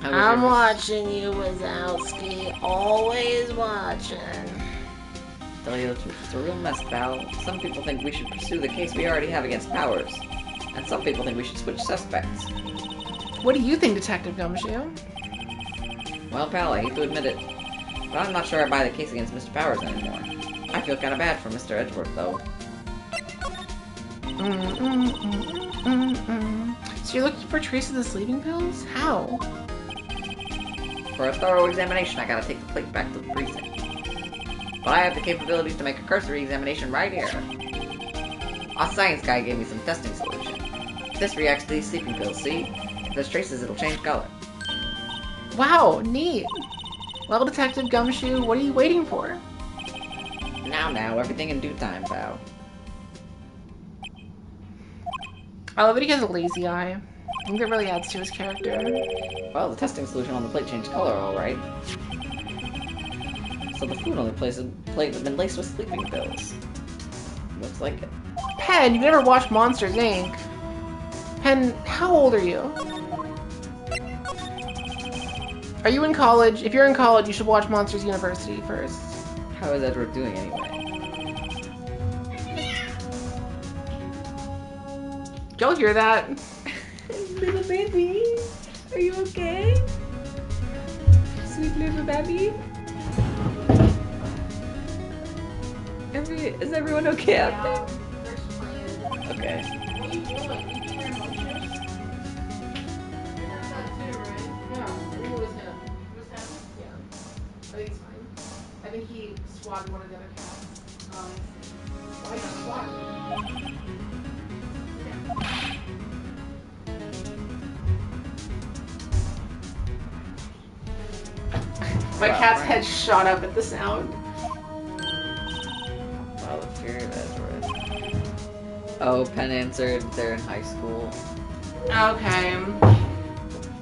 Speaker 1: I'm watching you, Wazowski. Always watching.
Speaker 2: Tell you the truth, it's a real mess, pal. Some people think we should pursue the case we already have against Powers. And some people think we should switch suspects.
Speaker 1: What do you think, Detective Gumshoe?
Speaker 2: Well, pal, I hate to admit it, but I'm not sure I buy the case against Mr. Powers anymore. I feel kind of bad for Mr. Edgeworth, though.
Speaker 1: So you're looking for traces of the sleeping pills? How?
Speaker 2: For a thorough examination, I gotta take the plate back to the precinct. But I have the capabilities to make a cursory examination right here. Our science guy gave me some testing solution. This reacts to these sleeping pills, see? If there's traces, it'll change color.
Speaker 1: Wow, neat. Well, Detective Gumshoe, what are you waiting for?
Speaker 2: Now, everything in due time, pal.
Speaker 1: I love that he has a lazy eye. I think that really adds to his character.
Speaker 2: Well, the testing solution on the plate changed color, alright. So the food on the plate has been laced with sleeping pills. Looks like it.
Speaker 1: Pen, you've never watched Monsters, Inc. Pen, how old are you? Are you in college? If you're in college, you should watch Monsters University first.
Speaker 2: How is Edward doing anyway?
Speaker 1: Y'all hear that?
Speaker 2: Little baby, are you okay? Sweet little baby? Is everyone okay out there? Okay.
Speaker 1: What are you doing? I think it's fine. I think he swatted one of the other cats. Why just swat? My cat's head shot up at the sound.
Speaker 2: Wow, the fear of Edward. Oh, Penn answered they're in high school.
Speaker 1: Okay.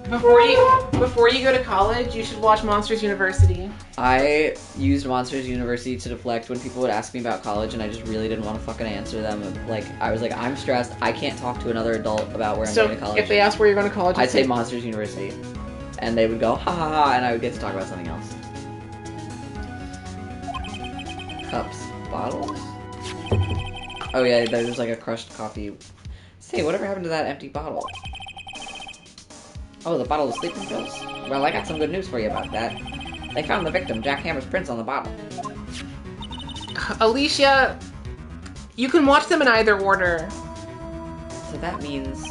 Speaker 1: Before you go to college, you should watch Monsters University.
Speaker 2: I used Monsters University to deflect when people would ask me about college, and I just really didn't want to fucking answer them. Like, I was like, I'm stressed. I can't talk to another adult about where I'm going to college.
Speaker 1: So if they ask where you're going to college,
Speaker 2: I'd say Monsters University. And they would go, ha ha ha, and I would get to talk about something else. Cups. Bottles? Oh yeah, there's like a crushed coffee. Say, whatever happened to that empty bottle? Oh, the bottle of sleeping pills? Well, I got some good news for you about that. They found the victim, Jack Hammer's prints on the bottle.
Speaker 1: Alicia, you can watch them in either order.
Speaker 2: So that means...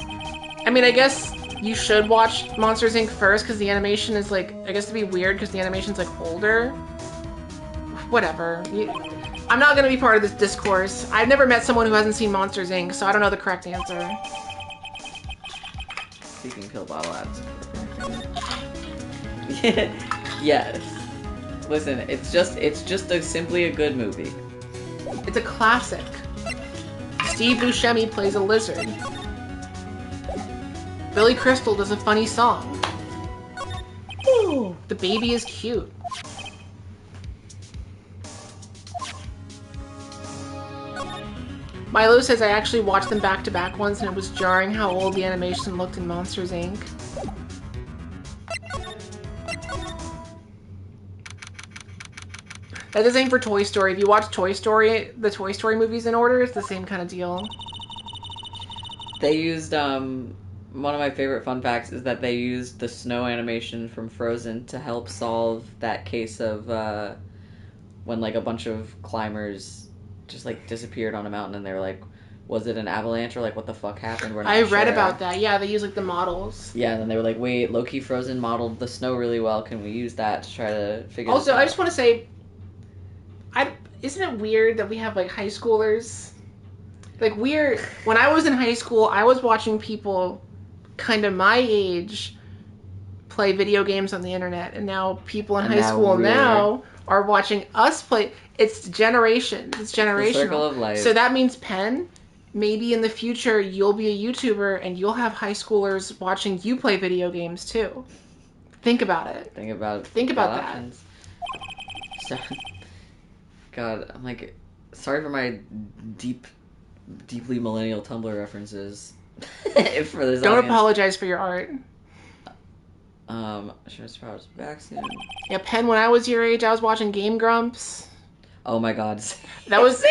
Speaker 1: I mean, I guess you should watch Monsters Inc. first, because the animation is like, I guess to be weird, because the animation's like older. Whatever. I'm not going to be part of this discourse. I've never met someone who hasn't seen Monsters Inc., so I don't know the correct answer.
Speaker 2: Sleeping pill bottle ads. Yes. Listen, it's just simply a good movie.
Speaker 1: It's a classic. Steve Buscemi plays a lizard. Billy Crystal does a funny song. Ooh, the baby is cute. Milo says I actually watched them back to back once and it was jarring how old the animation looked in Monsters Inc. That's the same for Toy Story. If you watch Toy Story, the Toy Story movies in order, it's the same kind of deal.
Speaker 2: They used, one of my favorite fun facts is that they used the snow animation from Frozen to help solve that case of, when, like, a bunch of climbers just, like, disappeared on a mountain and they were like, was it an avalanche or, like, what the fuck happened? We're not
Speaker 1: I read
Speaker 2: sure.
Speaker 1: about that. Yeah, they use, like, the models.
Speaker 2: Yeah, and then they were like, wait, Loki Frozen modeled the snow really well. Can we use that to try to figure this
Speaker 1: Also,
Speaker 2: out?
Speaker 1: I just want to say, isn't it weird that we have, like, high schoolers? Like, when I was in high school, I was watching people kind of my age play video games on the internet, and now people in high school now are watching us play. It's generations. It's generational.
Speaker 2: The circle of life.
Speaker 1: So that means, Penn, maybe in the future you'll be a YouTuber and you'll have high schoolers watching you play video games too. Think about it.
Speaker 2: Think about
Speaker 1: that.
Speaker 2: Options. So, God, I'm like, sorry for my deeply millennial Tumblr references. For this
Speaker 1: Don't
Speaker 2: audience.
Speaker 1: apologize for your art.
Speaker 2: Sure, Sprouts back soon.
Speaker 1: Yeah, Penn, when I was your age, I was watching Game Grumps.
Speaker 2: Oh my God.
Speaker 1: That was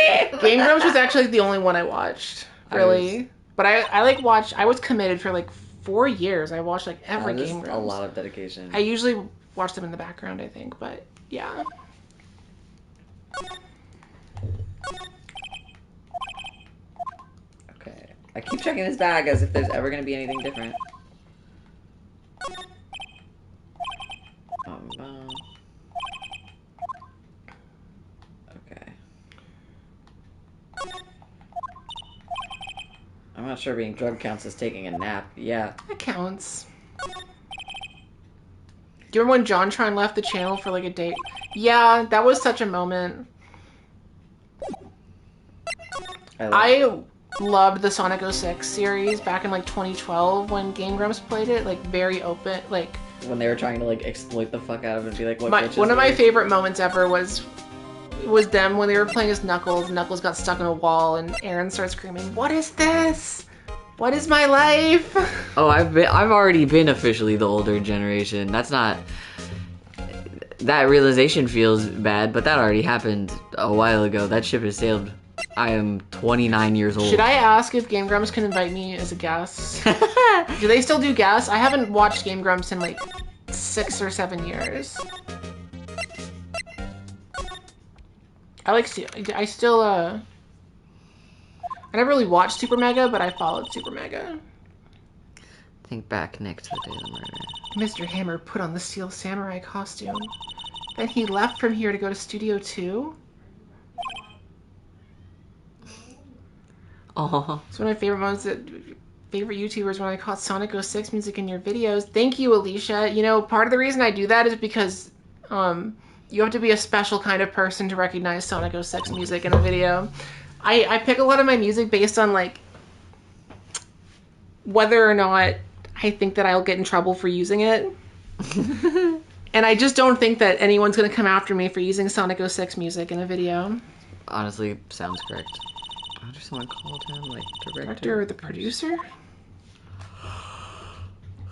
Speaker 1: Game Grumps was actually the only one I watched, really. But I like watched. I was committed for like 4 years. I watched like every Game Grumps.
Speaker 2: A lot of dedication.
Speaker 1: I usually watch them in the background, I think, but yeah.
Speaker 2: Okay. I keep checking this bag as if there's ever gonna be anything different. not sure being drunk counts as taking a nap. Yeah.
Speaker 1: That counts. Do you remember when JonTron left the channel for like a date? Yeah, that was such a moment. I loved the Sonic 06 series back in like 2012 when Game Grumps played it. Like very open, like
Speaker 2: when they were trying to like exploit the fuck out of it and be like, what?
Speaker 1: One of my favorite moments ever was them when they were playing as Knuckles. Knuckles got stuck in a wall and Aaron starts screaming, "What is this? What is my life?"
Speaker 2: Oh, I've already been officially the older generation. That's not. That realization feels bad, but that already happened a while ago. That ship has sailed. I am 29 years old.
Speaker 1: Should I ask if Game Grumps can invite me as a guest? Do they still do guests? I haven't watched Game Grumps in like 6 or 7 years. I never really watched Super Mega, but I followed Super Mega.
Speaker 2: Think back, Nick, to the day of the murder.
Speaker 1: Mr. Hammer put on the Steel Samurai costume. Then he left from here to go to Studio 2?
Speaker 2: Oh.
Speaker 1: It's one of my favorite moments favorite YouTubers when I caught Sonic 06 music in your videos. Thank you, Alicia. You know, part of the reason I do that is because you have to be a special kind of person to recognize Sonic 06 music in a video. I pick a lot of my music based on like whether or not I think that I'll get in trouble for using it. And I just don't think that anyone's going to come after me for using Sonic 06 music in a video.
Speaker 2: Honestly, sounds correct. How does someone call him? Like,
Speaker 1: Director or the producer?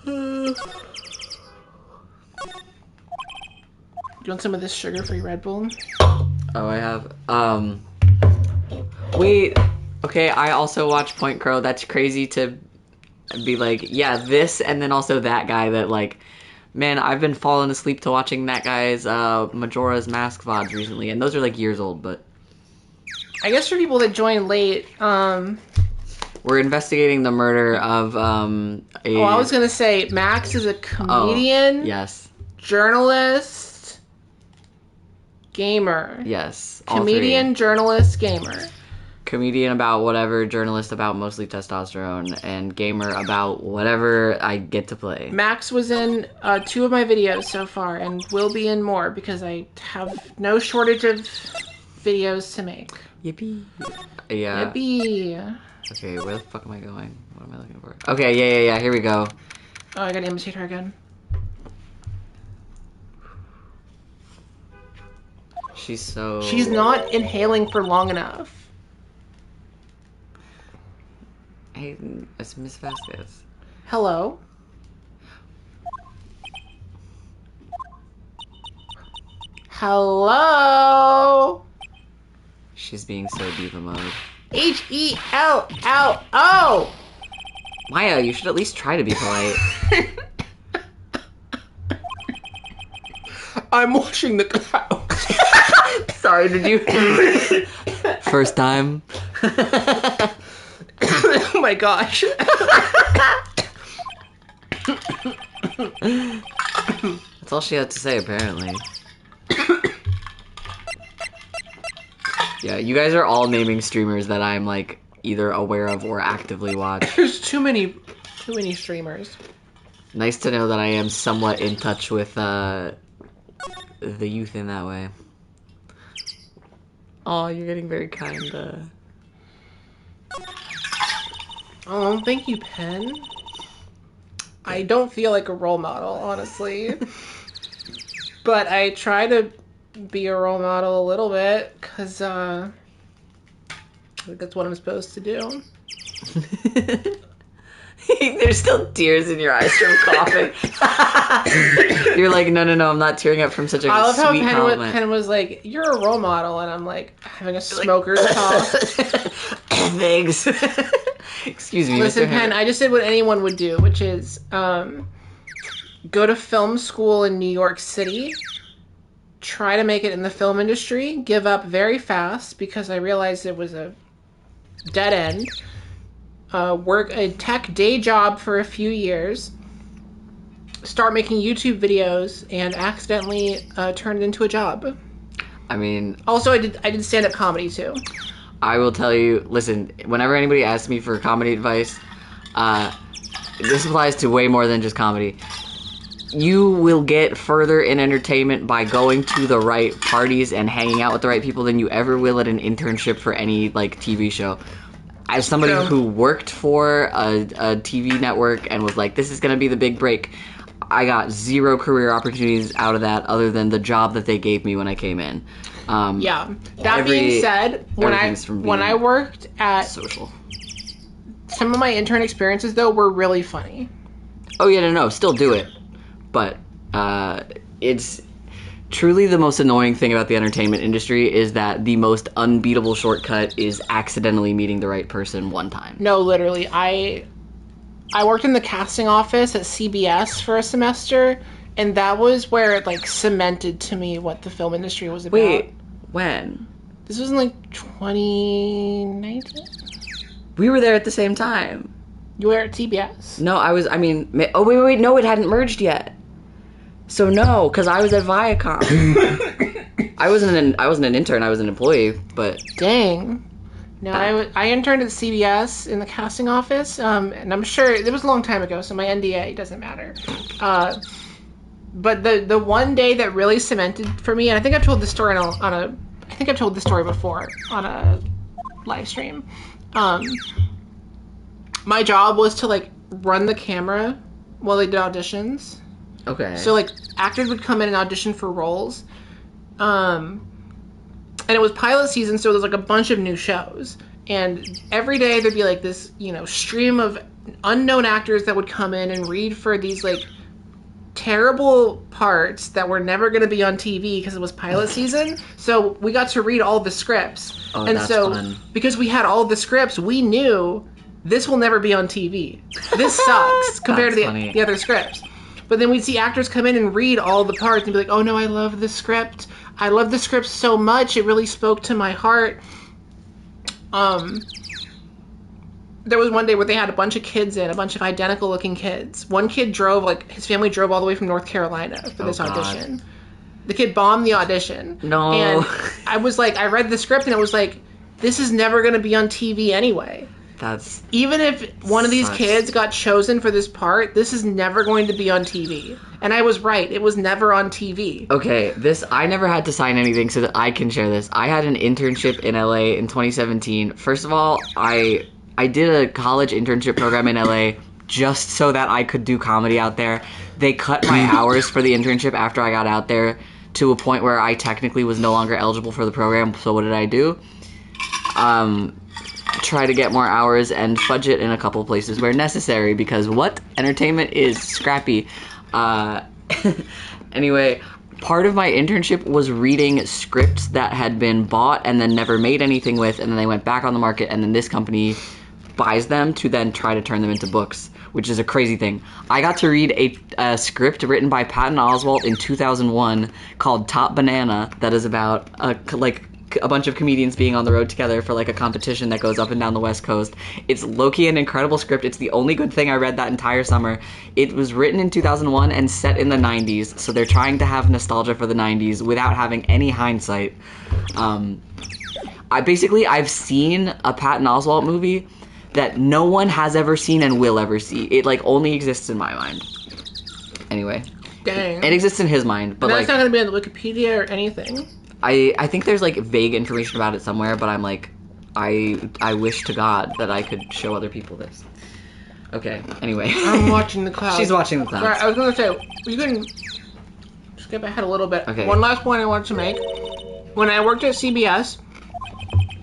Speaker 1: You want some of this sugar-free Red Bull?
Speaker 2: Oh, I have. Wait. Okay, I also watch Point Crow. That's crazy to be like, yeah, this, and then also that guy that, like, man, I've been falling asleep to watching that guy's Majora's Mask VODs recently, and those are, like, years old, but...
Speaker 1: I guess for people that join late,
Speaker 2: we're investigating the murder of,
Speaker 1: Oh, I was gonna say, Max is a comedian.
Speaker 2: Oh, yes.
Speaker 1: Journalist. Gamer.
Speaker 2: Yes.
Speaker 1: Comedian, journalist, gamer.
Speaker 2: Comedian about whatever, journalist about mostly testosterone, and gamer about whatever I get to play.
Speaker 1: Max was in 2 of my videos so far, and will be in more, because I have no shortage of videos to make.
Speaker 2: Yippee. Yeah.
Speaker 1: Yippee.
Speaker 2: Okay, where the fuck am I going? What am I looking for? Okay, yeah, here we go.
Speaker 1: Oh, I gotta imitate her again.
Speaker 2: She's
Speaker 1: not inhaling for long enough.
Speaker 2: Hey, it's Miss Vasquez.
Speaker 1: Hello. Hello.
Speaker 2: She's being so diva mode.
Speaker 1: Hello.
Speaker 2: Maya, you should at least try to be polite.
Speaker 1: I'm watching the clouds.
Speaker 2: Sorry, did you? First time.
Speaker 1: Oh my gosh.
Speaker 2: That's all she had to say, apparently. Yeah, you guys are all naming streamers that I'm, like, either aware of or actively watch.
Speaker 1: There's too many streamers.
Speaker 2: Nice to know that I am somewhat in touch with, the youth in that way. Oh, you're getting very kind,
Speaker 1: Oh, thank you, Pen. I don't feel like a role model, honestly. But I try to be a role model a little bit, because, I think that's what I'm supposed to do.
Speaker 2: There's still tears in your eyes from coughing. You're like, no, I'm not tearing up from such a
Speaker 1: I love
Speaker 2: sweet
Speaker 1: how
Speaker 2: compliment.
Speaker 1: Pen was like, you're a role model, and I'm like, having a smoker's cough.
Speaker 2: Thanks. Excuse me,
Speaker 1: Listen,
Speaker 2: Mr.
Speaker 1: Pen, I just did what anyone would do, which is go to film school in New York City, try to make it in the film industry, give up very fast because I realized it was a dead end, work a tech day job for a few years, start making YouTube videos, and accidentally turn it into a job.
Speaker 2: I mean...
Speaker 1: Also, I did stand-up comedy, too.
Speaker 2: I will tell you, listen, whenever anybody asks me for comedy advice, this applies to way more than just comedy. You will get further in entertainment by going to the right parties and hanging out with the right people than you ever will at an internship for any, like, TV show. As somebody
Speaker 1: True.
Speaker 2: who worked for a TV network and was like, this is going to be the big break, I got 0 career opportunities out of that other than the job that they gave me when I came in.
Speaker 1: Yeah. That being said, when I worked at
Speaker 2: social.
Speaker 1: some of my intern experiences, though, were really funny.
Speaker 2: Oh, yeah, no, still do it. But it's truly the most annoying thing about the entertainment industry is that the most unbeatable shortcut is accidentally meeting the right person one time.
Speaker 1: No, literally. I worked in the casting office at CBS for a semester, and that was where it, like, cemented to me what the film industry was about.
Speaker 2: Wait, when?
Speaker 1: This was in, like, 2019?
Speaker 2: We were there at the same time.
Speaker 1: You were at CBS?
Speaker 2: No, wait, no, it hadn't merged yet. So no, because I was at Viacom. I wasn't an intern, I was an employee, but...
Speaker 1: Dang. No, I interned at CBS in the casting office, and I'm sure it was a long time ago, so my NDA doesn't matter. But the one day that really cemented for me, and I think I've told this story I think I've told this story before on a live stream. My job was to, like, run the camera while they did auditions.
Speaker 2: Okay.
Speaker 1: So, like, actors would come in and audition for roles. And it was pilot season, so there was, like, a bunch of new shows. And every day there'd be, like, this, stream of unknown actors that would come in and read for these, like, terrible parts that were never going to be on TV because it was pilot season. So we got to read all the scripts.
Speaker 2: Oh,
Speaker 1: and
Speaker 2: that's
Speaker 1: so,
Speaker 2: fun.
Speaker 1: because we had all the scripts, we knew this will never be on TV. This sucks compared to the other scripts. But then we'd see actors come in and read all the parts and be like, oh no, I love the script. I love the script so much. It really spoke to my heart. There was one day where they had a bunch of kids in, a bunch of identical looking kids. One kid drove, like, his family drove all the way from North Carolina for this audition. The kid bombed the audition.
Speaker 2: No.
Speaker 1: And I was like, I read the script and it was like, this is never going to be on TV anyway. Even if one of these kids got chosen for this part, this is never going to be on TV. And I was right. It was never on TV.
Speaker 2: Okay, I never had to sign anything so that I can share this. I had an internship in LA in 2017. First of all, I did a college internship program in LA just so that I could do comedy out there. They cut my hours for the internship after I got out there to a point where I technically was no longer eligible for the program. So what did I do? Try to get more hours and fudge it in a couple places where necessary, because entertainment is scrappy. Anyway, part of my internship was reading scripts that had been bought and then never made anything with, and then they went back on the market, and then this company buys them to then try to turn them into books, which is a crazy thing. I got to read a script written by Patton Oswalt in 2001 called Top Banana that is about a bunch of comedians being on the road together for, like, a competition that goes up and down the West Coast. It's low-key an incredible script. It's the only good thing I read that entire summer. It was written in 2001 and set in the 90s, so they're trying to have nostalgia for the 90s without having any hindsight. I've seen a Patton Oswalt movie that no one has ever seen and will ever see. It, like, only exists in my mind. Anyway.
Speaker 1: Dang.
Speaker 2: It exists in his mind, but,
Speaker 1: that's not going to be on the Wikipedia or anything.
Speaker 2: I think there's, like, vague information about it somewhere, but I'm like, I wish to God that I could show other people this. Okay, anyway.
Speaker 1: I'm watching the clouds.
Speaker 2: She's watching the clouds.
Speaker 1: Sorry, I was going to say, you can skip ahead a little bit.
Speaker 2: Okay.
Speaker 1: One last point I wanted to make. When I worked at CBS,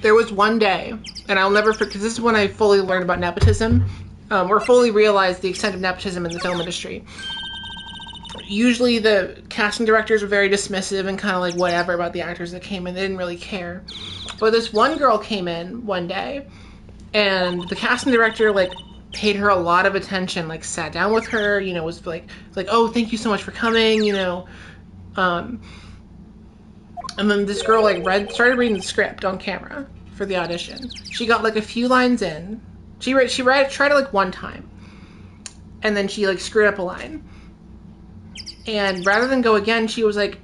Speaker 1: there was one day, and I'll never forget, because this is when I fully learned about nepotism, or fully realized the extent of nepotism in the film industry. Usually the casting directors were very dismissive and kind of like whatever about the actors that came in. They didn't really care. But this one girl came in one day, and the casting director, like, paid her a lot of attention, like, sat down with her, was like, oh, thank you so much for coming, and then this girl, like, started reading the script on camera for the audition. She got, like, a few lines in. She tried it, like, one time, and then she, like, screwed up a line. And rather than go again, she was like,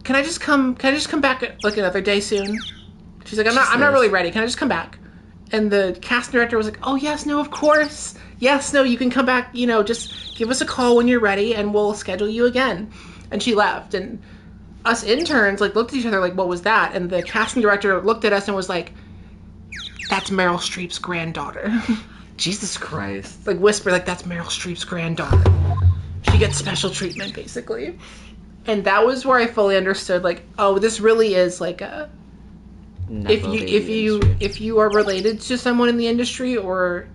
Speaker 1: can I just come back, like, another day soon? She's like, I'm not really ready. Can I just come back? And the casting director was like, oh, yes, no, of course. Yes, no, you can come back, just give us a call when you're ready and we'll schedule you again. And she left. And us interns, looked at each other like, what was that? And the casting director looked at us and was like, that's Meryl Streep's granddaughter.
Speaker 2: Jesus Christ.
Speaker 1: Whispered, that's Meryl Streep's granddaughter. She gets special treatment, basically. And that was where I fully understood, oh, this really is a... If you are related to someone in the industry or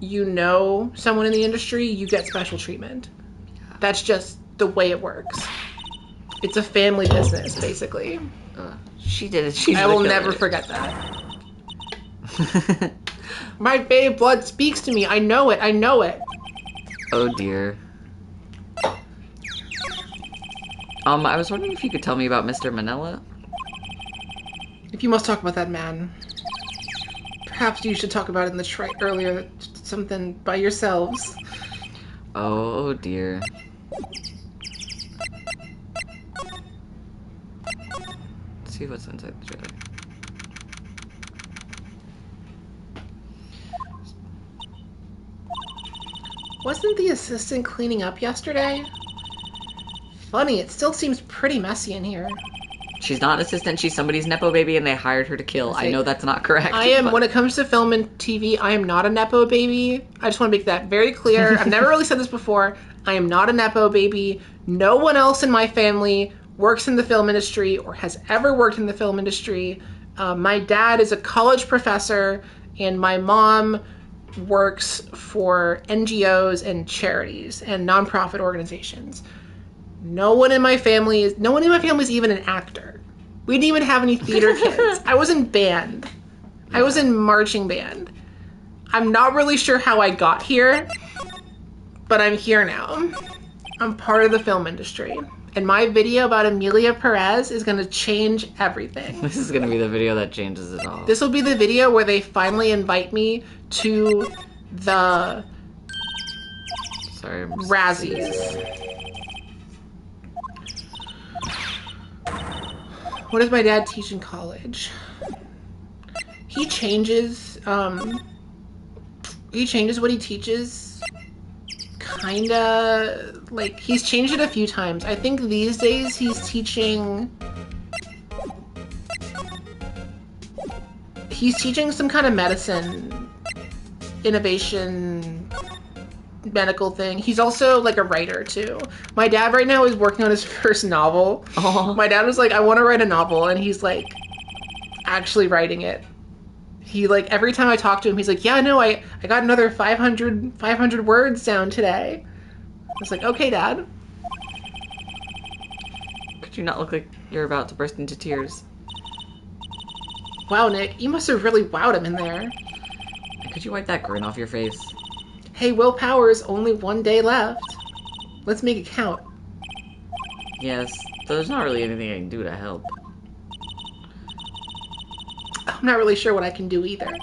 Speaker 1: someone in the industry, you get special treatment. That's just the way it works. It's a family business, basically.
Speaker 2: She did it.
Speaker 1: I will never forget that. My babe blood speaks to me. I know it.
Speaker 2: Oh dear. I was wondering if you could tell me about Mr. Manella.
Speaker 1: If you must talk about that man, perhaps you should talk about it in the earlier something by yourselves.
Speaker 2: Oh dear. Let's see what's inside the trailer.
Speaker 1: Wasn't the assistant cleaning up yesterday? Funny, it still seems pretty messy in here.
Speaker 2: She's not an assistant, she's somebody's Nepo baby and they hired her to kill. I know that's not correct.
Speaker 1: When it comes to film and TV, I am not a Nepo baby. I just want to make that very clear. I've never really said this before. I am not a Nepo baby. No one else in my family works in the film industry or has ever worked in the film industry. My dad is a college professor and my mom works for NGOs and charities and nonprofit organizations. No one in my family is even an actor. We didn't even have any theater kids. I was in band. I was in marching band. I'm not really sure how I got here, but I'm here now. I'm part of the film industry. And my video about Emilia Perez is going to change everything.
Speaker 2: This is going to be the video that changes it all.
Speaker 1: This will be the video where they finally invite me to the Razzies. What does my dad teach in college? He changes what he teaches. Kinda, he's changed it a few times. I think these days he's teaching some kind of medicine, innovation, medical thing. He's also a writer too. My dad right now is working on his first novel.
Speaker 2: Oh.
Speaker 1: My dad was like, I want to write a novel, and he's actually writing it. He every time I talk to him, he's like, yeah, no, I got another 500 words down today. I was like, okay, Dad.
Speaker 2: Could you not look like you're about to burst into tears?
Speaker 1: Wow, Nick, you must have really wowed him in there.
Speaker 2: Could you wipe that grin off your face?
Speaker 1: Hey, Will Powers, only one day left. Let's make it count.
Speaker 2: Yes, there's not really anything I can do to help.
Speaker 1: I'm not really sure what I can do either.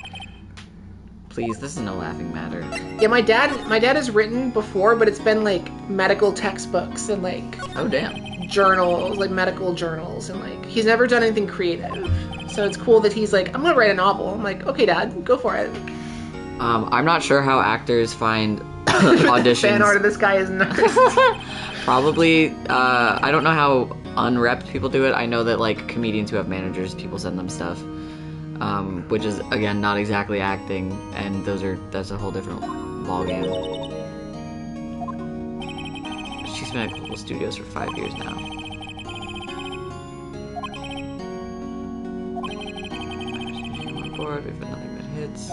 Speaker 2: Please, this is no laughing matter.
Speaker 1: Yeah, my dad has written before, but it's been medical textbooks and
Speaker 2: oh damn,
Speaker 1: journals, medical journals, and he's never done anything creative. So it's cool that he's I'm gonna write a novel. I'm like, okay, Dad, go for it.
Speaker 2: I'm not sure how actors find auditions.
Speaker 1: Fan art of this guy is nuts.
Speaker 2: Probably, I don't know how unrepped people do it. I know that comedians who have managers, people send them stuff. Which is, again, not exactly acting, and that's a whole different ballgame. She's been at Global Studios for 5 years now. On board, we've got nothing but hits.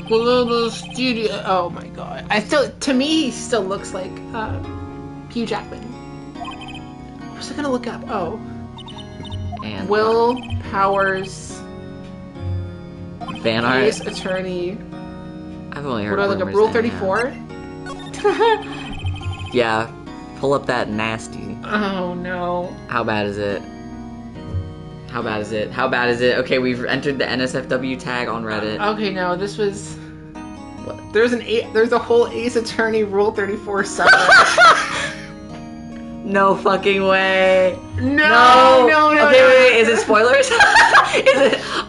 Speaker 1: Global Studio. Oh my god. To me, he still looks like Hugh Jackman. What was I gonna look up? Oh.
Speaker 2: And
Speaker 1: Will Powers.
Speaker 2: Fan art.
Speaker 1: Ace Attorney.
Speaker 2: I've only heard.
Speaker 1: What do I look up? Rule 34.
Speaker 2: Yeah, pull up that nasty.
Speaker 1: Oh no.
Speaker 2: How bad is it? How bad is it? How bad is it? Okay, we've entered the NSFW tag on Reddit.
Speaker 1: Okay, no, this was.
Speaker 2: What?
Speaker 1: There's a whole Ace Attorney Rule 34 subreddit.
Speaker 2: No fucking way.
Speaker 1: No.
Speaker 2: Okay, wait, is it spoilers?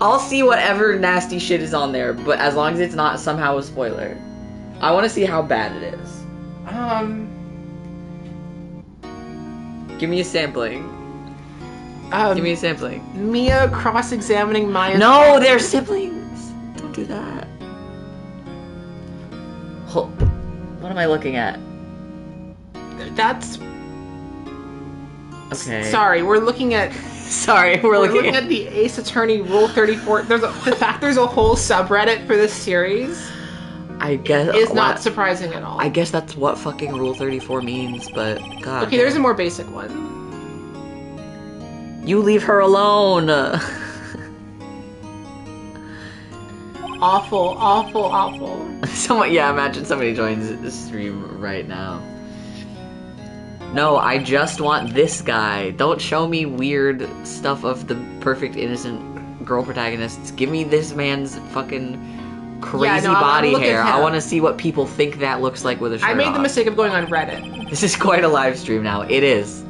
Speaker 2: I'll see whatever nasty shit is on there, but as long as it's not somehow a spoiler. I want to see how bad it is. Give me a sampling. Give me a sampling.
Speaker 1: Mia cross-examining Maya.
Speaker 2: No, they're siblings. Don't do that. What am I looking at?
Speaker 1: That's...
Speaker 2: Okay.
Speaker 1: Sorry, we're looking at...
Speaker 2: Sorry, we're looking
Speaker 1: at the Ace Attorney Rule 34. The fact there's a whole subreddit for this series...
Speaker 2: I guess
Speaker 1: is not surprising at all.
Speaker 2: I guess that's what fucking Rule 34 means, but God.
Speaker 1: Okay, there's a more basic one.
Speaker 2: You leave her alone.
Speaker 1: Awful, awful, awful.
Speaker 2: Imagine somebody joins the stream right now. No, I just want this guy. Don't show me weird stuff of the perfect innocent girl protagonists. Give me this man's fucking crazy body hair. I want to see what people think that looks like with a shirt
Speaker 1: I made
Speaker 2: on.
Speaker 1: the mistake of going on Reddit.
Speaker 2: This is quite a live stream now. It is.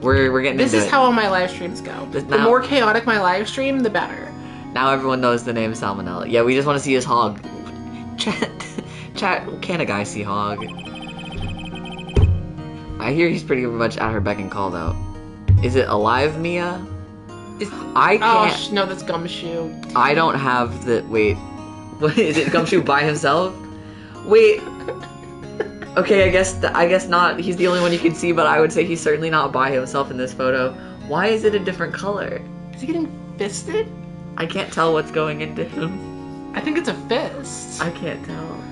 Speaker 2: We're getting into it.
Speaker 1: This is how all my live streams go. The more chaotic my live stream, the better.
Speaker 2: Now everyone knows the name Salmonella. Yeah, we just want to see his hog. Chat, can a guy see hog? I hear he's pretty much at her beck and call, though. Is it alive, Mia? I can't...
Speaker 1: Oh, no, that's Gumshoe.
Speaker 2: I don't have the... Wait. What is it? Gumshoe by himself? Wait. Okay, I guess not. He's the only one you can see, but I would say he's certainly not by himself in this photo. Why is it a different color?
Speaker 1: Is he getting fisted?
Speaker 2: I can't tell what's going into him.
Speaker 1: I think it's a fist.
Speaker 2: I can't tell.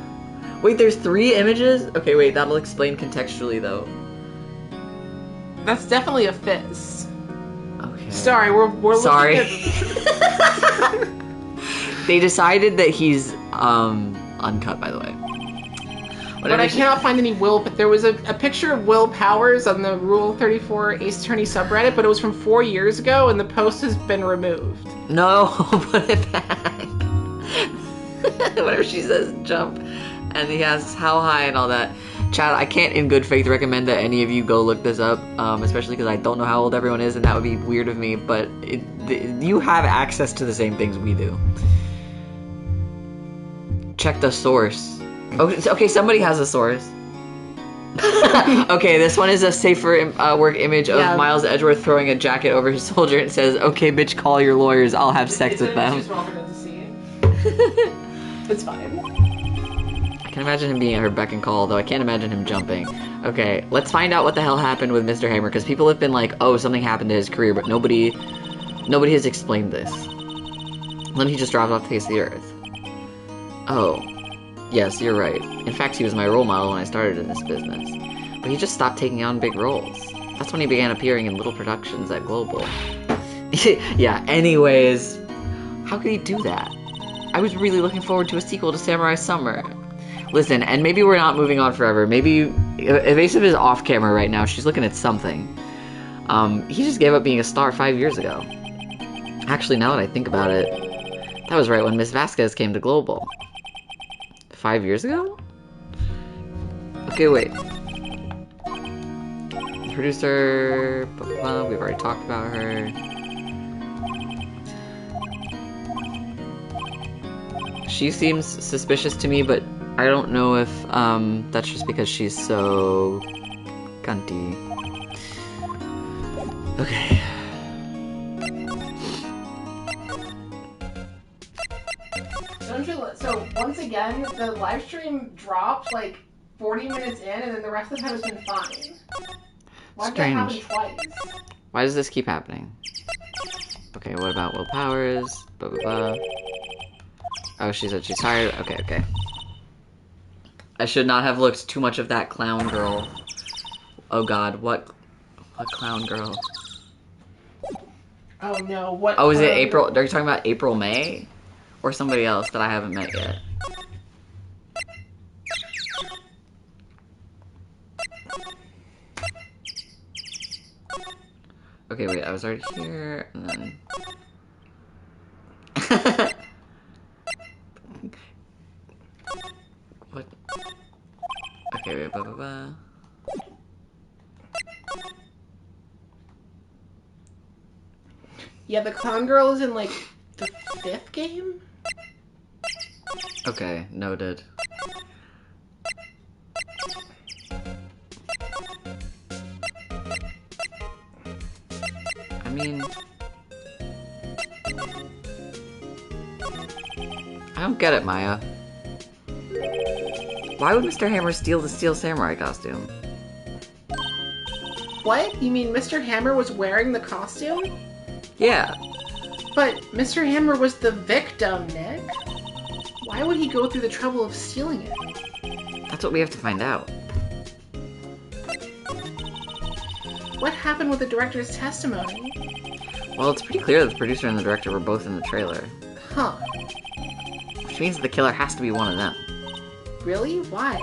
Speaker 2: Wait, there's 3 images? Okay, wait, that'll explain contextually, though.
Speaker 1: That's definitely a fist.
Speaker 2: Okay.
Speaker 1: Sorry, we're
Speaker 2: Sorry.
Speaker 1: looking at...
Speaker 2: They decided that he's uncut, by the way.
Speaker 1: But I cannot find any Will. But there was a picture of Will Powers on the Rule 34 Ace Attorney subreddit, but it was from 4 years ago, and the post has been removed.
Speaker 2: No, put it back. Whatever she says, jump, and he asks how high and all that. Chad, I can't in good faith recommend that any of you go look this up, especially because I don't know how old everyone is, and that would be weird of me, but you have access to the same things we do. Check the source. Okay, somebody has a source. Okay, this one is a safer work image of Miles Edgeworth throwing a jacket over his soldier and says, "Okay, bitch, call your lawyers. I'll have sex with them."
Speaker 1: It's fine.
Speaker 2: I can imagine him being at her beck and call, though I can't imagine him jumping. Okay, let's find out what the hell happened with Mr. Hammer, because people have been like, oh, something happened to his career, but nobody has explained this. Then he just dropped off the face of the earth. Oh. Yes, you're right. In fact, he was my role model when I started in this business. But he just stopped taking on big roles. That's when he began appearing in little productions at Global. Yeah, anyways. How could he do that? I was really looking forward to a sequel to Samurai Summer. Listen, and maybe we're not moving on forever. Maybe Evasive is off camera right now. She's looking at something. He just gave up being a star 5 years ago. Actually, now that I think about it, that was right when Miss Vasquez came to Global. 5 years ago? Okay, wait. Producer... we've already talked about her. She seems suspicious to me, but I don't know if that's just because she's so... cunty. Okay.
Speaker 1: So, once again, the live stream dropped like 40 minutes in, and then the rest of the time has been fine. Why did that happen twice?
Speaker 2: Why does this keep happening? Okay, what about Will Powers? Blah, blah, blah. Oh, she said she's tired. Okay. I should not have looked too much of that clown girl. Oh god, what clown girl?
Speaker 1: Oh no, what?
Speaker 2: Oh, is it April? Are you talking about April May? Or somebody else that I haven't met yet? Okay, wait, I was already here, and then... What? Okay, wait, blah, blah, blah.
Speaker 1: Yeah, the clown girl is in, like, fifth game?
Speaker 2: Okay, noted. I mean... I don't get it, Maya. Why would Mr. Hammer steal the Steel Samurai costume?
Speaker 1: What? You mean Mr. Hammer was wearing the costume?
Speaker 2: Yeah.
Speaker 1: But Mr. Hammer was the victim, Nick. Why would he go through the trouble of stealing it?
Speaker 2: That's what we have to find out.
Speaker 1: What happened with the director's testimony?
Speaker 2: Well, it's pretty clear that the producer and the director were both in the trailer.
Speaker 1: Huh.
Speaker 2: Which means the killer has to be one of them.
Speaker 1: Really? Why?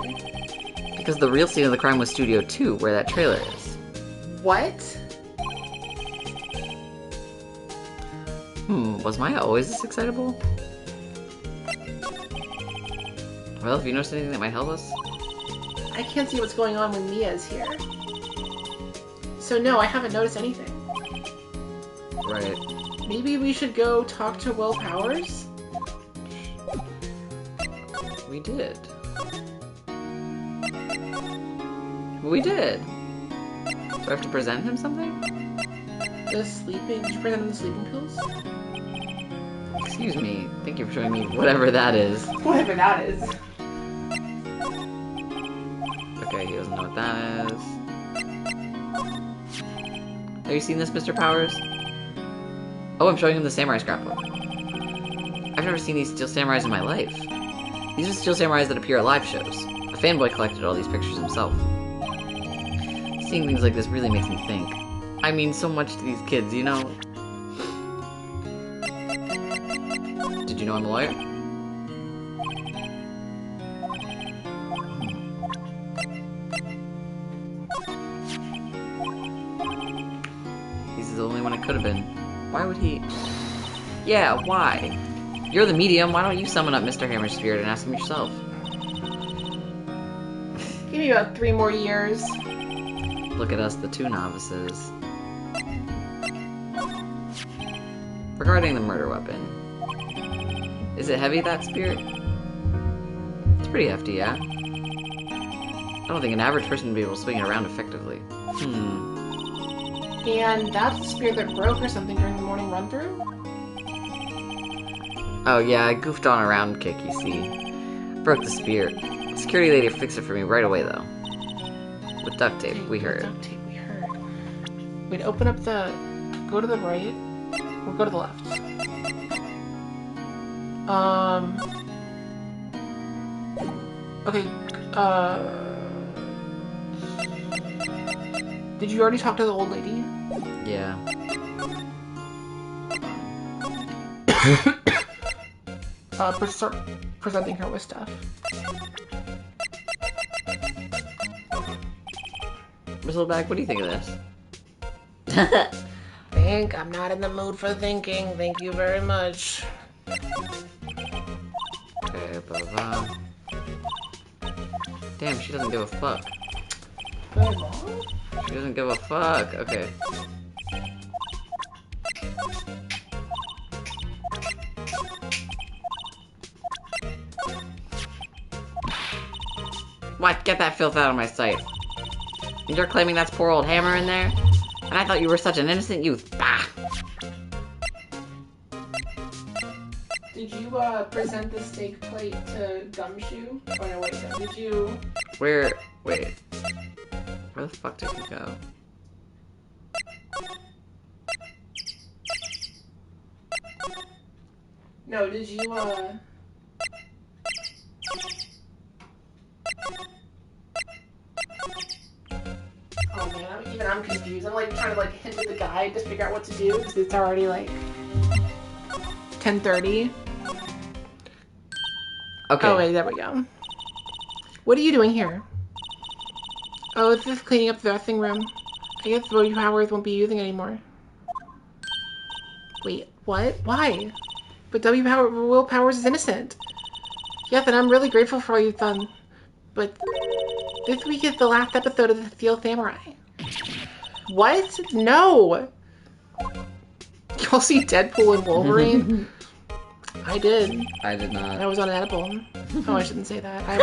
Speaker 2: Because the real scene of the crime was Studio 2, where that trailer is.
Speaker 1: What?
Speaker 2: Was Maya always this excitable? Well, if you notice anything that might help us?
Speaker 1: I can't see what's going on when Mia's here. So no, I haven't noticed anything.
Speaker 2: Right.
Speaker 1: Maybe we should go talk to Will Powers?
Speaker 2: We did. We did! Do I have to present him something?
Speaker 1: Did you present him the sleeping pills?
Speaker 2: Excuse me. Thank you for showing me whatever that is.
Speaker 1: Whatever that is.
Speaker 2: Okay, he doesn't know what that is. Have you seen this, Mr. Powers? Oh, I'm showing him the samurai scrapbook. I've never seen these Steel Samurais in my life. These are Steel Samurais that appear at live shows. A fanboy collected all these pictures himself. Seeing things like this really makes me think. I mean so much to these kids, you know? Did you know I'm a lawyer? He's the only one it could have been. Why would he... Yeah, why? You're the medium, why don't you summon up Mr. Hammer's spirit and ask him yourself?
Speaker 1: Give me about 3 more years.
Speaker 2: Look at us, the two novices. Regarding the murder weapon. Is it heavy, that spirit? It's pretty hefty, yeah? I don't think an average person would be able to swing it around effectively.
Speaker 1: And that's the spear that broke or something during the morning run-through?
Speaker 2: Oh yeah, I goofed on a round kick, you see. Broke the spear. Security lady fixed it for me right away, though. With duct tape, we heard.
Speaker 1: Duct tape, we heard. Wait, open up the... Go to the right, or go to the left. Okay, Did you already talk to the old lady?
Speaker 2: Yeah.
Speaker 1: Start presenting her with stuff.
Speaker 2: Bristleback, what do you think of this?
Speaker 1: Think I'm not in the mood for thinking. Thank you very much.
Speaker 2: Okay, blah blah. Damn, she doesn't give a fuck.
Speaker 1: Good mom?
Speaker 2: She doesn't give a fuck. Okay. What? Get that filth out of my sight. And you're claiming that's poor old Hammer in there? And I thought you were such an innocent youth. Bah!
Speaker 1: Did you present the steak plate to Gumshoe? Oh no, wait, no. Did you?
Speaker 2: Wait. Where the fuck did he go?
Speaker 1: No, did you Oh man, I'm confused. I'm like trying to like hint at the guide to figure out what to do because it's already like 10:30.
Speaker 2: Okay.
Speaker 1: Oh wait, there we go. What are you doing here? Oh, it's just cleaning up the dressing room. I guess Will Powers won't be using it anymore. Wait, what? Why? But Will Powers is innocent. Yes, and I'm really grateful for all you've done. But this week is the last episode of the Steel Samurai. What? No! You'll see Deadpool and Wolverine? I did.
Speaker 2: I did not.
Speaker 1: I was on an edible. Oh, I shouldn't say that. I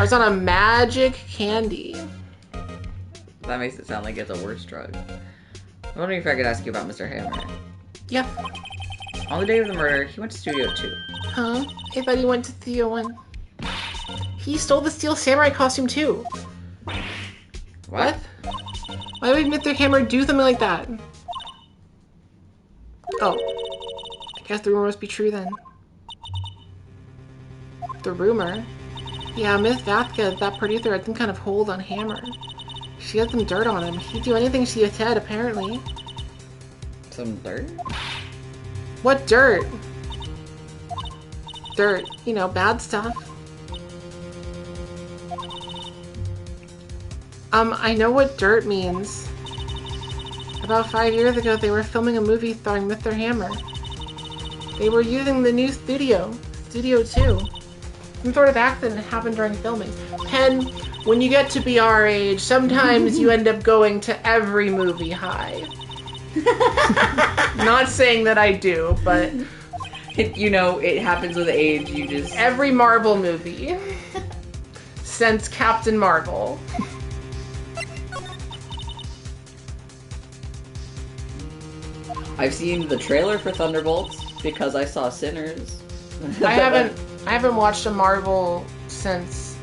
Speaker 1: was on a magic candy.
Speaker 2: That makes it sound like it's a worse drug. I'm wondering if I could ask you about Mr. Hammer.
Speaker 1: Yeah.
Speaker 2: On the day of the murder, he went to Studio 2.
Speaker 1: Huh? I thought he went to Studio 1. He stole the Steel Samurai costume too. What? Why would Mr. Hammer do something like that? Oh. I guess the rumor must be true then. The rumor? Yeah, Miss Vasquez, that producer, had some kind of hold on Hammer. She had some dirt on him. He'd do anything she said, apparently.
Speaker 2: Some dirt?
Speaker 1: What dirt? Dirt. You know, bad stuff. I know what dirt means. About 5 years ago, they were filming a movie starring Mr. Hammer. They were using the new studio, Studio 2. Some sort of accident happened during filming. Pen, when you get to be our age, sometimes you end up going to every movie high. Not saying that I do, but...
Speaker 2: You know, it happens with age, you just...
Speaker 1: Every Marvel movie. Since Captain Marvel.
Speaker 2: I've seen the trailer for Thunderbolts because I saw Sinners.
Speaker 1: I haven't watched a Marvel since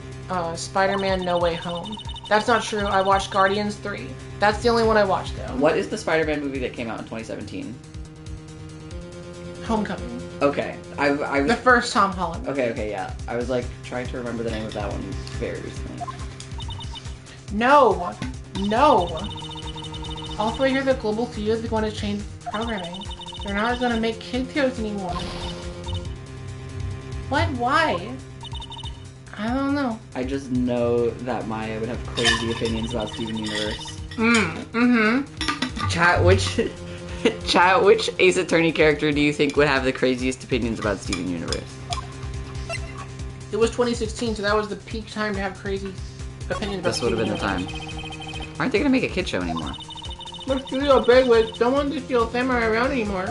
Speaker 1: Spider-Man No Way Home. That's not true. I watched Guardians 3. That's the only one I watched though.
Speaker 2: What is the Spider-Man movie that came out in 2017?
Speaker 1: Homecoming.
Speaker 2: Okay, I was...
Speaker 1: The first Tom Holland.
Speaker 2: Okay, yeah. I was like trying to remember the name of that one very recently.
Speaker 1: No. Also, I hear that Global Studios is going to change programming. They're not going to make kids shows anymore. What? Why? I don't know.
Speaker 2: I just know that Maya would have crazy opinions about Steven Universe. Chat, which Ace Attorney character do you think would have the craziest opinions about Steven Universe?
Speaker 1: It was 2016, so that was the peak time to have crazy opinions about
Speaker 2: This would have been the time. Aren't they going to make a kid show anymore?
Speaker 1: Look, Studio Bigwig don't want to Steel Samurai around anymore.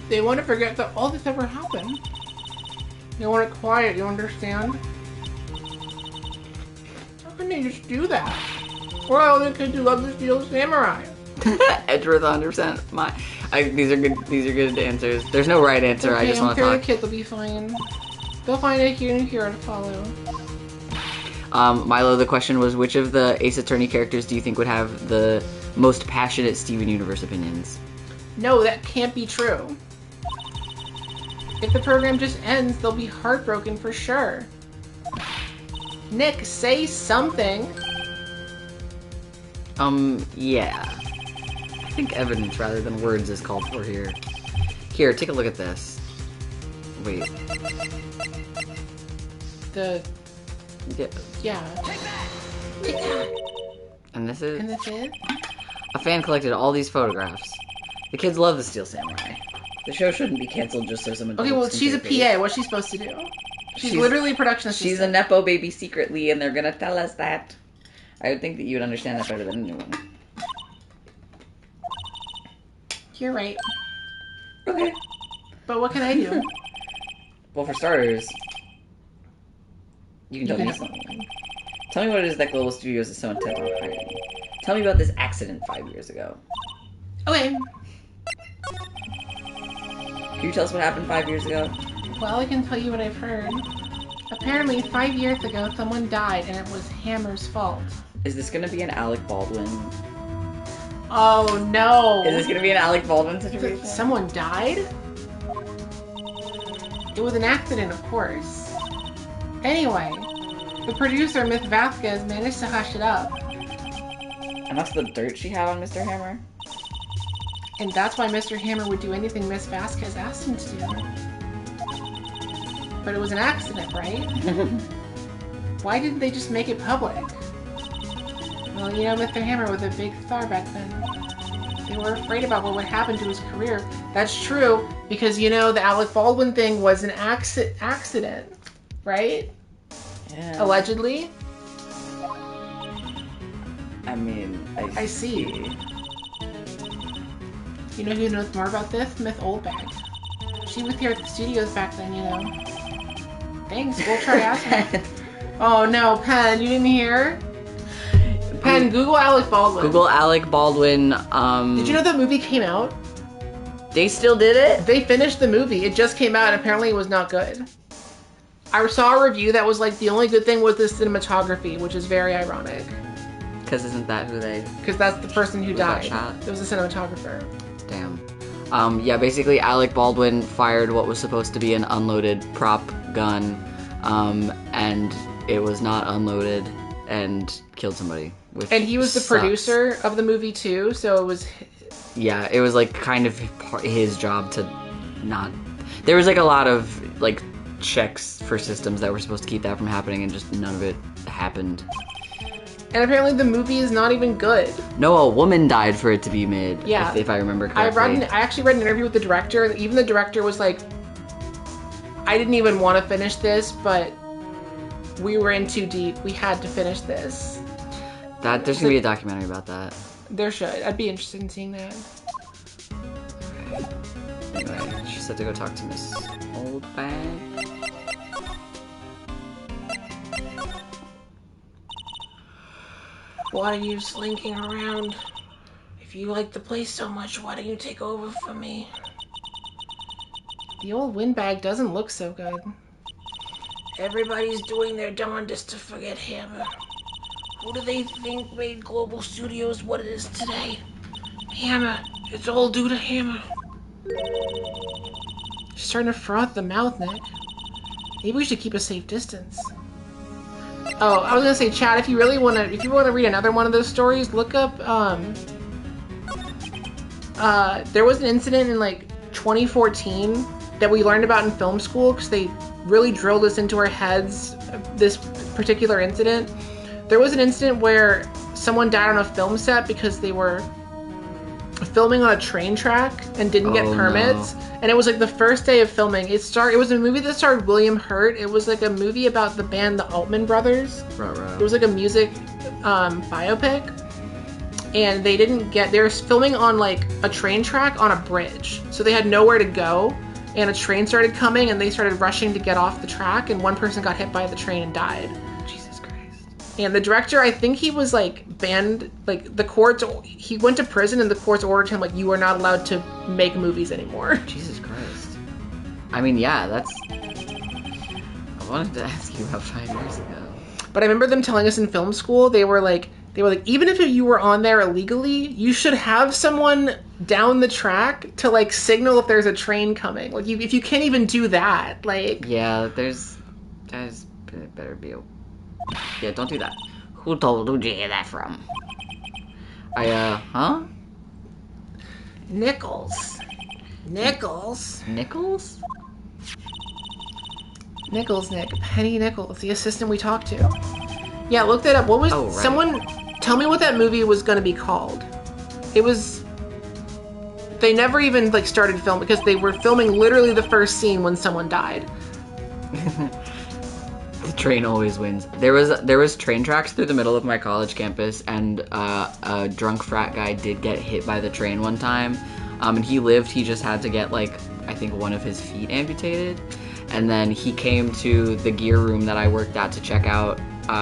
Speaker 1: They want to forget that all this ever happened. They want it quiet, you understand? How can they just do that? We're all the kids who love the Steel Samurai.
Speaker 2: Edgeworth 100%. These are good answers. There's no right answer.
Speaker 1: Okay,
Speaker 2: I just want to
Speaker 1: I'm sure
Speaker 2: talk.
Speaker 1: the kids will be fine. They'll find a hero to follow.
Speaker 2: Milo, the question was, which of the Ace Attorney characters do you think would have the most passionate Steven Universe opinions?
Speaker 1: No, that can't be true. If the program just ends, they'll be heartbroken for sure. Nick, say something.
Speaker 2: Yeah. I think evidence rather than words is called for here. Here, take a look at this. Wait.
Speaker 1: Yeah.
Speaker 2: And this is?
Speaker 1: And this is?
Speaker 2: A fan collected all these photographs. The kids love the Steel Samurai. The show shouldn't be canceled just so someone...
Speaker 1: Okay, well, she's a PA. What's she supposed to do? She's literally a production assistant.
Speaker 2: She's a Nepo baby secretly, and they're gonna tell us that. I would think that you would understand that better than anyone.
Speaker 1: You're right.
Speaker 2: Okay.
Speaker 1: But what can I do?
Speaker 2: Well, for starters, you can tell me something. Tell me what it is that Global Studios is so intent on hiding. Tell me about this accident 5 years ago.
Speaker 1: Okay.
Speaker 2: Can you tell us what happened 5 years ago?
Speaker 1: Well, I can tell you what I've heard. Apparently, 5 years ago, someone died, and it was Hammer's fault.
Speaker 2: Is this gonna be an Alec Baldwin?
Speaker 1: Oh, no.
Speaker 2: Is this gonna be an Alec Baldwin situation?
Speaker 1: Someone died? It was an accident, of course. Anyway, the producer, Miss Vasquez, managed to hush it up.
Speaker 2: And that's the dirt she had on Mr. Hammer?
Speaker 1: And that's why Mr. Hammer would do anything Miss Vasquez asked him to do. But it was an accident, right? Why didn't they just make it public? Well, you know, Mr. Hammer was a big star back then. They were afraid about what would happen to his career. That's true, because, you know, the Alec Baldwin thing was an accident, right?
Speaker 2: Yeah.
Speaker 1: Allegedly?
Speaker 2: I mean, I
Speaker 1: see. You know who knows more about this? Miss Oldbag. She was here at the studios back then, you know. Thanks, we'll try asking. Oh no, Pen, you didn't hear? Pen, Google Alec Baldwin.
Speaker 2: Google Alec Baldwin.
Speaker 1: Did you know that movie came out?
Speaker 2: They still did it?
Speaker 1: They finished the movie. It just came out and apparently it was not good. I saw a review that was like, the only good thing was the cinematography, which is very ironic.
Speaker 2: Because isn't that who they...
Speaker 1: Because that's the person who died.
Speaker 2: Shot?
Speaker 1: It was a cinematographer.
Speaker 2: Damn. Yeah, basically Alec Baldwin fired what was supposed to be an unloaded prop gun, and it was not unloaded and killed somebody.
Speaker 1: And he was the producer of the movie too, so it was...
Speaker 2: Yeah, it was like kind of his job to not... There was like a lot of like checks for systems that were supposed to keep that from happening, and just none of it happened.
Speaker 1: And apparently the movie is not even good.
Speaker 2: No, a woman died for it to be made,
Speaker 1: yeah.
Speaker 2: if I remember correctly.
Speaker 1: I actually read an interview with the director. Even the director was like, I didn't even want to finish this, but we were in too deep. We had to finish this.
Speaker 2: There's going to be a documentary about that.
Speaker 1: There should. I'd be interested in seeing that.
Speaker 2: Anyway, she said to go talk to Miss Oldbag.
Speaker 1: Why are you slinking around? If you like the place so much, why don't you take over for me? The old windbag doesn't look so good. Everybody's doing their darndest to forget Hammer. Who do they think made Global Studios what it is today? Hammer. It's all due to Hammer. She's starting to froth the mouth, Nick. Maybe we should keep a safe distance. Oh, I was gonna say, Chad, if you want to read another one of those stories, look up, there was an incident in, like, 2014 that we learned about in film school, because they really drilled this into our heads, this particular incident. There was an incident where someone died on a film set because they were filming on a train track and didn't get permits. No. And it was like the first day of filming. It was a movie that starred William Hurt. It was like a movie about the band the Altman Brothers.
Speaker 2: Right.
Speaker 1: It was like a music biopic. And they were filming on like a train track on a bridge. So they had nowhere to go. And a train started coming and they started rushing to get off the track. And one person got hit by the train and died. And the director, I think he was, like, banned, like, the courts, he went to prison and the courts ordered him, like, you are not allowed to make movies anymore.
Speaker 2: Jesus Christ. I mean, yeah, I wanted to ask you about 5 years ago.
Speaker 1: But I remember them telling us in film school, they were like, even if you were on there illegally, you should have someone down the track to, like, signal if there's a train coming. Like, if you can't even do that, like...
Speaker 2: Yeah, there's better be a... Yeah, don't do that. Who did you hear that from? Huh?
Speaker 1: Nichols. Nichols, Nick. Penny Nichols, the assistant we talked to. Yeah, look that up. What was...
Speaker 2: Oh, right.
Speaker 1: Someone... Tell me what that movie was going to be called. It was... They never even, like, started filming, because they were filming literally the first scene when someone died.
Speaker 2: The train always wins. There was train tracks through the middle of my college campus, and a drunk frat guy did get hit by the train one time. And he lived. He just had to get, like, I think one of his feet amputated. And then he came to the gear room that I worked at to check out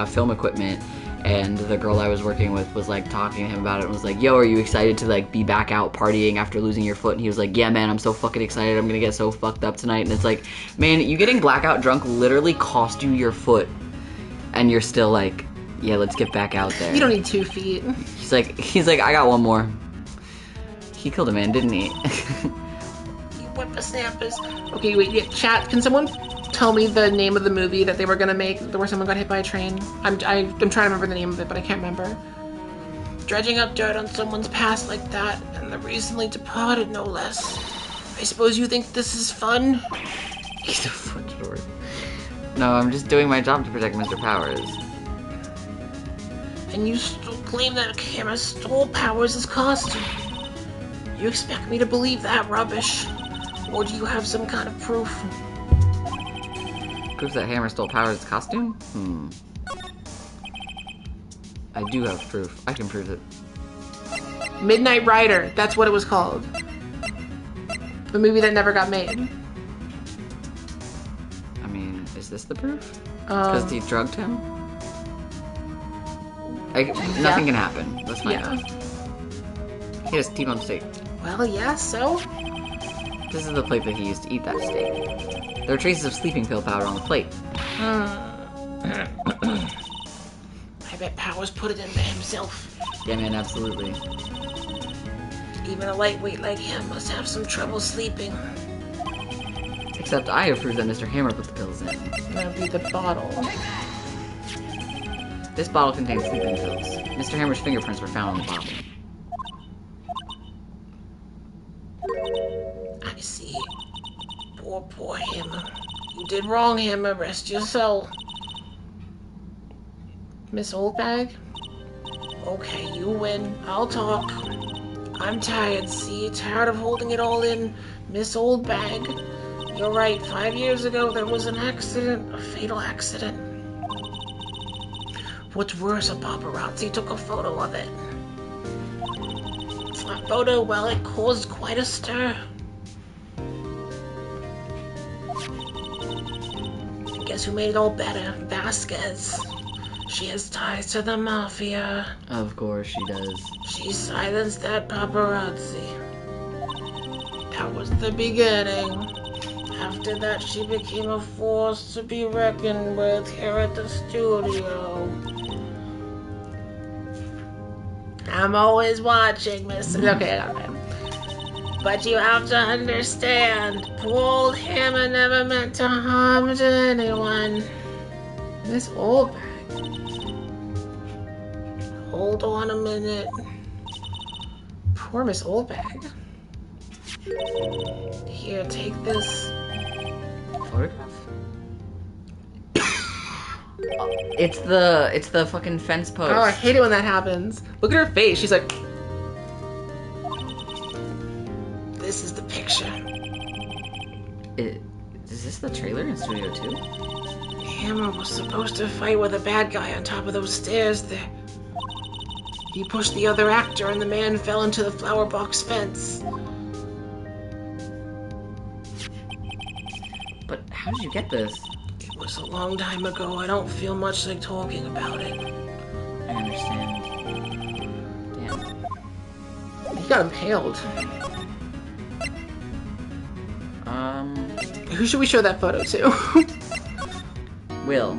Speaker 2: film equipment. And the girl I was working with was, like, talking to him about it and was like, yo, are you excited to, like, be back out partying after losing your foot? And he was like, yeah, man, I'm so fucking excited. I'm gonna get so fucked up tonight. And it's like, man, you getting blackout drunk literally cost you your foot. And you're still like, yeah, let's get back out there.
Speaker 1: You don't need 2 feet.
Speaker 2: He's like, I got one more. He killed a man, didn't he?
Speaker 1: You whippersnappers. Okay, wait, yeah, chat, can someone tell me the name of the movie that they were gonna make where someone got hit by a train? I'm trying to remember the name of it, but I can't remember. Dredging up dirt on someone's past like that, and the recently departed, no less. I suppose you think this is fun?
Speaker 2: He's a fudge. No, I'm just doing my job to protect Mr. Powers.
Speaker 1: And you still claim that Hammer stole Powers' costume? You expect me to believe that rubbish? Or do you have some kind of proof?
Speaker 2: Proof that Hammer stole Powers' costume? I do have proof. I can prove it.
Speaker 1: Midnight Rider, that's what it was called. The movie that never got made.
Speaker 2: I mean, is this the proof? Because he drugged him? Nothing can happen. Let's find out. He has T-bone steak.
Speaker 1: Well, yeah, so?
Speaker 2: This is the plate that he used to eat that steak. There are traces of sleeping pill powder on the plate.
Speaker 1: I bet Powers put it in there himself.
Speaker 2: Yeah, man, absolutely.
Speaker 1: Even a lightweight like him must have some trouble sleeping.
Speaker 2: Except I have proof that Mr. Hammer put the pills in.
Speaker 1: That'd be the bottle.
Speaker 2: This bottle contains sleeping pills. Mr. Hammer's fingerprints were found on the bottle.
Speaker 1: I see. Poor Hammer. You did wrong, Hammer. Rest your soul. Miss Oldbag? Okay, you win. I'll talk. I'm tired, see? Tired of holding it all in. Miss Oldbag. You're right. 5 years ago, there was an accident. A fatal accident. What's worse, a paparazzi took a photo of it. That photo, well, it caused quite a stir. Guess who made it all better? Vasquez. She has ties to the mafia.
Speaker 2: Of course she does.
Speaker 1: She silenced that paparazzi. That was the beginning. After that, she became a force to be reckoned with here at the studio. I'm always watching, Miss. Okay, I got it. But you have to understand, poor old Hammer never meant to harm to anyone. Miss Oldbag. Hold on a minute. Poor Miss Oldbag. Here, take this.
Speaker 2: Photograph? It's the fucking fence post.
Speaker 1: Oh, I hate it when that happens. Look at her face. She's like, this is the picture.
Speaker 2: Is this the trailer in Studio 2?
Speaker 1: Hammer was supposed to fight with a bad guy on top of those stairs there. He pushed the other actor and the man fell into the flower box fence.
Speaker 2: But how did you get this?
Speaker 1: It was a long time ago. I don't feel much like talking about it.
Speaker 2: I understand. Damn.
Speaker 1: He got impaled. Who should we show that photo to?
Speaker 2: Will.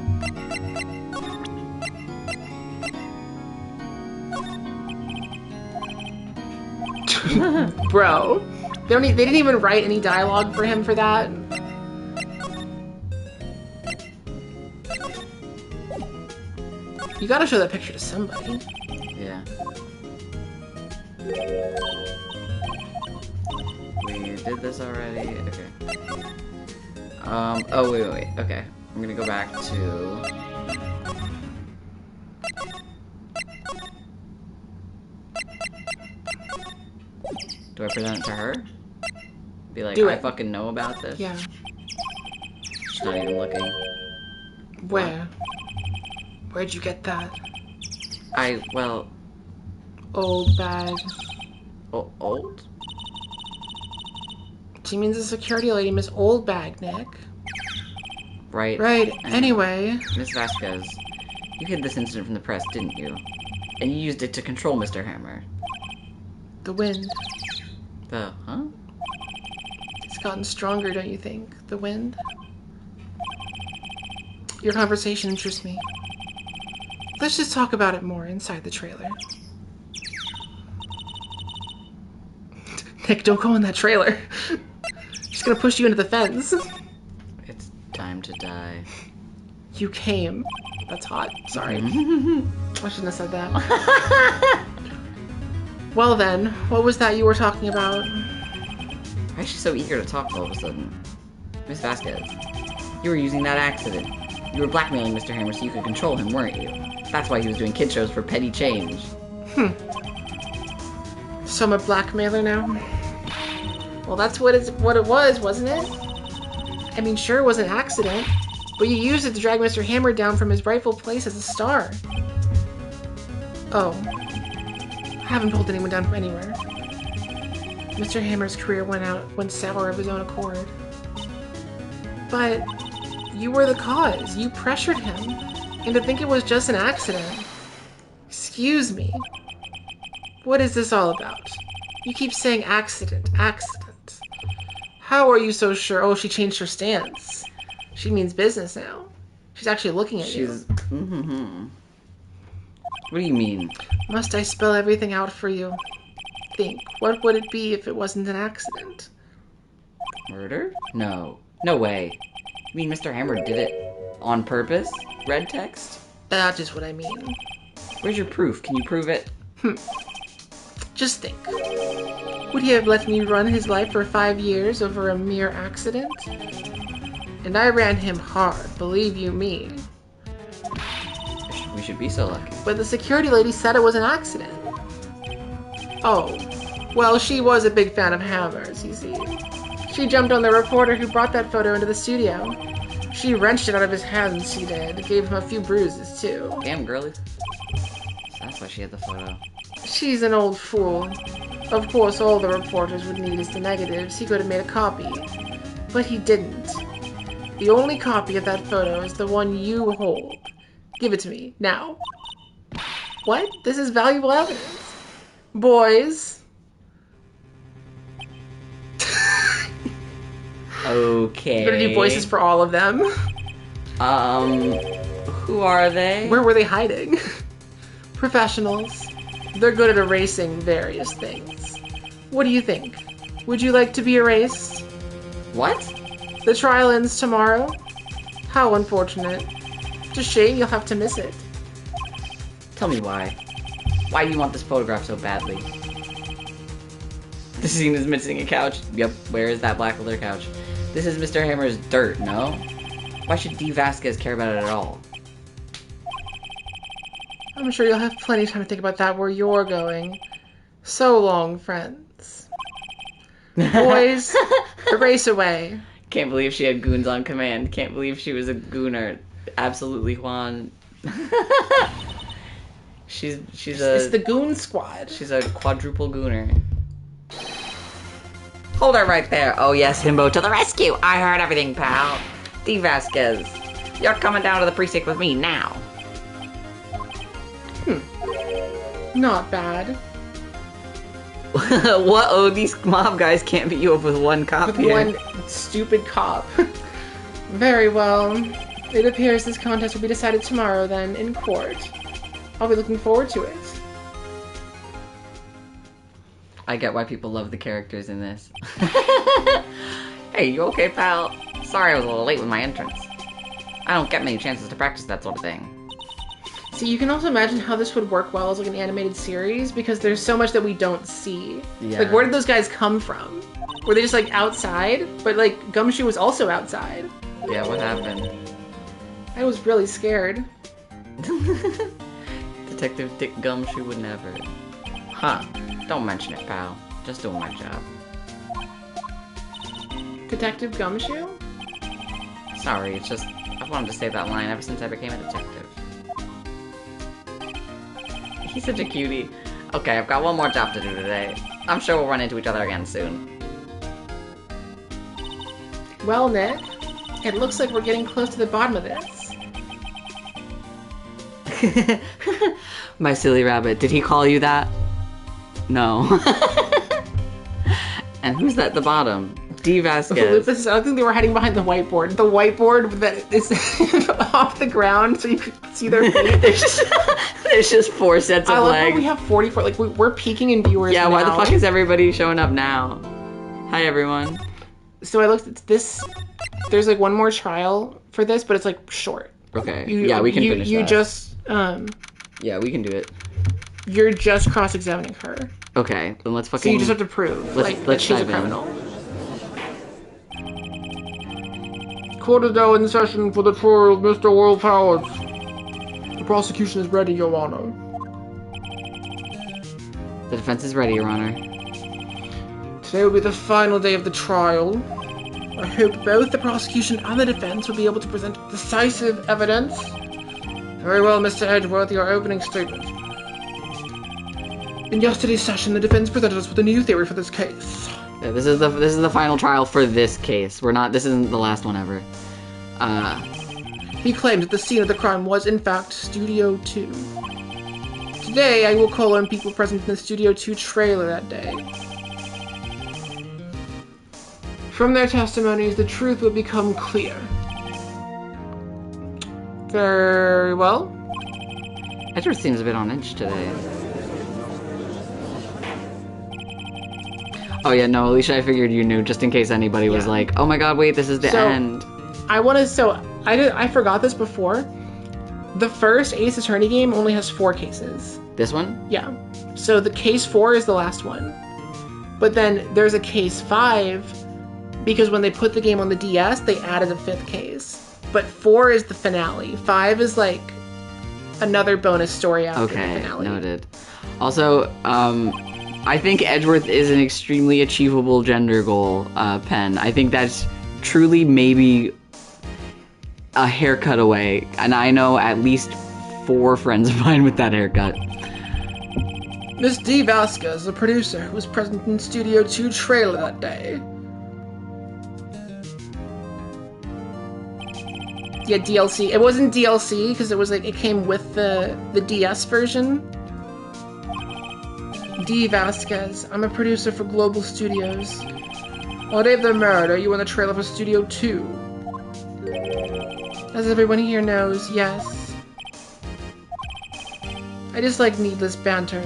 Speaker 1: Bro. They didn't even write any dialogue for him for that. You gotta show that picture to somebody.
Speaker 2: Yeah. We did this already. Okay. Oh, wait. Okay. I'm gonna go back to... Do I present it to her? Be like, I fucking know about this?
Speaker 1: Yeah.
Speaker 2: She's not even looking.
Speaker 1: Where? Where'd you get that?
Speaker 2: Well...
Speaker 1: Old bag.
Speaker 2: Old?
Speaker 1: She means the security lady, Miss Oldbag, Nick.
Speaker 2: Right.
Speaker 1: Right. Anyway.
Speaker 2: Miss Vasquez, you hid this incident from the press, didn't you? And you used it to control Mr. Hammer.
Speaker 1: The wind.
Speaker 2: Huh?
Speaker 1: It's gotten stronger, don't you think? The wind? Your conversation interests me. Let's just talk about it more inside the trailer. Nick, don't go in that trailer. She's gonna push you into the fence.
Speaker 2: It's time to die.
Speaker 1: You came. That's hot. Sorry. I shouldn't have said that. Well then, what was that you were talking about?
Speaker 2: Why is she so eager to talk all of a sudden? Miss Vasquez, you were using that accident. You were blackmailing Mr. Hammer so you could control him, weren't you? That's why he was doing kid shows for petty change.
Speaker 1: So I'm a blackmailer now? Well, that's what it was, wasn't it? I mean, sure, it was an accident, but you used it to drag Mr. Hammer down from his rightful place as a star. Oh. I haven't pulled anyone down from anywhere. Mr. Hammer's career went sour of his own accord. But you were the cause. You pressured him. And to think it was just an accident. Excuse me. What is this all about? You keep saying accident, accident. How are you so sure? Oh, she changed her stance. She means business now. She's actually looking at you.
Speaker 2: What do you mean?
Speaker 1: Must I spell everything out for you? Think, what would it be if it wasn't an accident?
Speaker 2: Murder? No. No way. You mean Mr. Hammer did it on purpose? Red text?
Speaker 1: That is what I mean.
Speaker 2: Where's your proof? Can you prove it?
Speaker 1: Just think. Would he have let me run his life for 5 years over a mere accident? And I ran him hard, believe you me.
Speaker 2: We should be so lucky.
Speaker 1: But the security lady said it was an accident. Oh, well, she was a big fan of Hammer's, you see. She jumped on the reporter who brought that photo into the studio. She wrenched it out of his hands, she did. Gave him a few bruises, too.
Speaker 2: Damn, girly. That's why she had the photo.
Speaker 1: She's an old fool. Of course, all the reporters would need is the negatives. He could have made a copy. But he didn't. The only copy of that photo is the one you hold. Give it to me, now. What? This is valuable evidence. Boys.
Speaker 2: Okay.
Speaker 1: You're gonna do voices for all of them.
Speaker 2: Who are they?
Speaker 1: Where were they hiding? Professionals. They're good at erasing various things. What do you think? Would you like to be erased?
Speaker 2: What?
Speaker 1: The trial ends tomorrow? How unfortunate. It's a shame you'll have to miss it.
Speaker 2: Tell me why. Why do you want this photograph so badly? The scene is missing a couch. Yep, where is that black leather couch? This is Mr. Hammer's dirt, no? Why should D. Vasquez care about it at all?
Speaker 1: I'm sure you'll have plenty of time to think about that where you're going. So long, friends. Boys, erase away.
Speaker 2: Can't believe she had goons on command. Can't believe she was a gooner. Absolutely, Juan. She's
Speaker 1: It's the goon squad.
Speaker 2: She's a quadruple gooner. Hold her right there. Oh yes, Himbo to the rescue. I heard everything, pal. D. Vasquez, you're coming down to the precinct with me now.
Speaker 1: Not bad.
Speaker 2: What? Oh, these mob guys can't beat you up with one cop
Speaker 1: With
Speaker 2: here.
Speaker 1: one stupid cop. Very well. It appears this contest will be decided tomorrow then, in court. I'll be looking forward to it.
Speaker 2: I get why people love the characters in this. Hey, you okay, pal? Sorry I was a little late with my entrance. I don't get many chances to practice that sort of thing.
Speaker 1: See, you can also imagine how this would work well as like an animated series because there's so much that we don't see.
Speaker 2: Yeah.
Speaker 1: Like, where did those guys come from? Were they just like outside? But like, Gumshoe was also outside.
Speaker 2: Yeah, what happened?
Speaker 1: I was really scared.
Speaker 2: Detective Dick Gumshoe would never. Huh. Don't mention it, pal. Just doing my job.
Speaker 1: Detective Gumshoe?
Speaker 2: Sorry, it's just I've wanted to say that line ever since I became a detective. He's such a cutie. Okay, I've got one more job to do today. I'm sure we'll run into each other again soon.
Speaker 1: Well, Nick, it looks like we're getting close to the bottom of this.
Speaker 2: My silly rabbit. Did he call you that? No. And who's that at the bottom? D. Vasquez.
Speaker 1: Lupus, I don't think they were hiding behind the whiteboard. The whiteboard that is off the ground so you can see their feet.
Speaker 2: There's just 4 sets of
Speaker 1: I love
Speaker 2: legs.
Speaker 1: how we have 44. Like, we're peaking in viewers
Speaker 2: Yeah,
Speaker 1: now.
Speaker 2: why the fuck is everybody showing up now? Hi, everyone.
Speaker 1: So I looked at this. There's like one more trial for this, but it's like short.
Speaker 2: Okay. Yeah, we can finish that.
Speaker 1: You just,
Speaker 2: Yeah, we can do it.
Speaker 1: you're just cross-examining her.
Speaker 2: Okay, then let's fucking...
Speaker 1: So you just have to prove, that she's a
Speaker 2: dive in.
Speaker 1: criminal. Court is now in session for the trial of Mr. World Powers. The prosecution is ready, Your Honor.
Speaker 2: The defense is ready, Your Honor.
Speaker 1: Today will be the final day of the trial. I hope both the prosecution and the defense will be able to present decisive evidence. Very well, Mr. Edgeworth, your opening statement. In yesterday's session, the defense presented us with a new theory for this case.
Speaker 2: Yeah, this is the final trial for this case. This isn't the last one ever.
Speaker 1: He claims that the scene of the crime was, in fact, Studio 2. Today, I will call on people present in the Studio 2 trailer that day. From their testimonies, the truth will become clear. Very well.
Speaker 2: Edward seems a bit on edge today. Oh yeah, no, Alicia, I figured you knew, just in case anybody was like, oh my god, wait, this is the end.
Speaker 1: I forgot this before. The first Ace Attorney game only has 4 cases.
Speaker 2: This one?
Speaker 1: Yeah. So the case 4 is the last one. But then there's a case 5, because when they put the game on the DS, they added a 5th case. But 4 is the finale. 5 is like another bonus story after the finale.
Speaker 2: Okay, noted. Also, I think Edgeworth is an extremely achievable gender goal, Pen. I think that's truly maybe a haircut away, and I know at least 4 friends of mine with that haircut.
Speaker 1: Miss D. Vasquez, the producer who was present in Studio 2 trailer that day. Yeah, DLC. It wasn't DLC because it was like it came with the DS version. D. Vasquez, I'm a producer for Global Studios. On the day of the murder, you were in the trailer for Studio 2. As everyone here knows, yes. I just like needless banter.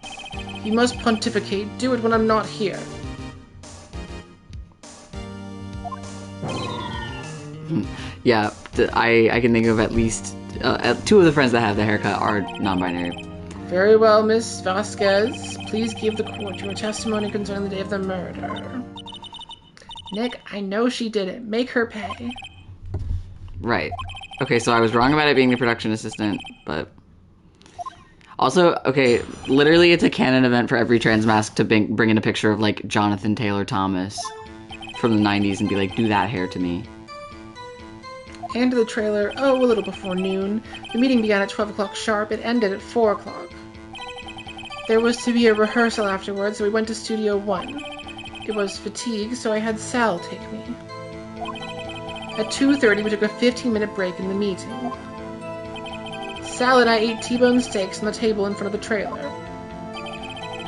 Speaker 1: If you must pontificate, do it when I'm not here.
Speaker 2: Yeah, I can think of at least 2 of the friends that have the haircut are non-binary.
Speaker 1: Very well, Miss Vasquez. Please give the court your testimony concerning the day of the murder. Nick, I know she did it. Make her pay.
Speaker 2: Right. Okay, so I was wrong about it being the production assistant, but... Also, okay, literally it's a canon event for every trans mask to bring in a picture of, like, Jonathan Taylor Thomas from the 90s and be like, do that hair to me.
Speaker 1: And to the trailer, a little before noon. The meeting began at 12 o'clock sharp. It ended at 4 o'clock. There was to be a rehearsal afterwards, so we went to Studio 1. It was fatigue, so I had Sal take me. At 2:30, we took a 15-minute break in the meeting. Sal and I ate T-bone steaks on the table in front of the trailer.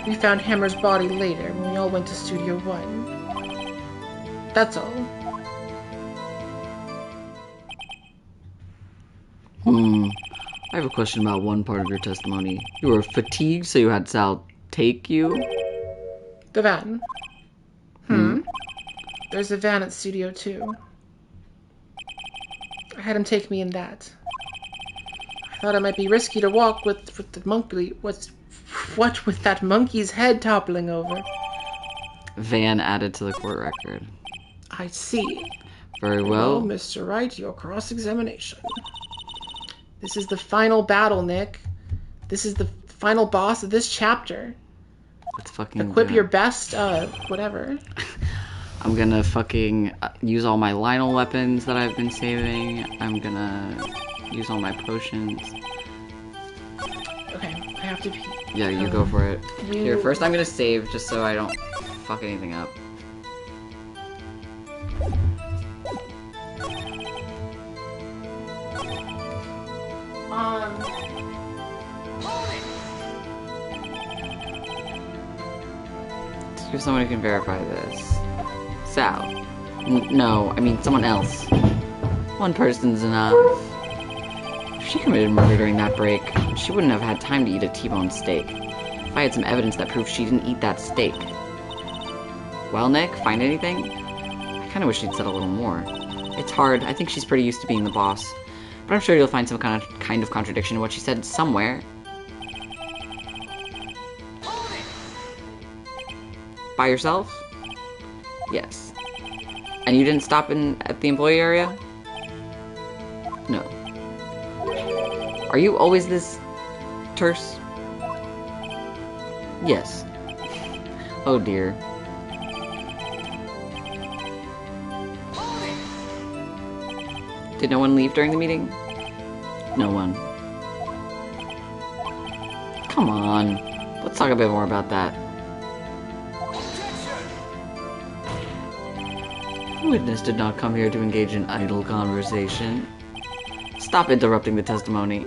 Speaker 1: We found Hammer's body later when we all went to Studio 1. That's all.
Speaker 2: I have a question about one part of your testimony. You were fatigued, so you had Sal take you?
Speaker 1: The van. There's a van at Studio 2. I had him take me in that. I thought it might be risky to walk with the monkey. What with that monkey's head toppling over?
Speaker 2: Van added to the court record.
Speaker 1: I see.
Speaker 2: Very well.
Speaker 1: Mr. Wright, your cross-examination. This is the final battle, Nick. This is the final boss of this chapter.
Speaker 2: Let's fucking
Speaker 1: equip your best, whatever.
Speaker 2: I'm gonna fucking use all my Lionel weapons that I've been saving. I'm gonna use all my potions.
Speaker 1: Okay, I have to pee.
Speaker 2: Yeah, you go for it. Here, first I'm gonna save just so I don't fuck anything up. Let's give someone who can verify this. Sal. No, I mean someone else. One person's enough. If she committed murder during that break, she wouldn't have had time to eat a T-bone steak. If I had some evidence that proved she didn't eat that steak. Well, Nick, find anything? I kinda wish she'd said a little more. It's hard. I think she's pretty used to being the boss. But I'm sure you'll find some kind of contradiction in what she said somewhere. By yourself? Yes. And you didn't stop at the employee area? No. Are you always this terse? Yes. Oh dear. Did no one leave during the meeting? No one. Come on. Let's talk a bit more about that. The witness did not come here to engage in idle conversation. Stop interrupting the testimony.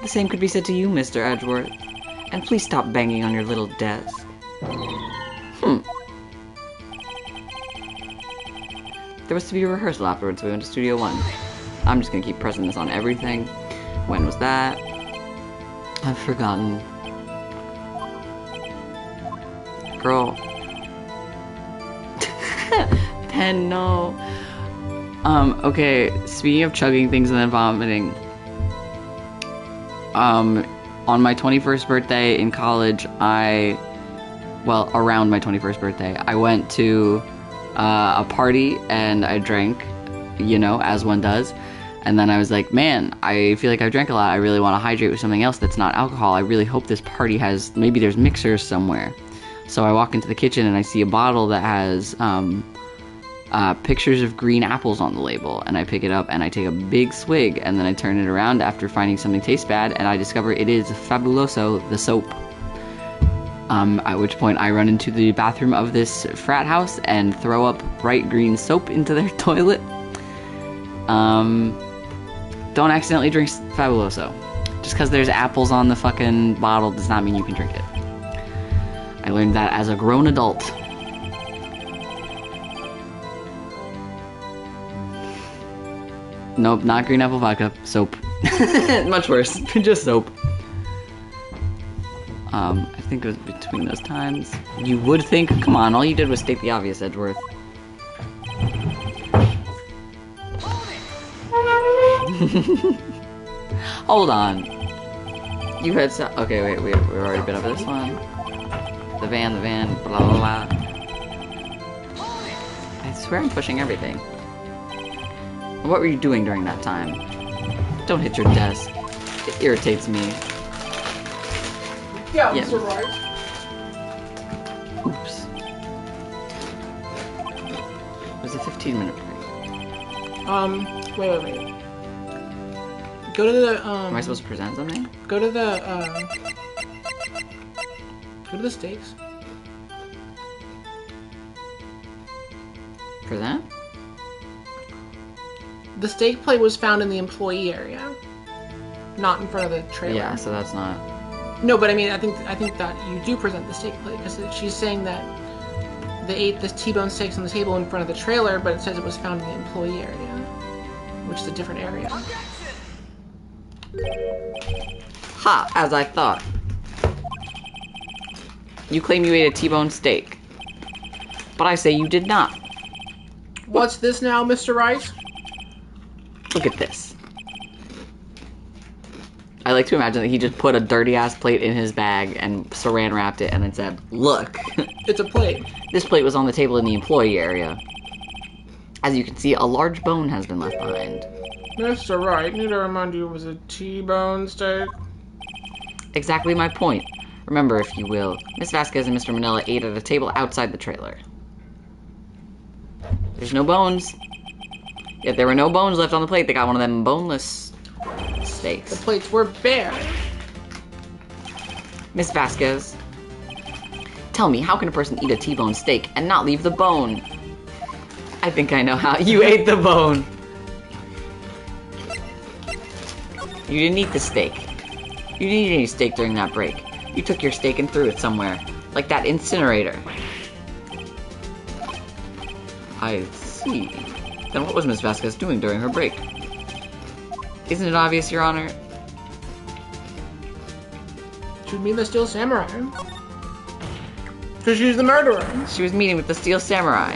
Speaker 2: The same could be said to you, Mr. Edgeworth. And please stop banging on your little desk. There was to be a rehearsal afterwards, so we went to Studio 1. I'm just gonna keep pressing this on everything. When was that? I've forgotten. Girl. Pen, no. Okay, speaking of chugging things and then vomiting. On my 21st birthday in college, around my 21st birthday, I went to a party and I drank, you know, as one does. And then I was like, man, I feel like I've drank a lot. I really want to hydrate with something else that's not alcohol. I really hope this party has, maybe there's mixers somewhere. So I walk into the kitchen and I see a bottle that has pictures of green apples on the label. And I pick it up and I take a big swig and then I turn it around after finding something tastes bad and I discover it is Fabuloso, the soap. At which point I run into the bathroom of this frat house and throw up bright green soap into their toilet. Don't accidentally drink Fabuloso. Just because there's apples on the fucking bottle does not mean you can drink it. I learned that as a grown adult. Nope, not green apple vodka. Soap. Much worse. Just soap. I think it was between those times. You would think, come on, all you did was state the obvious, Edgeworth. Hold on. You had okay, wait, we've already been over this one. The van, blah, blah, blah. I swear I'm pushing everything. What were you doing during that time? Don't hit your desk. It irritates me.
Speaker 1: Yeah, that's right.
Speaker 2: Oops. It was a 15-minute break.
Speaker 1: Wait. Go to the,
Speaker 2: Am I supposed to present something?
Speaker 1: Go to the steaks.
Speaker 2: Present?
Speaker 1: The steak plate was found in the employee area, not in front of the trailer.
Speaker 2: Yeah, so that's not...
Speaker 1: No, but I mean, I think that you do present the steak plate, because she's saying that they ate the T-bone steaks on the table in front of the trailer, but it says it was found in the employee area, which is a different area.
Speaker 2: Ha! As I thought. You claim you ate a T-bone steak, but I say you did not.
Speaker 1: What's this now, Mr. Rice?
Speaker 2: Look at this. I like to imagine that he just put a dirty-ass plate in his bag and saran wrapped it and then said, look.
Speaker 1: It's a plate.
Speaker 2: This plate was on the table in the employee area. As you can see, a large bone has been left behind.
Speaker 1: Mr. Wright, need to remind you it was a T-bone steak.
Speaker 2: Exactly my point. Remember, if you will, Miss Vasquez and Mr. Manella ate at a table outside the trailer. There's no bones. Yet there were no bones left on the plate. They got one of them boneless steaks.
Speaker 1: The plates were bare.
Speaker 2: Miss Vasquez, tell me, how can a person eat a T-bone steak and not leave the bone? I think I know how. You ate the bone. You didn't eat the steak. You didn't eat any steak during that break. You took your steak and threw it somewhere. Like that incinerator. I see. Then what was Miss Vasquez doing during her break? Isn't it obvious, Your Honor?
Speaker 1: She would meet the Steel Samurai. Because she's the murderer.
Speaker 2: She was meeting with the Steel Samurai.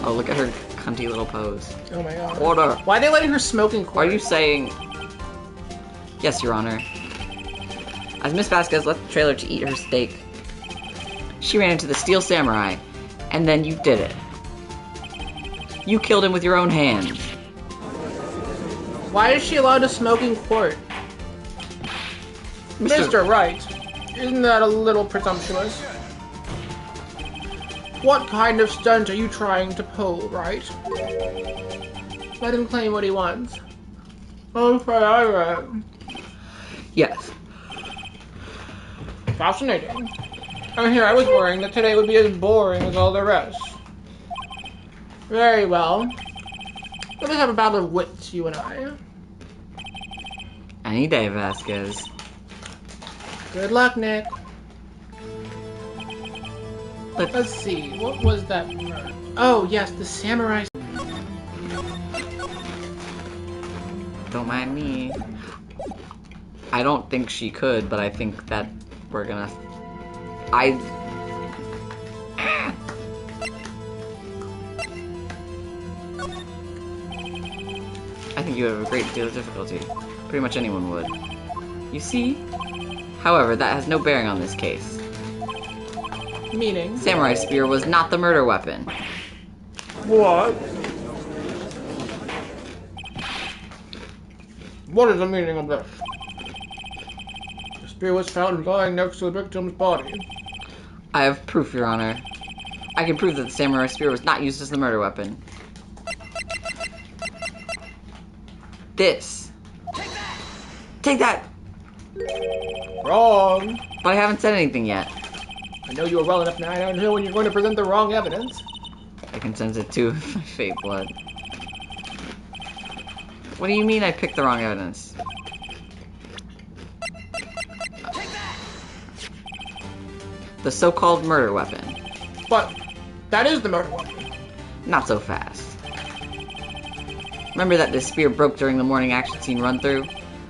Speaker 2: Oh, look at her cunty little pose.
Speaker 1: Oh my god.
Speaker 2: Order.
Speaker 1: Why are they letting her smoke in court?
Speaker 2: Are you saying... Yes, Your Honor. As Miss Vasquez left the trailer to eat her steak, she ran into the Steel Samurai, and then you did it. You killed him with your own hands.
Speaker 1: Why is she allowed to smoke in court? Mr. Wright, isn't that a little presumptuous? What kind of stunt are you trying to pull, Wright? Let him claim what he wants. Okay, alright.
Speaker 2: Yes,
Speaker 1: Fascinating. And here I was worrying that today would be as boring as all the rest. Very well. Let us have a battle of wits, you and I.
Speaker 2: Any day, Vasquez.
Speaker 1: Good luck, Nick. Let's see, what was that murder? Oh, yes, the samurai.
Speaker 2: Don't mind me. I don't think she could, but I think that we're gonna... I think you have a great deal of difficulty. Pretty much anyone would. You see? However, that has no bearing on this case.
Speaker 1: Meaning?
Speaker 2: Samurai spear was not the murder weapon.
Speaker 1: What? What is the meaning of this? The spear was found lying next to the victim's body.
Speaker 2: I have proof, Your Honor. I can prove that the samurai spear was not used as the murder weapon. This. Take that!
Speaker 1: Wrong.
Speaker 2: But I haven't said anything yet.
Speaker 1: I know you are well enough now. I don't know when you're going to present the wrong evidence.
Speaker 2: I can sense it too, my fake blood. What do you mean I picked the wrong evidence? The so-called murder weapon.
Speaker 1: But that is the murder weapon.
Speaker 2: Not so fast. Remember that this spear broke during the morning action scene run-through?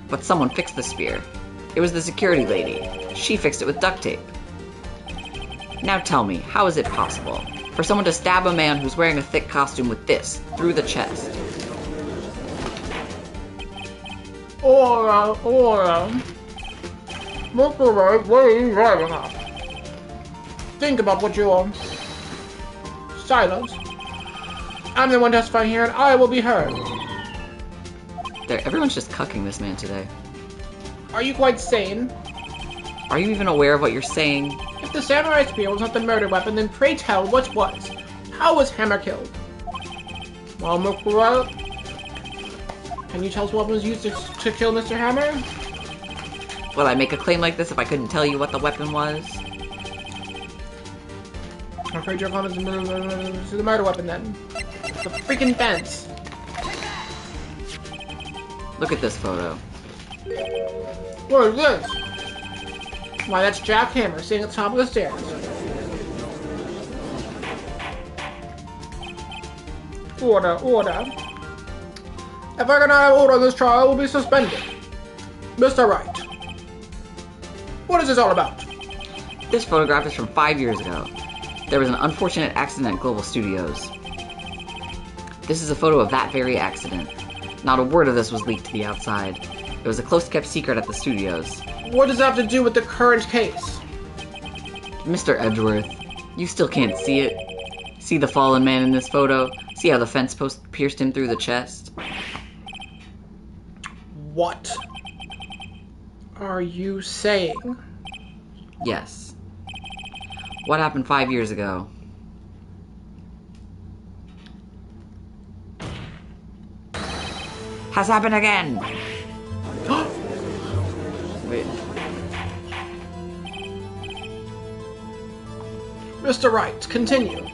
Speaker 2: But someone fixed the spear. It was the security lady. She fixed it with duct tape. Now tell me, how is it possible for someone to stab a man who's wearing a thick costume with this through the chest?
Speaker 1: Mr. Wright, what are you driving at? Think about what you are. Silence. I'm the one testifying here, and I will be heard.
Speaker 2: Everyone's just cucking this man today.
Speaker 1: Are you quite sane?
Speaker 2: Are you even aware of what you're saying?
Speaker 1: If the samurai spear was not the murder weapon, then pray tell what was. How was Hammer killed? Well, Mr. Wright, can you tell us what was used to kill Mr. Hammer?
Speaker 2: Will I make a claim like this if I couldn't tell you what the weapon was?
Speaker 1: I'm afraid your comments to the murder weapon then. The freaking fence.
Speaker 2: Look at this photo.
Speaker 1: What is this? Why, that's Jack Hammer sitting at the top of the stairs. Order, order. If I cannot have order on this trial, I will be suspended. Mr. Wright. What is this all about?
Speaker 2: This photograph is from 5 years ago. There was an unfortunate accident at Global Studios. This is a photo of that very accident. Not a word of this was leaked to the outside. It was a close-kept secret at the studios.
Speaker 1: What does that have to do with the current case?
Speaker 2: Mr. Edgeworth, you still can't see it. See the fallen man in this photo? See how the fence post pierced him through the chest?
Speaker 1: What are you saying?
Speaker 2: Yes. What happened 5 years ago? Has happened again! Wait.
Speaker 1: Mr. Wright, continue.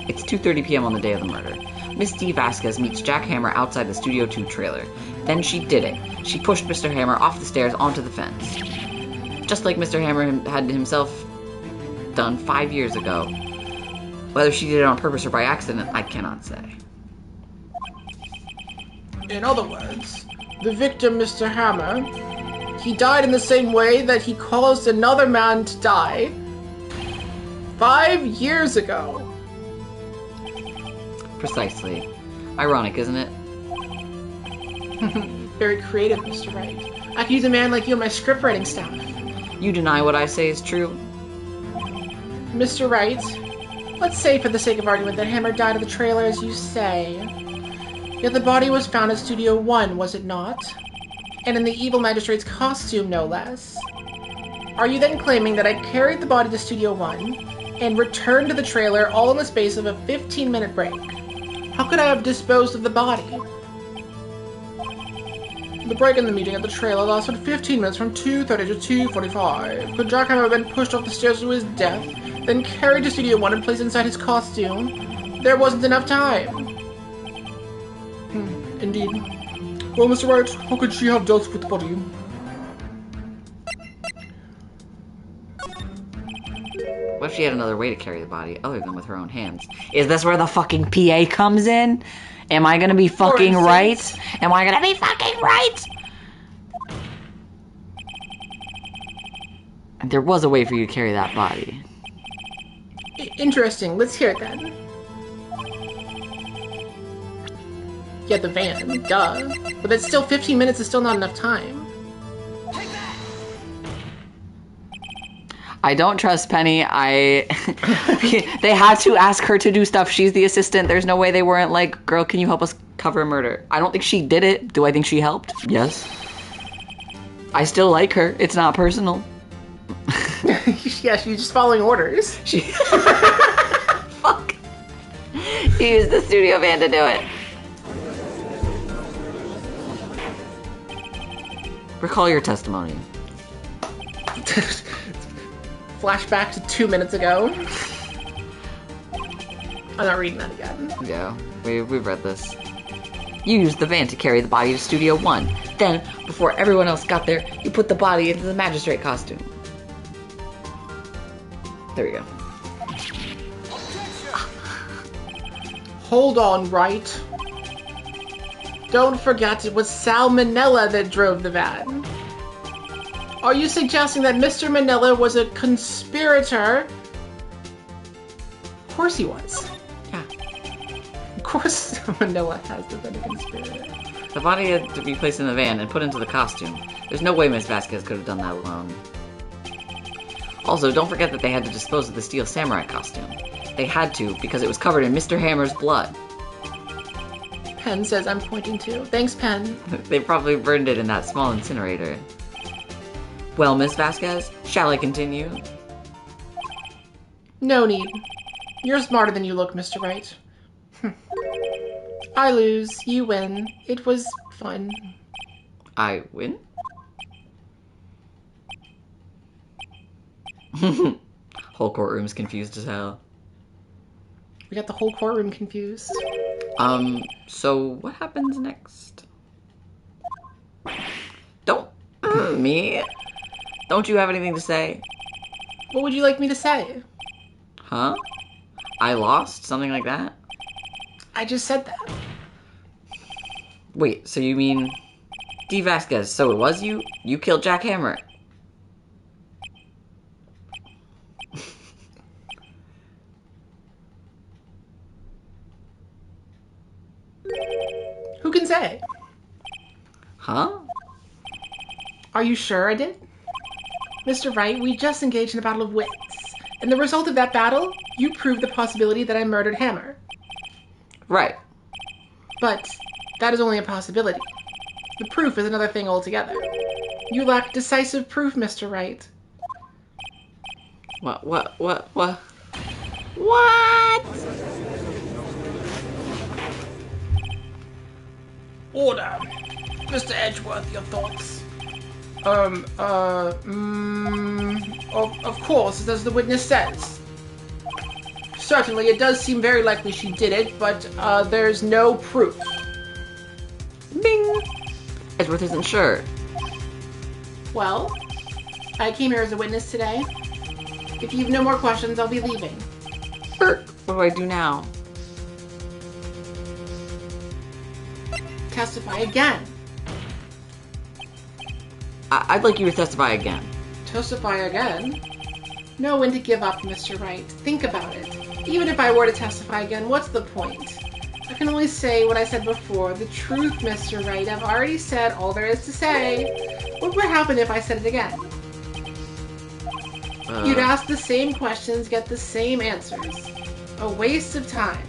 Speaker 2: It's 2:30 p.m. on the day of the murder. Miss D. Vasquez meets Jack Hammer outside the Studio 2 trailer. Then she did it. She pushed Mr. Hammer off the stairs onto the fence. Just like Mr. Hammer had himself done 5 years ago. Whether she did it on purpose or by accident, I cannot say.
Speaker 1: In other words, the victim, Mr. Hammer, he died in the same way that he caused another man to die 5 years ago.
Speaker 2: Precisely. Ironic, isn't it?
Speaker 1: Very creative, Mr. Wright. I could use a man like you in my script writing staff.
Speaker 2: You deny what I say is true?
Speaker 1: Mr. Wright, let's say for the sake of argument that Hammer died in the trailer as you say. Yet the body was found at Studio 1, was it not? And in the evil magistrate's costume, no less. Are you then claiming that I carried the body to Studio 1 and returned to the trailer all in the space of a 15-minute break? How could I have disposed of the body? The break in the meeting at the trailer lasted 15 minutes from 2:30 to 2:45. Could Jackhammer have been pushed off the stairs to his death, then carried to Studio 1 and placed inside his costume? There wasn't enough time. Indeed. Well, Mr. Wright, how could she have dealt with the body?
Speaker 2: What if she had another way to carry the body other than with her own hands? Is this where the fucking PA comes in? Am I gonna be fucking right? Am I gonna be fucking right? There was a way for you to carry that body.
Speaker 1: Interesting. Let's hear it then. Yeah, the van. Duh. But that's still 15 minutes is still not enough time.
Speaker 2: I don't trust Penny. They had to ask her to do stuff. She's the assistant. There's no way they weren't like, girl, can you help us cover a murder? I don't think she did it. Do I think she helped? Yes. I still like her. It's not personal.
Speaker 1: Yeah, she's just following orders.
Speaker 2: Fuck. He used the studio van to do it. Recall your testimony.
Speaker 1: Flashback to 2 minutes ago. I'm not reading that again.
Speaker 2: Yeah, we've read this. You used the van to carry the body to Studio 1. Then, before everyone else got there, you put the body into the magistrate costume. There we go.
Speaker 1: Hold on, Wright. Don't forget it was Sal Manella that drove the van. Are you suggesting that Mr. Manella was a conspirator? Of course he was.
Speaker 2: Yeah.
Speaker 1: Of course Manella has to been a conspirator.
Speaker 2: The body had to be placed in the van and put into the costume. There's no way Miss Vasquez could have done that alone. Also, don't forget that they had to dispose of the Steel Samurai costume. They had to, because it was covered in Mr. Hammer's blood.
Speaker 1: Penn says I'm pointing to. Thanks, Penn.
Speaker 2: They probably burned it in that small incinerator. Well, Miss Vasquez, shall I continue?
Speaker 1: No need. You're smarter than you look, Mr. Wright. I lose. You win. It was fun.
Speaker 2: I win? Whole courtroom's confused as hell.
Speaker 1: We got the whole courtroom confused.
Speaker 2: So what happens next? Don't... me? Don't you have anything to say?
Speaker 1: What would you like me to say?
Speaker 2: Huh? I lost? Something like that?
Speaker 1: I just said that.
Speaker 2: Wait, so you mean... D. Vasquez, so it was you? You killed Jack Hammer.
Speaker 1: Who can say?
Speaker 2: Huh?
Speaker 1: Are you sure I did? Mr. Wright, we just engaged in a battle of wits. And the result of that battle, you proved the possibility that I murdered Hammer.
Speaker 2: Right.
Speaker 1: But that is only a possibility. The proof is another thing altogether. You lack decisive proof, Mr. Wright.
Speaker 2: What? What?
Speaker 3: What?
Speaker 1: Order. Mr. Edgeworth, your thoughts? Of course, as the witness says. Certainly, it does seem very likely she did it, but, there's no proof.
Speaker 2: Bing! Edgeworth isn't sure.
Speaker 1: Well, I came here as a witness today. If you have no more questions, I'll be leaving.
Speaker 2: What do I do now?
Speaker 1: Testify again.
Speaker 2: I'd like you to testify again.
Speaker 1: Testify again? Know when to give up, Mr. Wright. Think about it. Even if I were to testify again, what's the point? I can only say what I said before. The truth, Mr. Wright. I've already said all there is to say. What would happen if I said it again? You'd ask the same questions, get the same answers. A waste of time.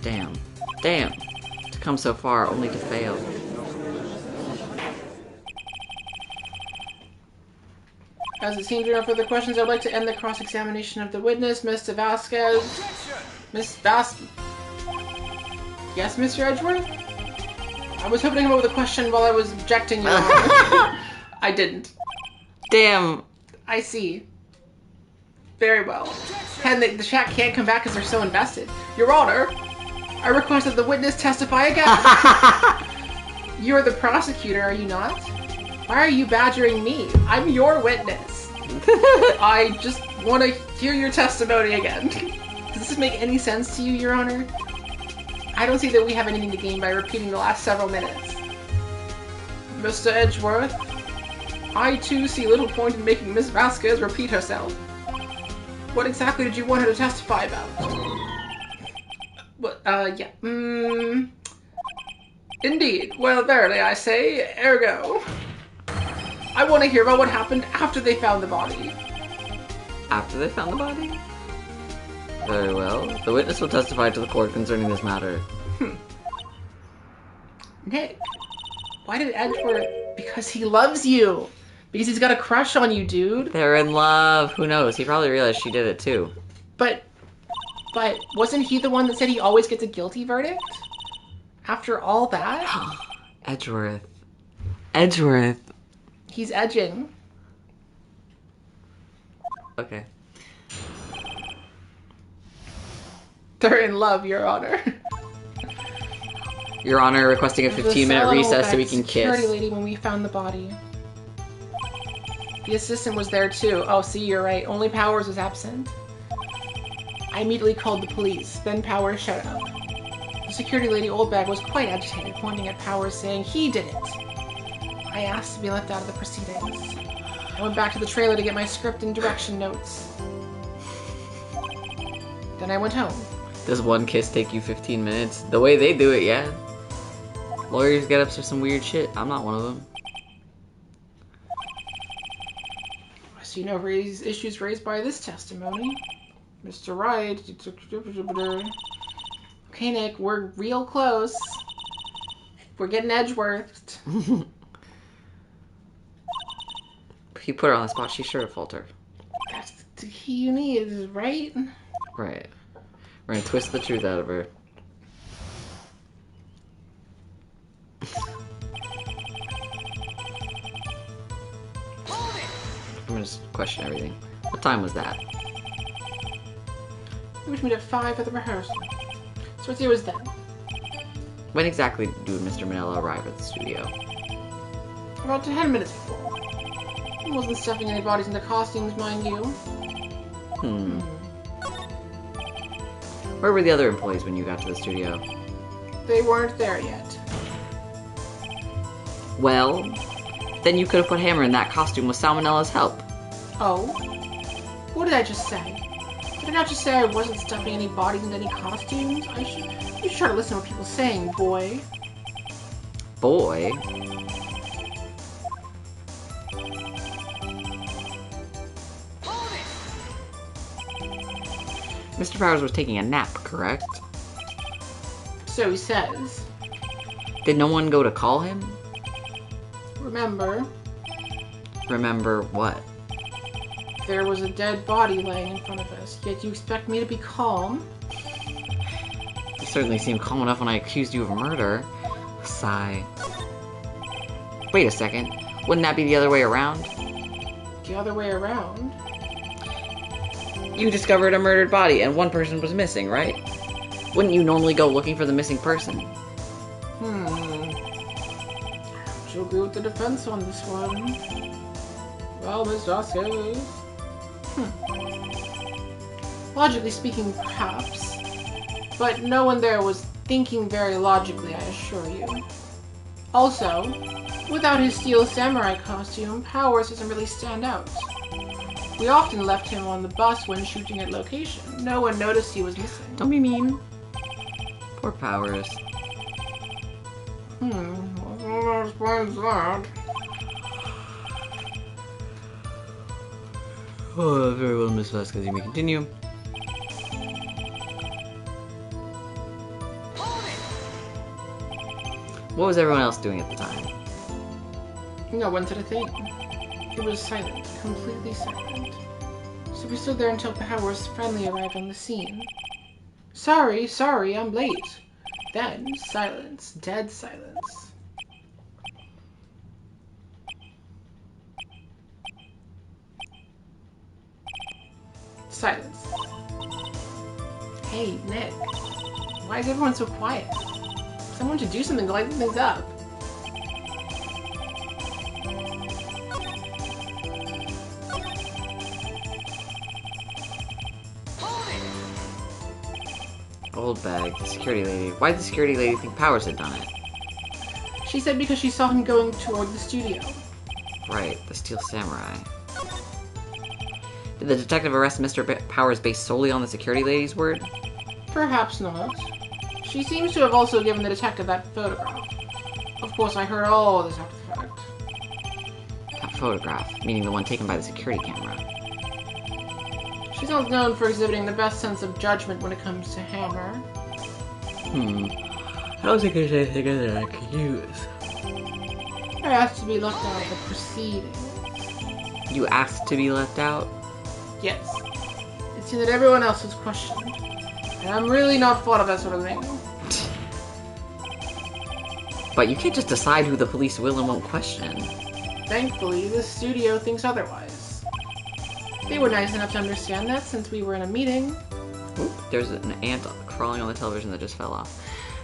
Speaker 2: Damn. Damn. To come so far, only to fail.
Speaker 1: As it seems there are no further questions, I'd like to end the cross-examination of the witness, Mr. Vasquez. Miss Vas... Yes, Mr. Edgeworth? I was hoping to come up with a question while I was objecting, Your Honor. I didn't.
Speaker 2: Damn.
Speaker 1: I see. Very well. And the chat can't come back because they're so invested. Your Honor, I request that the witness testify again. You're the prosecutor, are you not? Why are you badgering me? I'm your witness. I just want to hear your testimony again. Does this make any sense to you, Your Honor? I don't see that we have anything to gain by repeating the last several minutes. Mr. Edgeworth, I too see little point in making Miss Vasquez repeat herself. What exactly did you want her to testify about? What, yeah. Indeed. Well, verily, I say, ergo. I want to hear about what happened after they found the body.
Speaker 2: After they found the body? Very well. The witness will testify to the court concerning this matter.
Speaker 1: Nick, why did Edgeworth... Because he loves you. Because he's got a crush on you, dude.
Speaker 2: They're in love. Who knows? He probably realized she did it too.
Speaker 1: But wasn't he the one that said he always gets a guilty verdict? After all that?
Speaker 2: Edgeworth. Edgeworth.
Speaker 1: He's edging.
Speaker 2: Okay.
Speaker 1: They're in love, Your Honor.
Speaker 2: Your Honor, requesting a 15-minute recess so we can
Speaker 1: security
Speaker 2: kiss.
Speaker 1: lady when we found the body. The assistant was there too. Oh, see, you're right. Only Powers was absent. I immediately called the police. Then Powers showed up. The security lady Oldbag was quite agitated, pointing at Powers, saying he did it. I asked to be left out of the proceedings. I went back to the trailer to get my script and direction notes. Then I went home.
Speaker 2: Does one kiss take you 15 minutes? The way they do it, yeah. Lawyers get up to some weird shit. I'm not one of them.
Speaker 1: I see no issues raised by this testimony. Mr. Wright. Okay, Nick, we're real close. We're getting Edgeworth.
Speaker 2: If you put her on the spot, she's sure to falter.
Speaker 1: That's the key you need, right?
Speaker 2: Right. We're gonna twist the truth out of her. I'm gonna just question everything. What time was that?
Speaker 1: We was meet at 5 for the rehearsal. So let's see, it was then.
Speaker 2: When exactly did Mr. Manella arrive at the studio?
Speaker 1: About 10 minutes before. He wasn't stuffing any bodies into costumes, mind you.
Speaker 2: Where were the other employees when you got to the studio?
Speaker 1: They weren't there yet.
Speaker 2: Well, then you could have put Hammer in that costume with Salmonella's help.
Speaker 1: Oh? What did I just say? Did I not just say I wasn't stuffing any bodies into any costumes? You should try to listen to what people are saying, boy.
Speaker 2: Boy? Mr. Powers was taking a nap, correct?
Speaker 1: So he says.
Speaker 2: Did no one go to call him?
Speaker 1: Remember,
Speaker 2: Remember what?
Speaker 1: there was a dead body laying in front of us, yet you expect me to be calm?
Speaker 2: You certainly seemed calm enough when I accused you of murder. Sigh. Wait a second. Wouldn't that be the other way around?
Speaker 1: The other way around?
Speaker 2: You discovered a murdered body and one person was missing, right? Wouldn't you normally go looking for the missing person?
Speaker 1: She'll agree with the defense on this one. Well, Miss Vasquez. Logically speaking, perhaps. But no one there was thinking very logically, I assure you. Also, without his steel samurai costume, Powers doesn't really stand out. We often left him on the bus when shooting at location. No one noticed he was missing.
Speaker 2: Don't be mean. Poor Powers.
Speaker 1: What explains that?
Speaker 2: Oh, very well, Miss Vasquez. You may continue. What was everyone else doing at the time?
Speaker 1: No one said a thing. It was silent, completely silent. So we stood there until Powers finally arrived on the scene. Sorry, I'm late. Then, silence, dead silence. silence. Hey, Nick. Why is everyone so quiet? Someone should do something to lighten things up.
Speaker 2: Old bag, the security lady. Why did the security lady think Powers had done it?
Speaker 1: She said because she saw him going toward the studio.
Speaker 2: Right, the Steel Samurai. Did the detective arrest Mr. Powers based solely on the security lady's word?
Speaker 1: Perhaps not. She seems to have also given the detective that photograph. Of course, I heard all this after the fact.
Speaker 2: That photograph, meaning the one taken by the security camera.
Speaker 1: She's not known for exhibiting the best sense of judgment when it comes to Hammer.
Speaker 2: I don't think there's anything in there I could use.
Speaker 1: I asked to be left out of the proceedings.
Speaker 2: You asked to be left out?
Speaker 1: Yes. It seemed that everyone else was questioned. And I'm really not fond of that sort of thing.
Speaker 2: But you can't just decide who the police will and won't question.
Speaker 1: Thankfully, the studio thinks otherwise. They were nice enough to understand that since we were in a meeting.
Speaker 2: Oop, there's an ant crawling on the television that just fell off.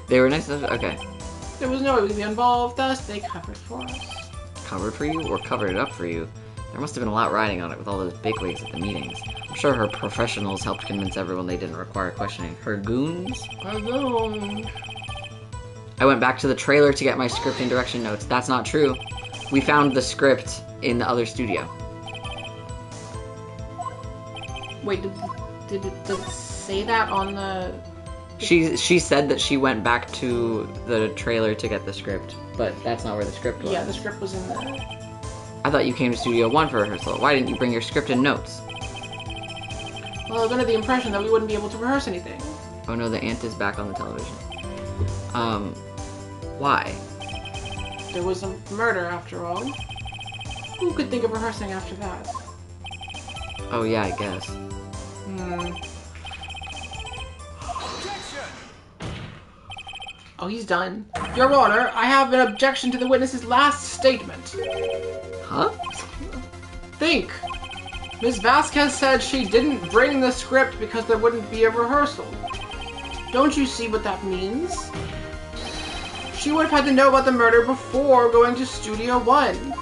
Speaker 2: They were nice enough. Okay.
Speaker 1: There was no way we could be involved, thus they covered for us.
Speaker 2: Covered for you or covered it up for you? There must have been a lot riding on it with all those bigwigs at the meetings. I'm sure her professionals helped convince everyone they didn't require questioning. Her goons?
Speaker 1: I don't.
Speaker 2: I went back to the trailer to get my script and direction notes. That's not true. We found the script in the other studio.
Speaker 1: Wait, did it say that on the...
Speaker 2: She said that she went back to the trailer to get the script, but that's not where the script was.
Speaker 1: Yeah, the script was in there.
Speaker 2: I thought you came to Studio 1 for rehearsal. Why didn't you bring your script and notes?
Speaker 1: Well, I was under the impression that we wouldn't be able to rehearse anything.
Speaker 2: Oh no, the ant is back on the television. Why?
Speaker 1: There was a murder, after all. Who could think of rehearsing after that?
Speaker 2: Oh yeah, I guess.
Speaker 1: Oh, he's done. Your Honor, I have an objection to the witness's last statement.
Speaker 2: Huh?
Speaker 1: Think! Ms. Vasquez said she didn't bring the script because there wouldn't be a rehearsal. Don't you see what that means? She would have had to know about the murder before going to Studio 1.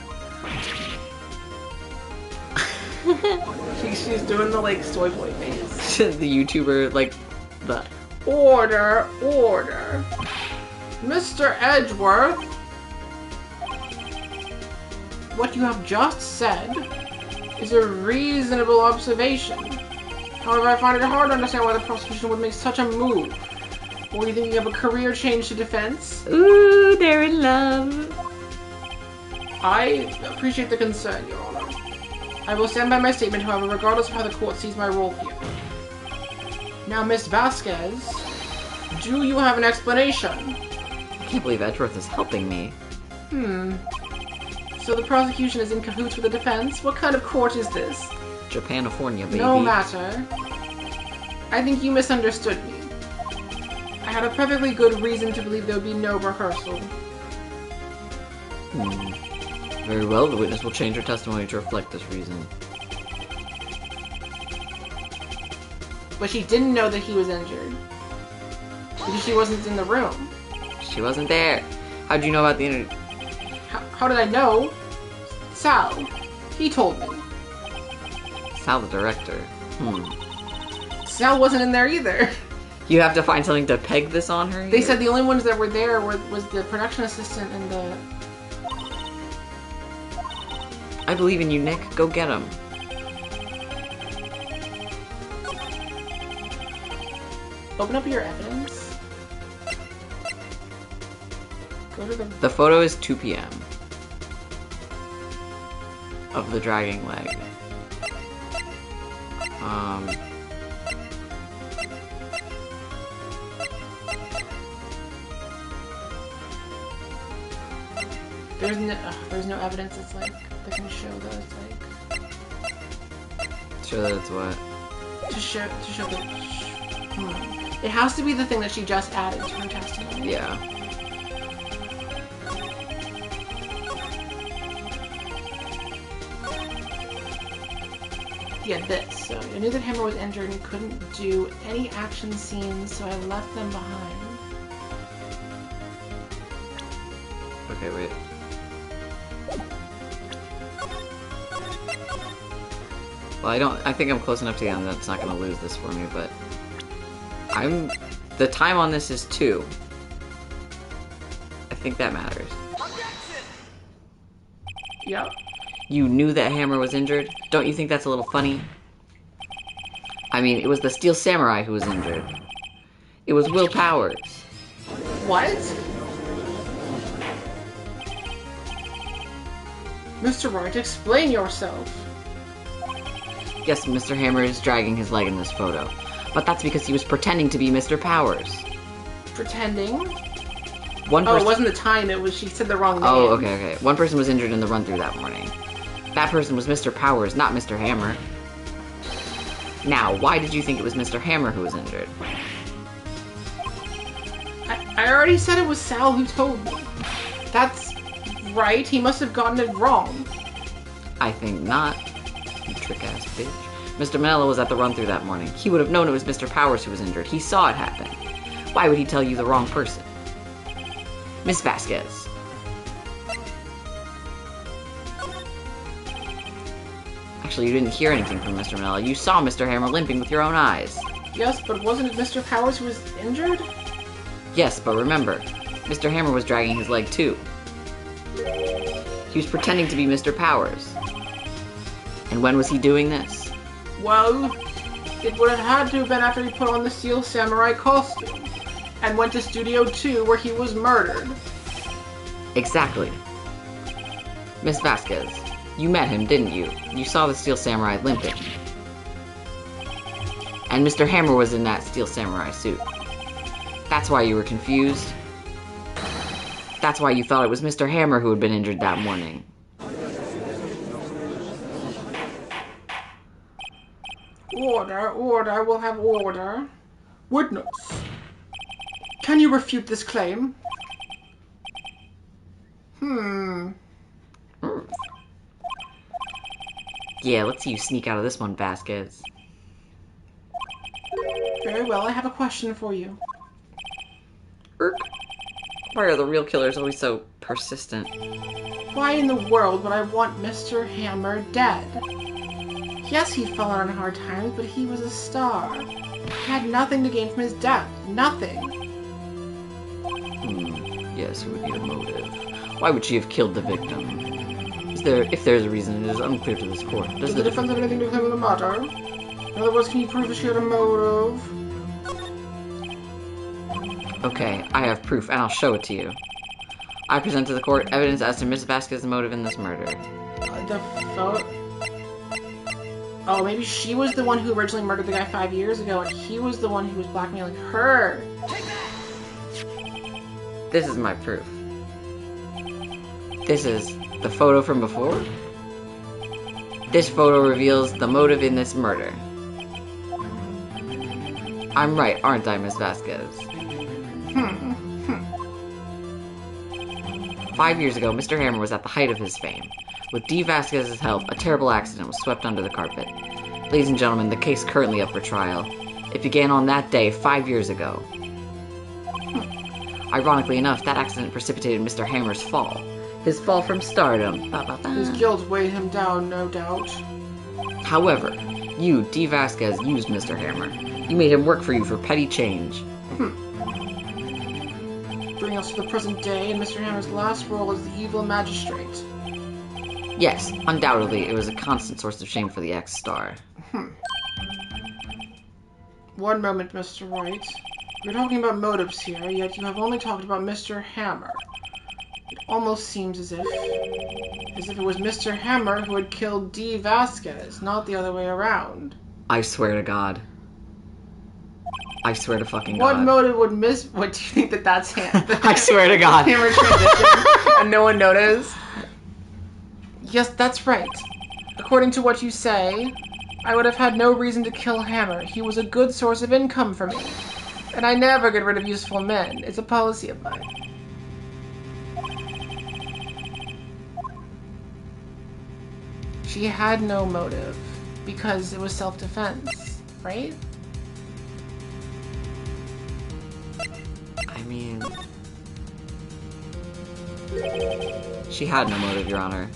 Speaker 1: She's doing the, like, soy boy face.
Speaker 2: The YouTuber, like, the...
Speaker 1: Order, order. Mr. Edgeworth, what you have just said is a reasonable observation. However, I find it hard to understand why the prosecution would make such a move. Were you thinking of a career change to defense?
Speaker 2: Ooh, they're in love.
Speaker 1: I appreciate the concern, Your Honor. I will stand by my statement, however, regardless of how the court sees my role here. Now, Miss Vasquez, do you have an explanation?
Speaker 2: I can't believe Edgeworth is helping me.
Speaker 1: So the prosecution is in cahoots with the defense? What kind of court is this?
Speaker 2: Japanifornia, baby.
Speaker 1: No matter. I think you misunderstood me. I had a perfectly good reason to believe there would be no rehearsal.
Speaker 2: Very well, the witness will change her testimony to reflect this reason.
Speaker 1: But she didn't know that he was injured. Because she wasn't in the room.
Speaker 2: She wasn't there. How'd you know about the interview?
Speaker 1: How did I know? Sal. He told me.
Speaker 2: Sal, the director.
Speaker 1: Sal wasn't in there either.
Speaker 2: You have to find something to peg this on her here?
Speaker 1: They said the only ones that were there was the production assistant and the...
Speaker 2: I believe in you, Nick. Go get him.
Speaker 1: Open up your evidence. Go to the...
Speaker 2: The photo is 2 p.m. of the dragging leg. There's no evidence that's like that can show that it's like Show that it's what?
Speaker 1: to show that it has to be the thing that she just added to her testimony.
Speaker 2: Yeah.
Speaker 1: Yeah, this. So I knew that Hammer was injured and couldn't do any action scenes, so I left them behind.
Speaker 2: Okay, wait. Well, I think I'm close enough to the end that it's not going to lose this for me, but... The time on this is 2. I think that matters.
Speaker 1: Yep.
Speaker 2: You knew that Hammer was injured? Don't you think that's a little funny? I mean, it was the Steel Samurai who was injured. It was Will Powers.
Speaker 1: What? Mr. Wright, explain yourself.
Speaker 2: Yes, Mr. Hammer is dragging his leg in this photo. But that's because he was pretending to be Mr. Powers.
Speaker 1: Pretending?
Speaker 2: One
Speaker 1: Oh,
Speaker 2: person...
Speaker 1: it wasn't the time, it was she said the wrong name.
Speaker 2: Oh, okay. One person was injured in the run-through that morning. That person was Mr. Powers, not Mr. Hammer. Now, why did you think it was Mr. Hammer who was injured?
Speaker 1: I already said it was Sal who told me. That's right, he must have gotten it wrong.
Speaker 2: I think not, you trick-ass bitch. Mr. Manella was at the run-through that morning. He would have known it was Mr. Powers who was injured. He saw it happen. Why would he tell you the wrong person? Miss Vasquez. Actually, you didn't hear anything from Mr. Manella. You saw Mr. Hammer limping with your own eyes.
Speaker 1: Yes, but wasn't it Mr. Powers who was injured?
Speaker 2: Yes, but remember, Mr. Hammer was dragging his leg too. He was pretending to be Mr. Powers. And when was he doing this?
Speaker 1: Well, it would have had to have been after he put on the Steel Samurai costume and went to Studio 2 where he was murdered.
Speaker 2: Exactly. Miss Vasquez, you met him, didn't you? You saw the Steel Samurai limping. And Mr. Hammer was in that Steel Samurai suit. That's why you were confused. That's why you thought it was Mr. Hammer who had been injured that morning.
Speaker 1: Order, we'll have order. Witness. Can you refute this claim?
Speaker 2: Yeah, let's see you sneak out of this one, Vasquez.
Speaker 1: Very well, I have a question for you.
Speaker 2: Why are the real killers always so persistent?
Speaker 1: Why in the world would I want Mr. Hammer dead? Yes, he fell on hard times, but he was a star. He had nothing to gain from his death. Nothing.
Speaker 2: Yes, who would need a motive? Why would she have killed the victim? If there's a reason, it is unclear to this court.
Speaker 1: Does the defense have anything to claim in the matter? In other words, can you prove that she had a motive?
Speaker 2: Okay, I have proof, and I'll show it to you. I present to the court evidence as to Miss Vasquez's motive in this murder.
Speaker 1: Oh, maybe she was the one who originally murdered the guy 5 years ago, and he was the one who was blackmailing her.
Speaker 2: This is my proof. This is the photo from before. This photo reveals the motive in this murder. I'm right, aren't I, Miss Vasquez? 5 years ago, Mr. Hammer was at the height of his fame. With D. Vasquez's help, a terrible accident was swept under the carpet. Ladies and gentlemen, the case currently up for trial. It began on that day 5 years ago. Ironically enough, that accident precipitated Mr. Hammer's fall. His fall from stardom.
Speaker 1: His guilt weighed him down, no doubt.
Speaker 2: However, you, D. Vasquez, used Mr. Hammer. You made him work for you for petty change.
Speaker 1: Bring us to the present day and Mr. Hammer's last role as the evil magistrate.
Speaker 2: Yes, undoubtedly, it was a constant source of shame for the ex-star.
Speaker 1: One moment, Mr. Wright. We're talking about motives here, yet you have only talked about Mr. Hammer. It almost seems as if it was Mr. Hammer who had killed D. Vasquez, not the other way around.
Speaker 2: I swear to God. I swear to fucking God.
Speaker 1: What motive would What do you think that's him?
Speaker 2: I swear to God.
Speaker 1: Hammer transition, and no one noticed? Yes, that's right. According to what you say, I would have had no reason to kill Hammer. He was a good source of income for me. And I never get rid of useful men. It's a policy of mine. She had no motive. because it was self-defense, right?
Speaker 2: I mean... She had no motive, Your Honor.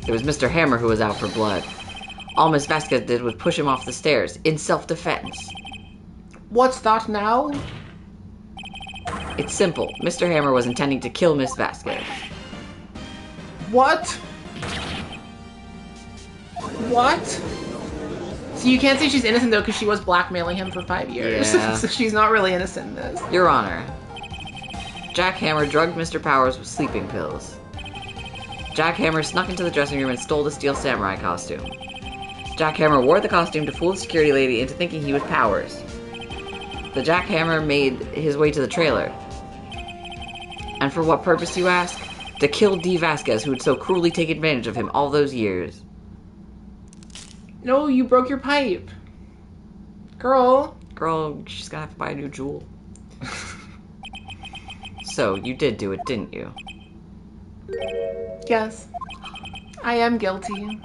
Speaker 2: It was Mr. Hammer who was out for blood. All Miss Vasquez did was push him off the stairs, in self-defense.
Speaker 1: What's that now?
Speaker 2: It's simple. Mr. Hammer was intending to kill Miss Vasquez.
Speaker 1: What? What? So you can't say she's innocent, though, because she was blackmailing him for 5 years.
Speaker 2: Yeah.
Speaker 1: So she's not really innocent in this.
Speaker 2: Your Honor, Jack Hammer drugged Mr. Powers with sleeping pills. Jack Hammer snuck into the dressing room and stole the Steel Samurai costume. Jack Hammer wore the costume to fool the security lady into thinking he was Powers. The Jack Hammer made his way to the trailer. And for what purpose, you ask? To kill Dee Vasquez, who had so cruelly taken advantage of him all those years.
Speaker 1: No, you broke your pipe. Girl.
Speaker 2: Girl, she's gonna have to buy a new jewel. So, you did do it, didn't you?
Speaker 1: Yes. I am guilty.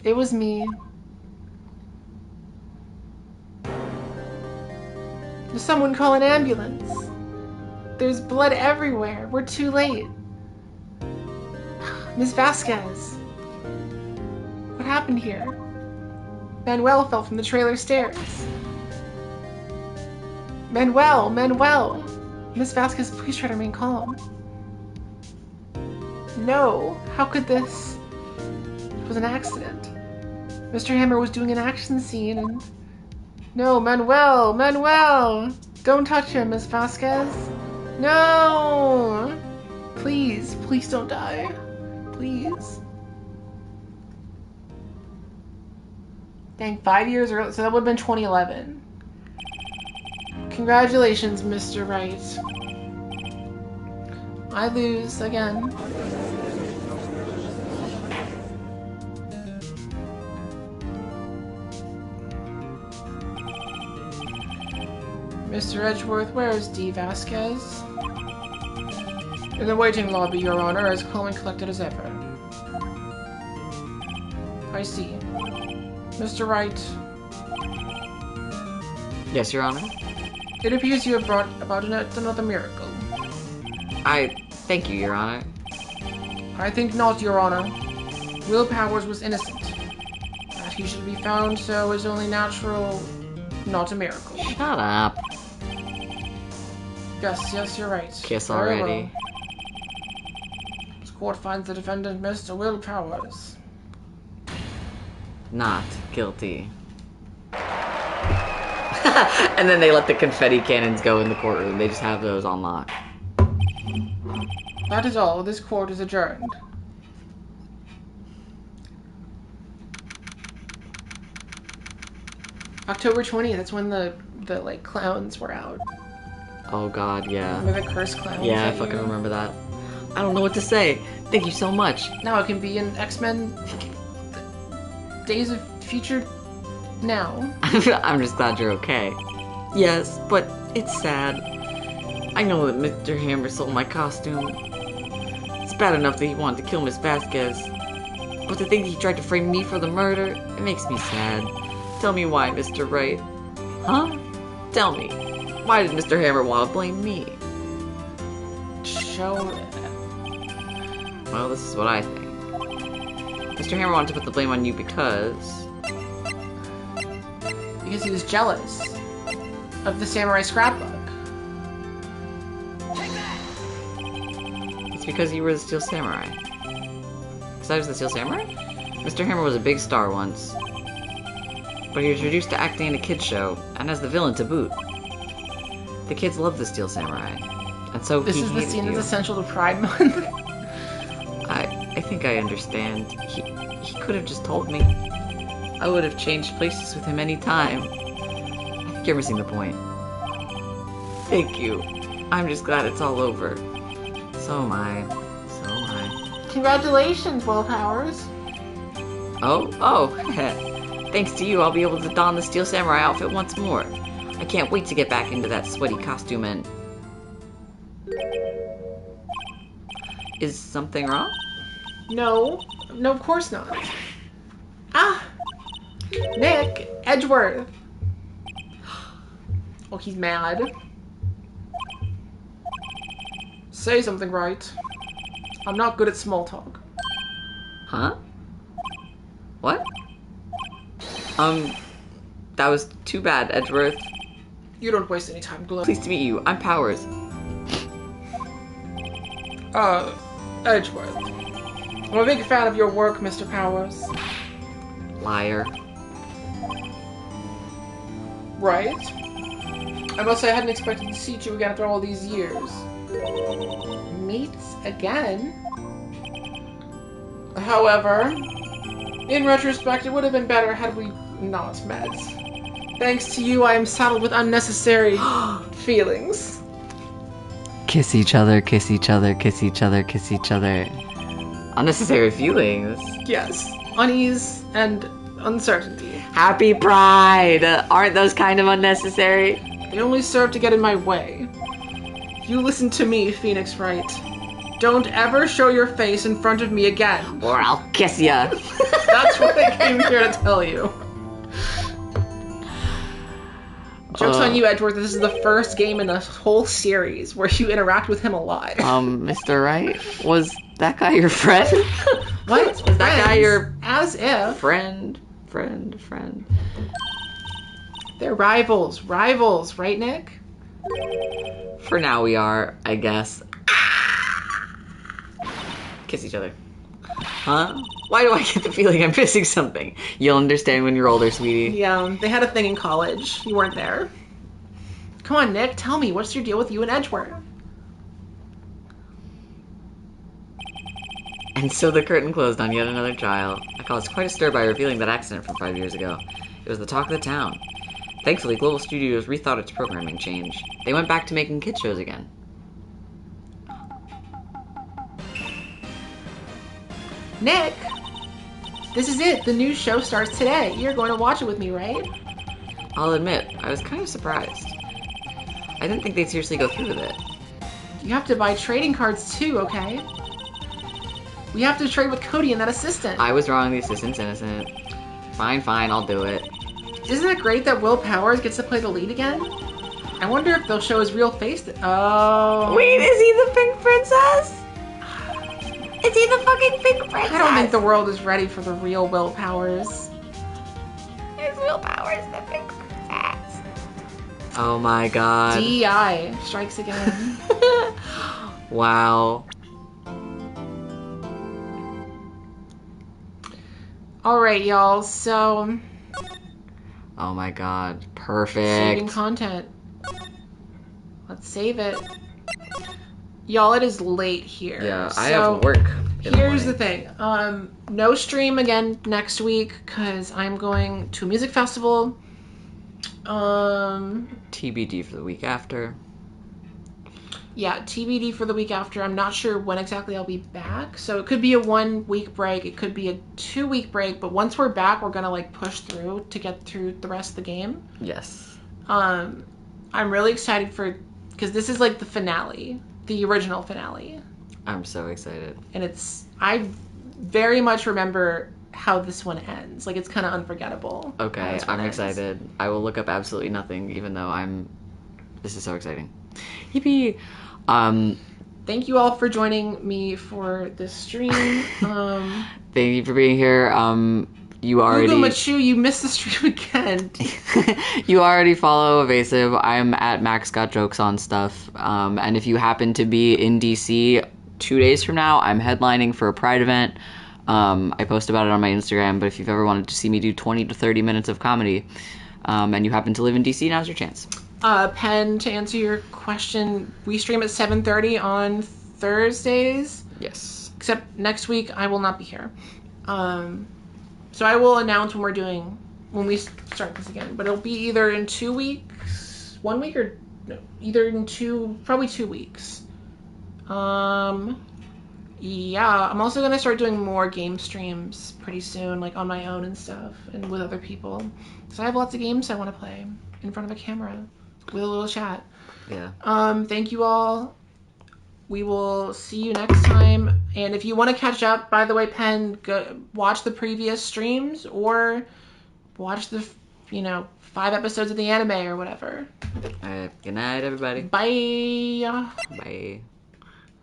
Speaker 1: It was me. Does someone call an ambulance? There's blood everywhere. We're too late. Miss Vasquez. What happened here? Manuel fell from the trailer stairs. Manuel! Miss Vasquez, please try to remain calm. No, how could this? It was an accident. Mr. Hammer was doing an action scene and... No, Manuel! Don't touch him, Miss Vasquez. No! Please don't die. Please. Dang, 5 years early, so that would have been 2011. Congratulations, Mr. Wright. I lose again. Mr. Edgeworth, where is Dee Vasquez? In the waiting lobby, Your Honor, as calm and collected as ever. I see. Mr. Wright.
Speaker 2: Yes, Your Honor?
Speaker 1: It appears you have brought about another miracle.
Speaker 2: I thank you, Your Honor.
Speaker 1: I think not, Your Honor. Will Powers was innocent. That he should be found so is only natural, not a miracle.
Speaker 2: Shut up.
Speaker 1: Yes, you're right.
Speaker 2: Kiss
Speaker 1: Very
Speaker 2: already.
Speaker 1: well. This court finds the defendant, Mr. Will Powers.
Speaker 2: Not guilty. And then they let the confetti cannons go in the courtroom. They just have those on lock.
Speaker 1: That is all. This court is adjourned. October 20th, that's when the like clowns were out.
Speaker 2: Oh god, yeah.
Speaker 1: Remember the curse clowns?
Speaker 2: Yeah, I
Speaker 1: that
Speaker 2: fucking
Speaker 1: year?
Speaker 2: remember that. I don't know what to say. Thank you so much.
Speaker 1: Now it can be in X-Men Days of Future Now.
Speaker 2: I'm just glad you're okay. Yes, but it's sad. I know that Mr. Hammer stole my costume. It's bad enough that he wanted to kill Miss Vasquez. But to think he tried to frame me for the murder, it makes me sad. Tell me why, Mr. Wright. Huh? Tell me. Why did Mr. Hammer want to blame me?
Speaker 1: Show.
Speaker 2: Well, this is what I think. Mr. Hammer wanted to put the blame on you because
Speaker 1: He was jealous of the samurai scrapbook.
Speaker 2: it's because you were the Steel Samurai. Because I was the Steel Samurai? Mr. Hammer was a big star once. But he was reduced to acting in a kid's show, and as the villain to boot. The kids loved the Steel Samurai, and so
Speaker 1: This
Speaker 2: he
Speaker 1: is the
Speaker 2: hated
Speaker 1: scene
Speaker 2: you.
Speaker 1: that's essential to Pride Month.
Speaker 2: I think I understand. He could have just told me. I would have changed places with him any time. I think you're missing the point. Thank you. I'm just glad it's all over. So am I. So am I.
Speaker 1: Congratulations, Will Powers.
Speaker 2: Oh. Thanks to you, I'll be able to don the Steel Samurai outfit once more. I can't wait to get back into that sweaty costume and... Is something wrong?
Speaker 1: No, of course not. Ah! Nick, Edgeworth. Oh, he's mad. Say something right. I'm not good at small talk.
Speaker 2: Huh? What? That was too bad, Edgeworth.
Speaker 1: You don't waste any time, Glow.
Speaker 2: Pleased to meet you. I'm Powers.
Speaker 1: Edgeworth. I'm a big fan of your work, Mr. Powers.
Speaker 2: Liar.
Speaker 1: Right? I must say I hadn't expected to see you again after all these years. Mates again? However, in retrospect, it would have been better had we not met. Thanks to you, I am saddled with unnecessary feelings.
Speaker 2: Kiss each other, kiss each other, kiss each other, kiss each other. Unnecessary feelings.
Speaker 1: Yes, unease and uncertainty.
Speaker 2: Happy Pride! Aren't those kind of unnecessary?
Speaker 1: They only serve to get in my way. You listen to me, Phoenix Wright. Don't ever show your face in front of me again.
Speaker 2: Or I'll kiss ya.
Speaker 1: That's what I came here to tell you. Joke's on you, Edgeworth. This is the first game in the whole series where you interact with him a lot.
Speaker 2: Mr. Wright, was that guy your friend?
Speaker 1: What?
Speaker 2: Was that guy your
Speaker 1: As if.
Speaker 2: friend?
Speaker 1: They're rivals. Rivals, right, Nick?
Speaker 2: For now we are, I guess. Kiss each other. Huh? Why do I get the feeling I'm missing something? You'll understand when you're older, sweetie.
Speaker 1: Yeah, they had a thing in college. You weren't there. Come on, Nick, tell me, what's your deal with you and Edgeworth?
Speaker 2: And so the curtain closed on yet another trial. I caused quite a stir by revealing that accident from 5 years ago. It was the talk of the town. Thankfully, Global Studios rethought its programming change. They went back to making kid shows again.
Speaker 1: Nick! This is it. The new show starts today. You're going to watch it with me, right?
Speaker 2: I'll admit, I was kind of surprised. I didn't think they'd seriously go through with it.
Speaker 1: You have to buy trading cards too, okay? We have to trade with Cody and that assistant.
Speaker 2: I was wrong, the assistant's innocent. Fine, I'll do it.
Speaker 1: Isn't it great that Will Powers gets to play the lead again? I wonder if they'll show his real face. Oh.
Speaker 2: Wait, is he the pink princess? Is he the fucking pink princess?
Speaker 1: I don't think the world is ready for the real Will Powers.
Speaker 2: Is Will Powers the pink princess? Oh my god.
Speaker 1: DEI strikes again.
Speaker 2: Wow.
Speaker 1: Alright, y'all, so...
Speaker 2: Oh my god. Perfect.
Speaker 1: Saving content. Let's save it. Y'all, it is late here.
Speaker 2: Yeah, I have work.
Speaker 1: Here's the thing. No stream again next week because I'm going to a music festival.
Speaker 2: TBD for the week after.
Speaker 1: Yeah, TBD for the week after. I'm not sure when exactly I'll be back. So it could be a 1 week break. It could be a 2 week break. But once we're back, we're going to like push through to get through the rest of the game.
Speaker 2: Yes.
Speaker 1: I'm really excited because this is like the finale. The original finale.
Speaker 2: I'm so excited.
Speaker 1: And I very much remember how this one ends. Like, it's kind of unforgettable.
Speaker 2: Okay, I'm excited. I will look up absolutely nothing, even though this is so exciting. Yippee!
Speaker 1: Thank you all for joining me for this stream.
Speaker 2: Thank you for being here. You already...
Speaker 1: Google Machu, you missed the stream again.
Speaker 2: You already follow Evasive. I'm at Max Got Jokes on Stuff. And if you happen to be in DC 2 days from now, I'm headlining for a Pride event. I post about it on my Instagram, but if you've ever wanted to see me do 20 to 30 minutes of comedy, and you happen to live in DC, now's your chance.
Speaker 1: Pen, to answer your question, we stream at 7:30 on Thursdays.
Speaker 2: Yes.
Speaker 1: Except next week, I will not be here. So I will announce when we start this again. But it'll be either in 2 weeks, 1 week, or no, either in probably 2 weeks. Yeah, I'm also going to start doing more game streams pretty soon, like on my own and stuff, and with other people. So I have lots of games I want to play in front of a camera with a little chat.
Speaker 2: Yeah.
Speaker 1: Thank you all. We will see you next time. And if you want to catch up, by the way, Pen, go watch the previous streams or watch the, 5 episodes of the anime or whatever.
Speaker 2: All right. Good night, everybody.
Speaker 1: Bye.
Speaker 2: Bye.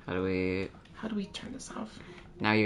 Speaker 2: How do we
Speaker 1: How do we turn this off?
Speaker 2: now? You